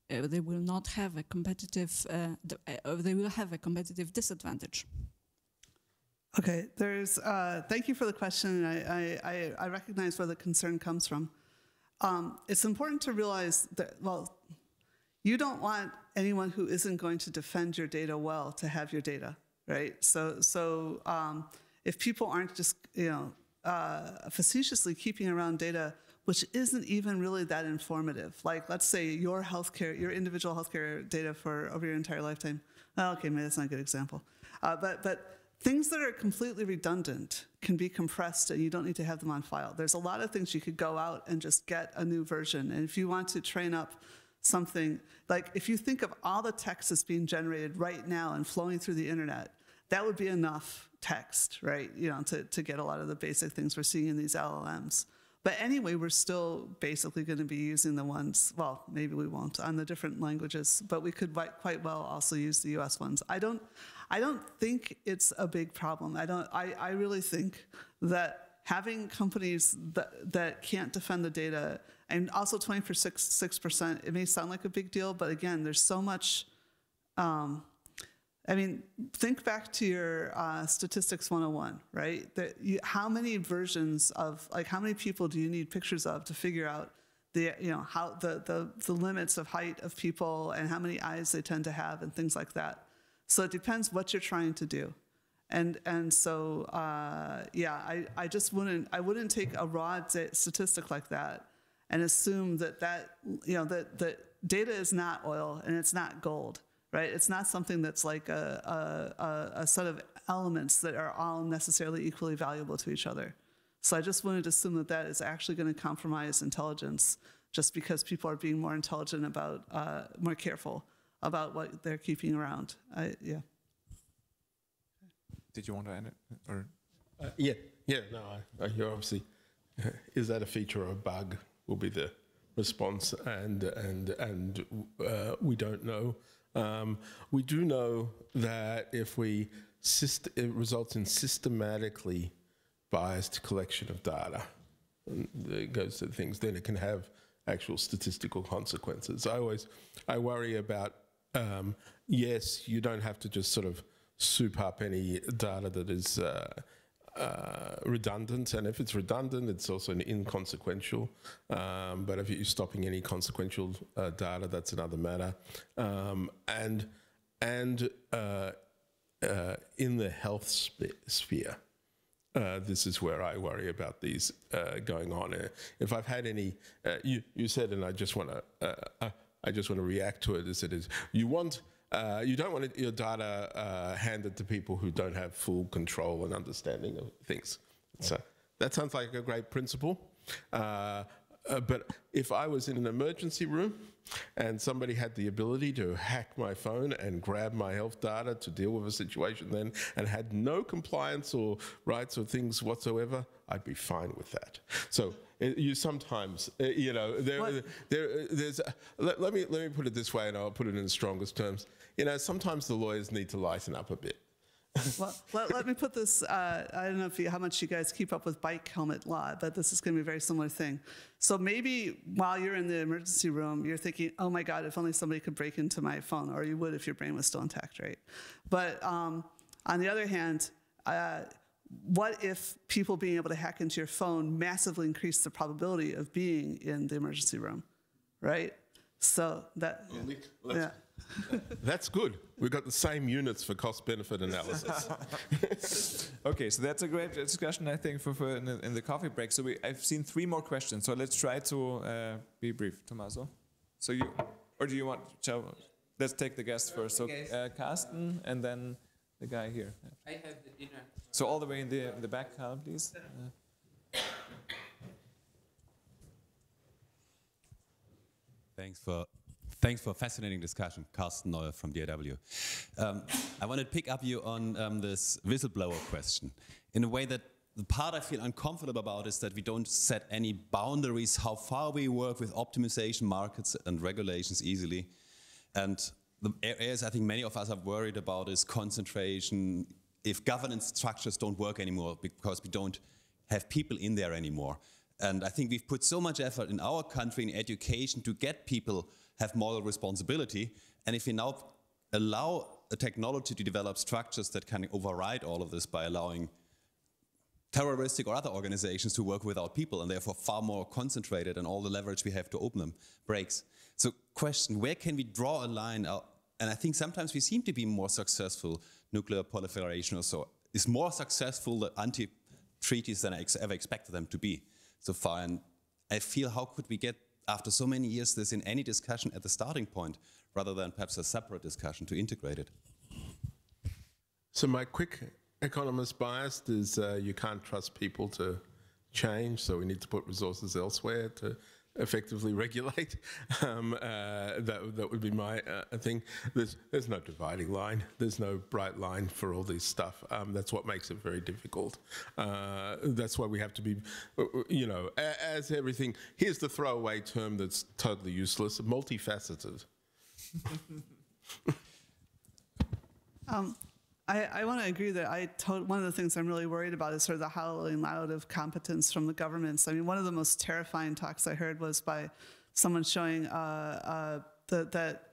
they will not have a competitive. They will have a competitive disadvantage. Okay, thank you for the question. I recognize where the concern comes from. It's important to realize that, well, you don't want anyone who isn't going to defend your data well to have your data, right? So if people aren't just, facetiously keeping around data which isn't even really that informative, like let's say your individual healthcare data for over your entire lifetime. Okay, maybe that's not a good example, but things that are completely redundant can be compressed and you don't need to have them on file. There's a lot of things you could go out and just get a new version. And if you want to train up something, like if you think of all the text that's being generated right now and flowing through the internet, that would be enough text, right? You know, to get a lot of the basic things we're seeing in these LLMs. But anyway, we're still basically going to be using the ones, well, maybe we won't, on the different languages, but we could quite well also use the US ones. I don't think it's a big problem. I really think that having companies that can't defend the data, and also 26%, it may sound like a big deal, but again, there's so much, I mean, think back to your statistics 101, right? How many versions of, like, how many people do you need pictures of to figure out the, you know, how the limits of height of people and how many eyes they tend to have and things like that. So it depends what you're trying to do. And so, yeah, I wouldn't take a raw statistic like that and assume that you know, that data is not oil and it's not gold. Right? It's not something that's like a set of elements that are all necessarily equally valuable to each other. So I just wouldn't assume that that is actually going to compromise intelligence just because people are being more intelligent about, more careful about what they're keeping around. Yeah. Did you want to add it? Or? Yeah, no, you're obviously, is that a feature or a bug will be the response, and we don't know. We do know that if it results in systematically biased collection of data, and it goes to things, then it can have actual statistical consequences. I worry about, yes, you don't have to just sort of soup up any data that is redundant, and if it's redundant, it's also inconsequential. But if you're stopping any consequential data, that's another matter. And in the health sphere, this is where I worry about these going on. If I've had any, you said, and I just want to react to it as it is. You don't want your data handed to people who don't have full control and understanding of things. So that sounds like a great principle. But if I was in an emergency room and somebody had the ability to hack my phone and grab my health data to deal with a situation then and had no compliance or rights or things whatsoever, I'd be fine with that. So you sometimes, you know, there's. Let me put it this way, and I'll put it in the strongest terms. You know, sometimes the lawyers need to lighten up a bit. Well, let me put this, I don't know how much you guys keep up with bike helmet law, but this is going to be a very similar thing. So maybe while you're in the emergency room, you're thinking, oh my God, if only somebody could break into my phone, or you would if your brain was still intact, right? But on the other hand, what if people being able to hack into your phone massively increase the probability of being in the emergency room, right? So that, yeah. That's good. We've got the same units for cost-benefit analysis. Okay, so that's a great discussion, I think, for in the coffee break. So I've seen 3 more questions. So let's try to be brief, Tommaso. So do you want? Let's take the guest first. So Carsten, and then the guy here. I have the dinner. So all the way in the back, Carl, please. Thanks for a fascinating discussion, Carsten Neuer from DAW. I want to pick up you on this whistleblower question in a way that the part I feel uncomfortable about is that we don't set any boundaries how far we work with optimization markets and regulations easily. And the areas I think many of us are worried about is concentration, if governance structures don't work anymore because we don't have people in there anymore. And I think we've put so much effort in our country in education to get people have moral responsibility. And if we now allow a technology to develop structures that can override all of this by allowing terroristic or other organizations to work without people and therefore far more concentrated, and all the leverage we have to open them breaks. So question, where can we draw a line out? And I think sometimes we seem to be more successful, nuclear proliferation or so, is more successful the anti-treaties than I ever expected them to be so far. And I feel, how could we get, after so many years, this in any discussion at the starting point, rather than perhaps a separate discussion to integrate it? So my quick economist bias is you can't trust people to change, so we need to put resources elsewhere to effectively regulate. That would be my thing. There's no dividing line. There's no bright line for all this stuff. That's what makes it very difficult. That's why we have to be, as everything. Here's the throwaway term that's totally useless: multifaceted. I want to agree that one of the things I'm really worried about is sort of the howling loud of competence from the governments. I mean, one of the most terrifying talks I heard was by someone showing that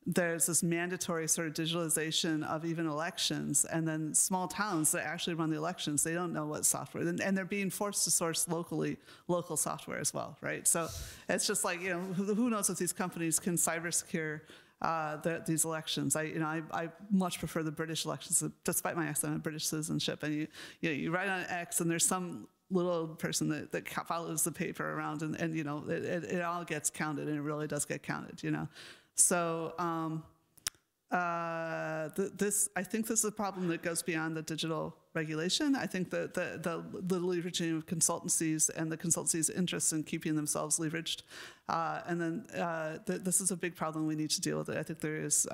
there's this mandatory sort of digitalization of even elections, and then small towns that actually run the elections, they don't know what software, and they're being forced to source local software as well, right? So it's just like, who knows if these companies can cyber secure these elections. I much prefer the British elections, despite my accent of British citizenship. And you write on X, and there's some little person that follows the paper around, and it all gets counted, and it really does get counted. So I think this is a problem that goes beyond the digital regulation. I think that the leveraging of consultancies and the consultancies' interests in keeping themselves leveraged, and then this is a big problem we need to deal with it. I think there is.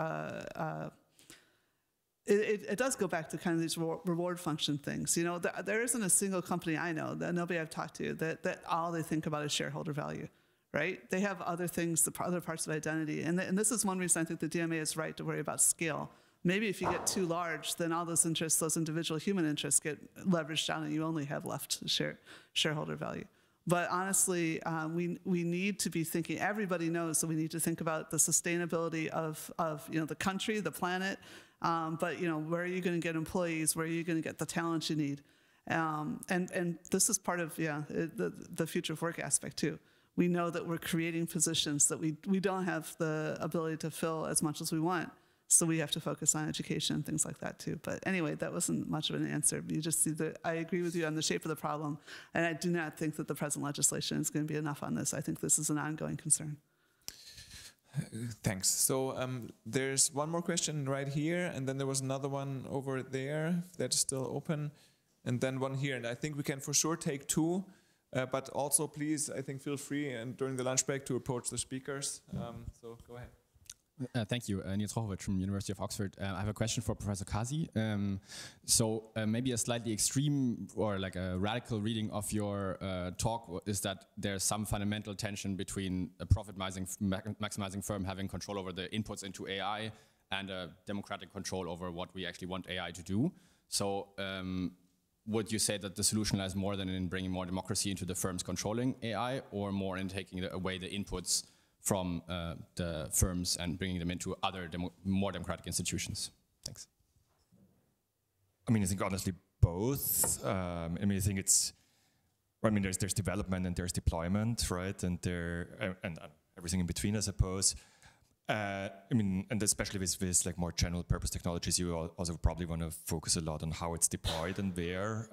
It does go back to kind of these reward function things. There isn't a single company I know, that nobody I've talked to, that all they think about is shareholder value. Right? They have other things, other parts of identity. And this is one reason I think the DMA is right to worry about scale. Maybe if you get too large, then all those interests, those individual human interests, get leveraged down, and you only have left shareholder value. But honestly, we need to be thinking, everybody knows that we need to think about the sustainability of the country, the planet, but where are you going to get employees? Where are you going to get the talent you need? And this is part of the future of work aspect too. We know that we're creating positions that we don't have the ability to fill as much as we want. So we have to focus on education and things like that too. But anyway, that wasn't much of an answer. You just see that I agree with you on the shape of the problem. And I do not think that the present legislation is going to be enough on this. I think this is an ongoing concern. Thanks. So there's one more question right here, and then there was another one over there that's still open, and then one here. And I think we can for sure take two. But also, please, I think, feel free and during the lunch break to approach the speakers. So go ahead. Thank you. Nils Rochowicz from University of Oxford. I have a question for Professor Kazi. So maybe a slightly extreme or like a radical reading of your talk is that there's some fundamental tension between a profit-maximizing firm having control over the inputs into AI and a democratic control over what we actually want AI to do. So would you say that the solution lies more than in bringing more democracy into the firms controlling AI, or more in taking away the inputs from the firms and bringing them into other more democratic institutions? Thanks. I mean, I think honestly both. I mean, I think it's. I mean, there's development and there's deployment, right? And and everything in between, I suppose. I mean, and especially with like more general purpose technologies, you also probably want to focus a lot on how it's deployed and where.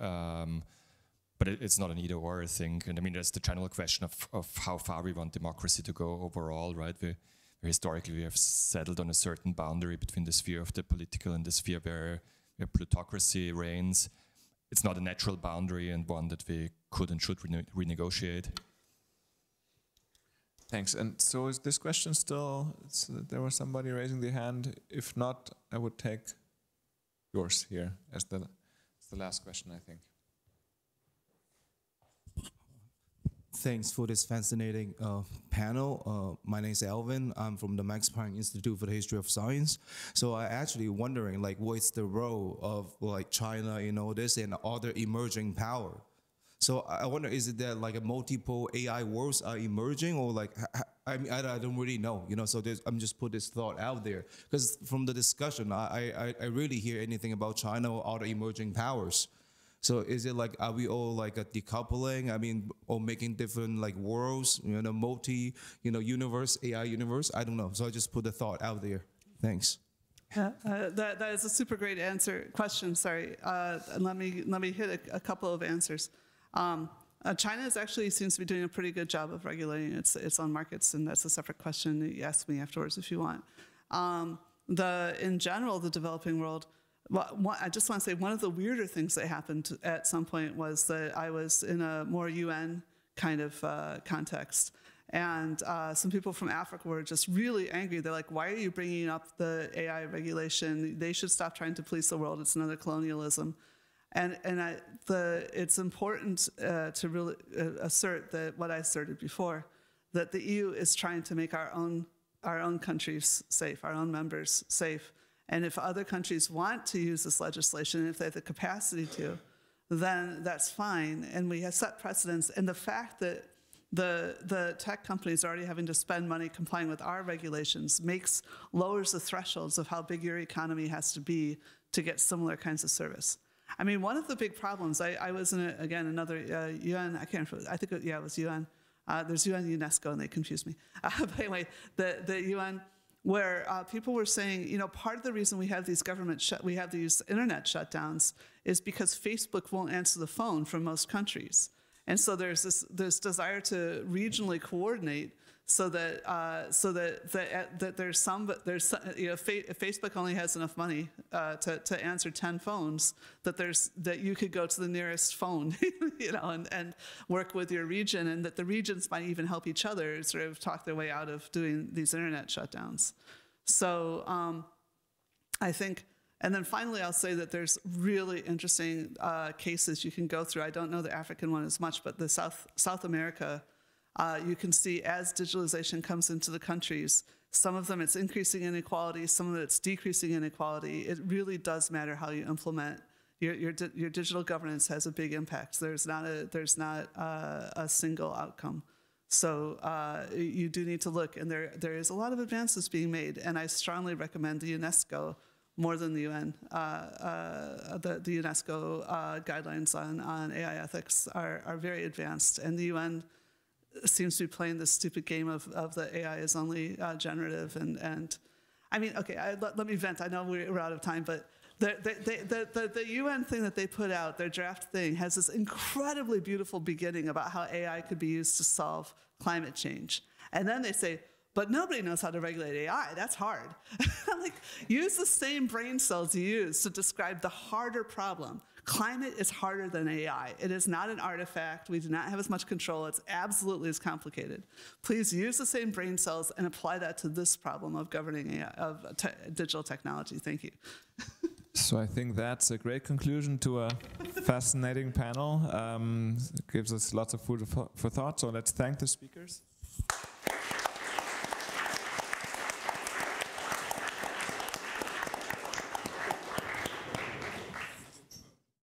But it's not an either or, I think. And I mean, there's the general question of how far we want democracy to go overall, right? Historically, we have settled on a certain boundary between the sphere of the political and the sphere where plutocracy reigns. It's not a natural boundary and one that we could and should renegotiate. Thanks. And so is this question still, there was somebody raising their hand. If not, I would take yours here as the last question, I think. Thanks for this fascinating panel. My name is Alvin. I'm from the Max Planck Institute for the History of Science. So I actually wondering, like, what's the role of like China in all this and other emerging power? So I wonder, is it that like a multiple AI worlds are emerging, or like, I mean, I don't really know, So I'm just put this thought out there, because from the discussion, I really hear anything about China or other emerging powers. So is it like, are we all like a decoupling? I mean, or making different like worlds, multi, universe, AI universe? I don't know. So I just put the thought out there. Thanks. That is a super great question. Sorry. Let me hit a couple of answers. China actually seems to be doing a pretty good job of regulating its own markets, and that's a separate question that you ask me afterwards if you want. In general, the developing world, I just want to say one of the weirder things that happened at some point was that I was in a more UN kind of context, And some people from Africa were just really angry. They're like, why are you bringing up the AI regulation? They should stop trying to police the world. It's another colonialism. And it's important to really assert that what I asserted before, that the EU is trying to make our own countries safe, our own members safe. And if other countries want to use this legislation, and if they have the capacity to, then that's fine. And we have set precedents. And the fact that the tech companies are already having to spend money complying with our regulations lowers the thresholds of how big your economy has to be to get similar kinds of service. I mean, one of the big problems, I was in, another UN, I can't remember, I think, it was UN. There's UN, UNESCO, and they confused me. But anyway, the UN, where people were saying, you know, part of the reason we have these these internet shutdowns is because Facebook won't answer the phone from most countries. And so there's this desire to regionally coordinate so that if Facebook only has enough money to answer 10 phones, that you could go to the nearest phone, you know, and work with your region, and that the regions might even help each other sort of talk their way out of doing these internet shutdowns. So I think. And then finally, I'll say that there's really interesting cases you can go through. I don't know the African one as much, but the South America, you can see as digitalization comes into the countries, some of them it's increasing inequality, some of it's decreasing inequality. It really does matter how you implement your digital governance has a big impact. There's not a single outcome. So you do need to look, and there is a lot of advances being made, and I strongly recommend the UNESCO more than the UN. The UNESCO guidelines on AI ethics are very advanced, and the UN seems to be playing this stupid game of the AI is only generative. And I mean, okay, let me vent. I know we're out of time, but the UN thing that they put out, their draft thing, has this incredibly beautiful beginning about how AI could be used to solve climate change. And then they say, but nobody knows how to regulate AI. That's hard. I'm like, use the same brain cells you use to describe the harder problem. Climate is harder than AI. It is not an artifact. We do not have as much control. It's absolutely as complicated. Please use the same brain cells and apply that to this problem of governing AI, digital technology. Thank you. So I think that's a great conclusion to a fascinating panel. It gives us lots of food for thought. So let's thank the speakers.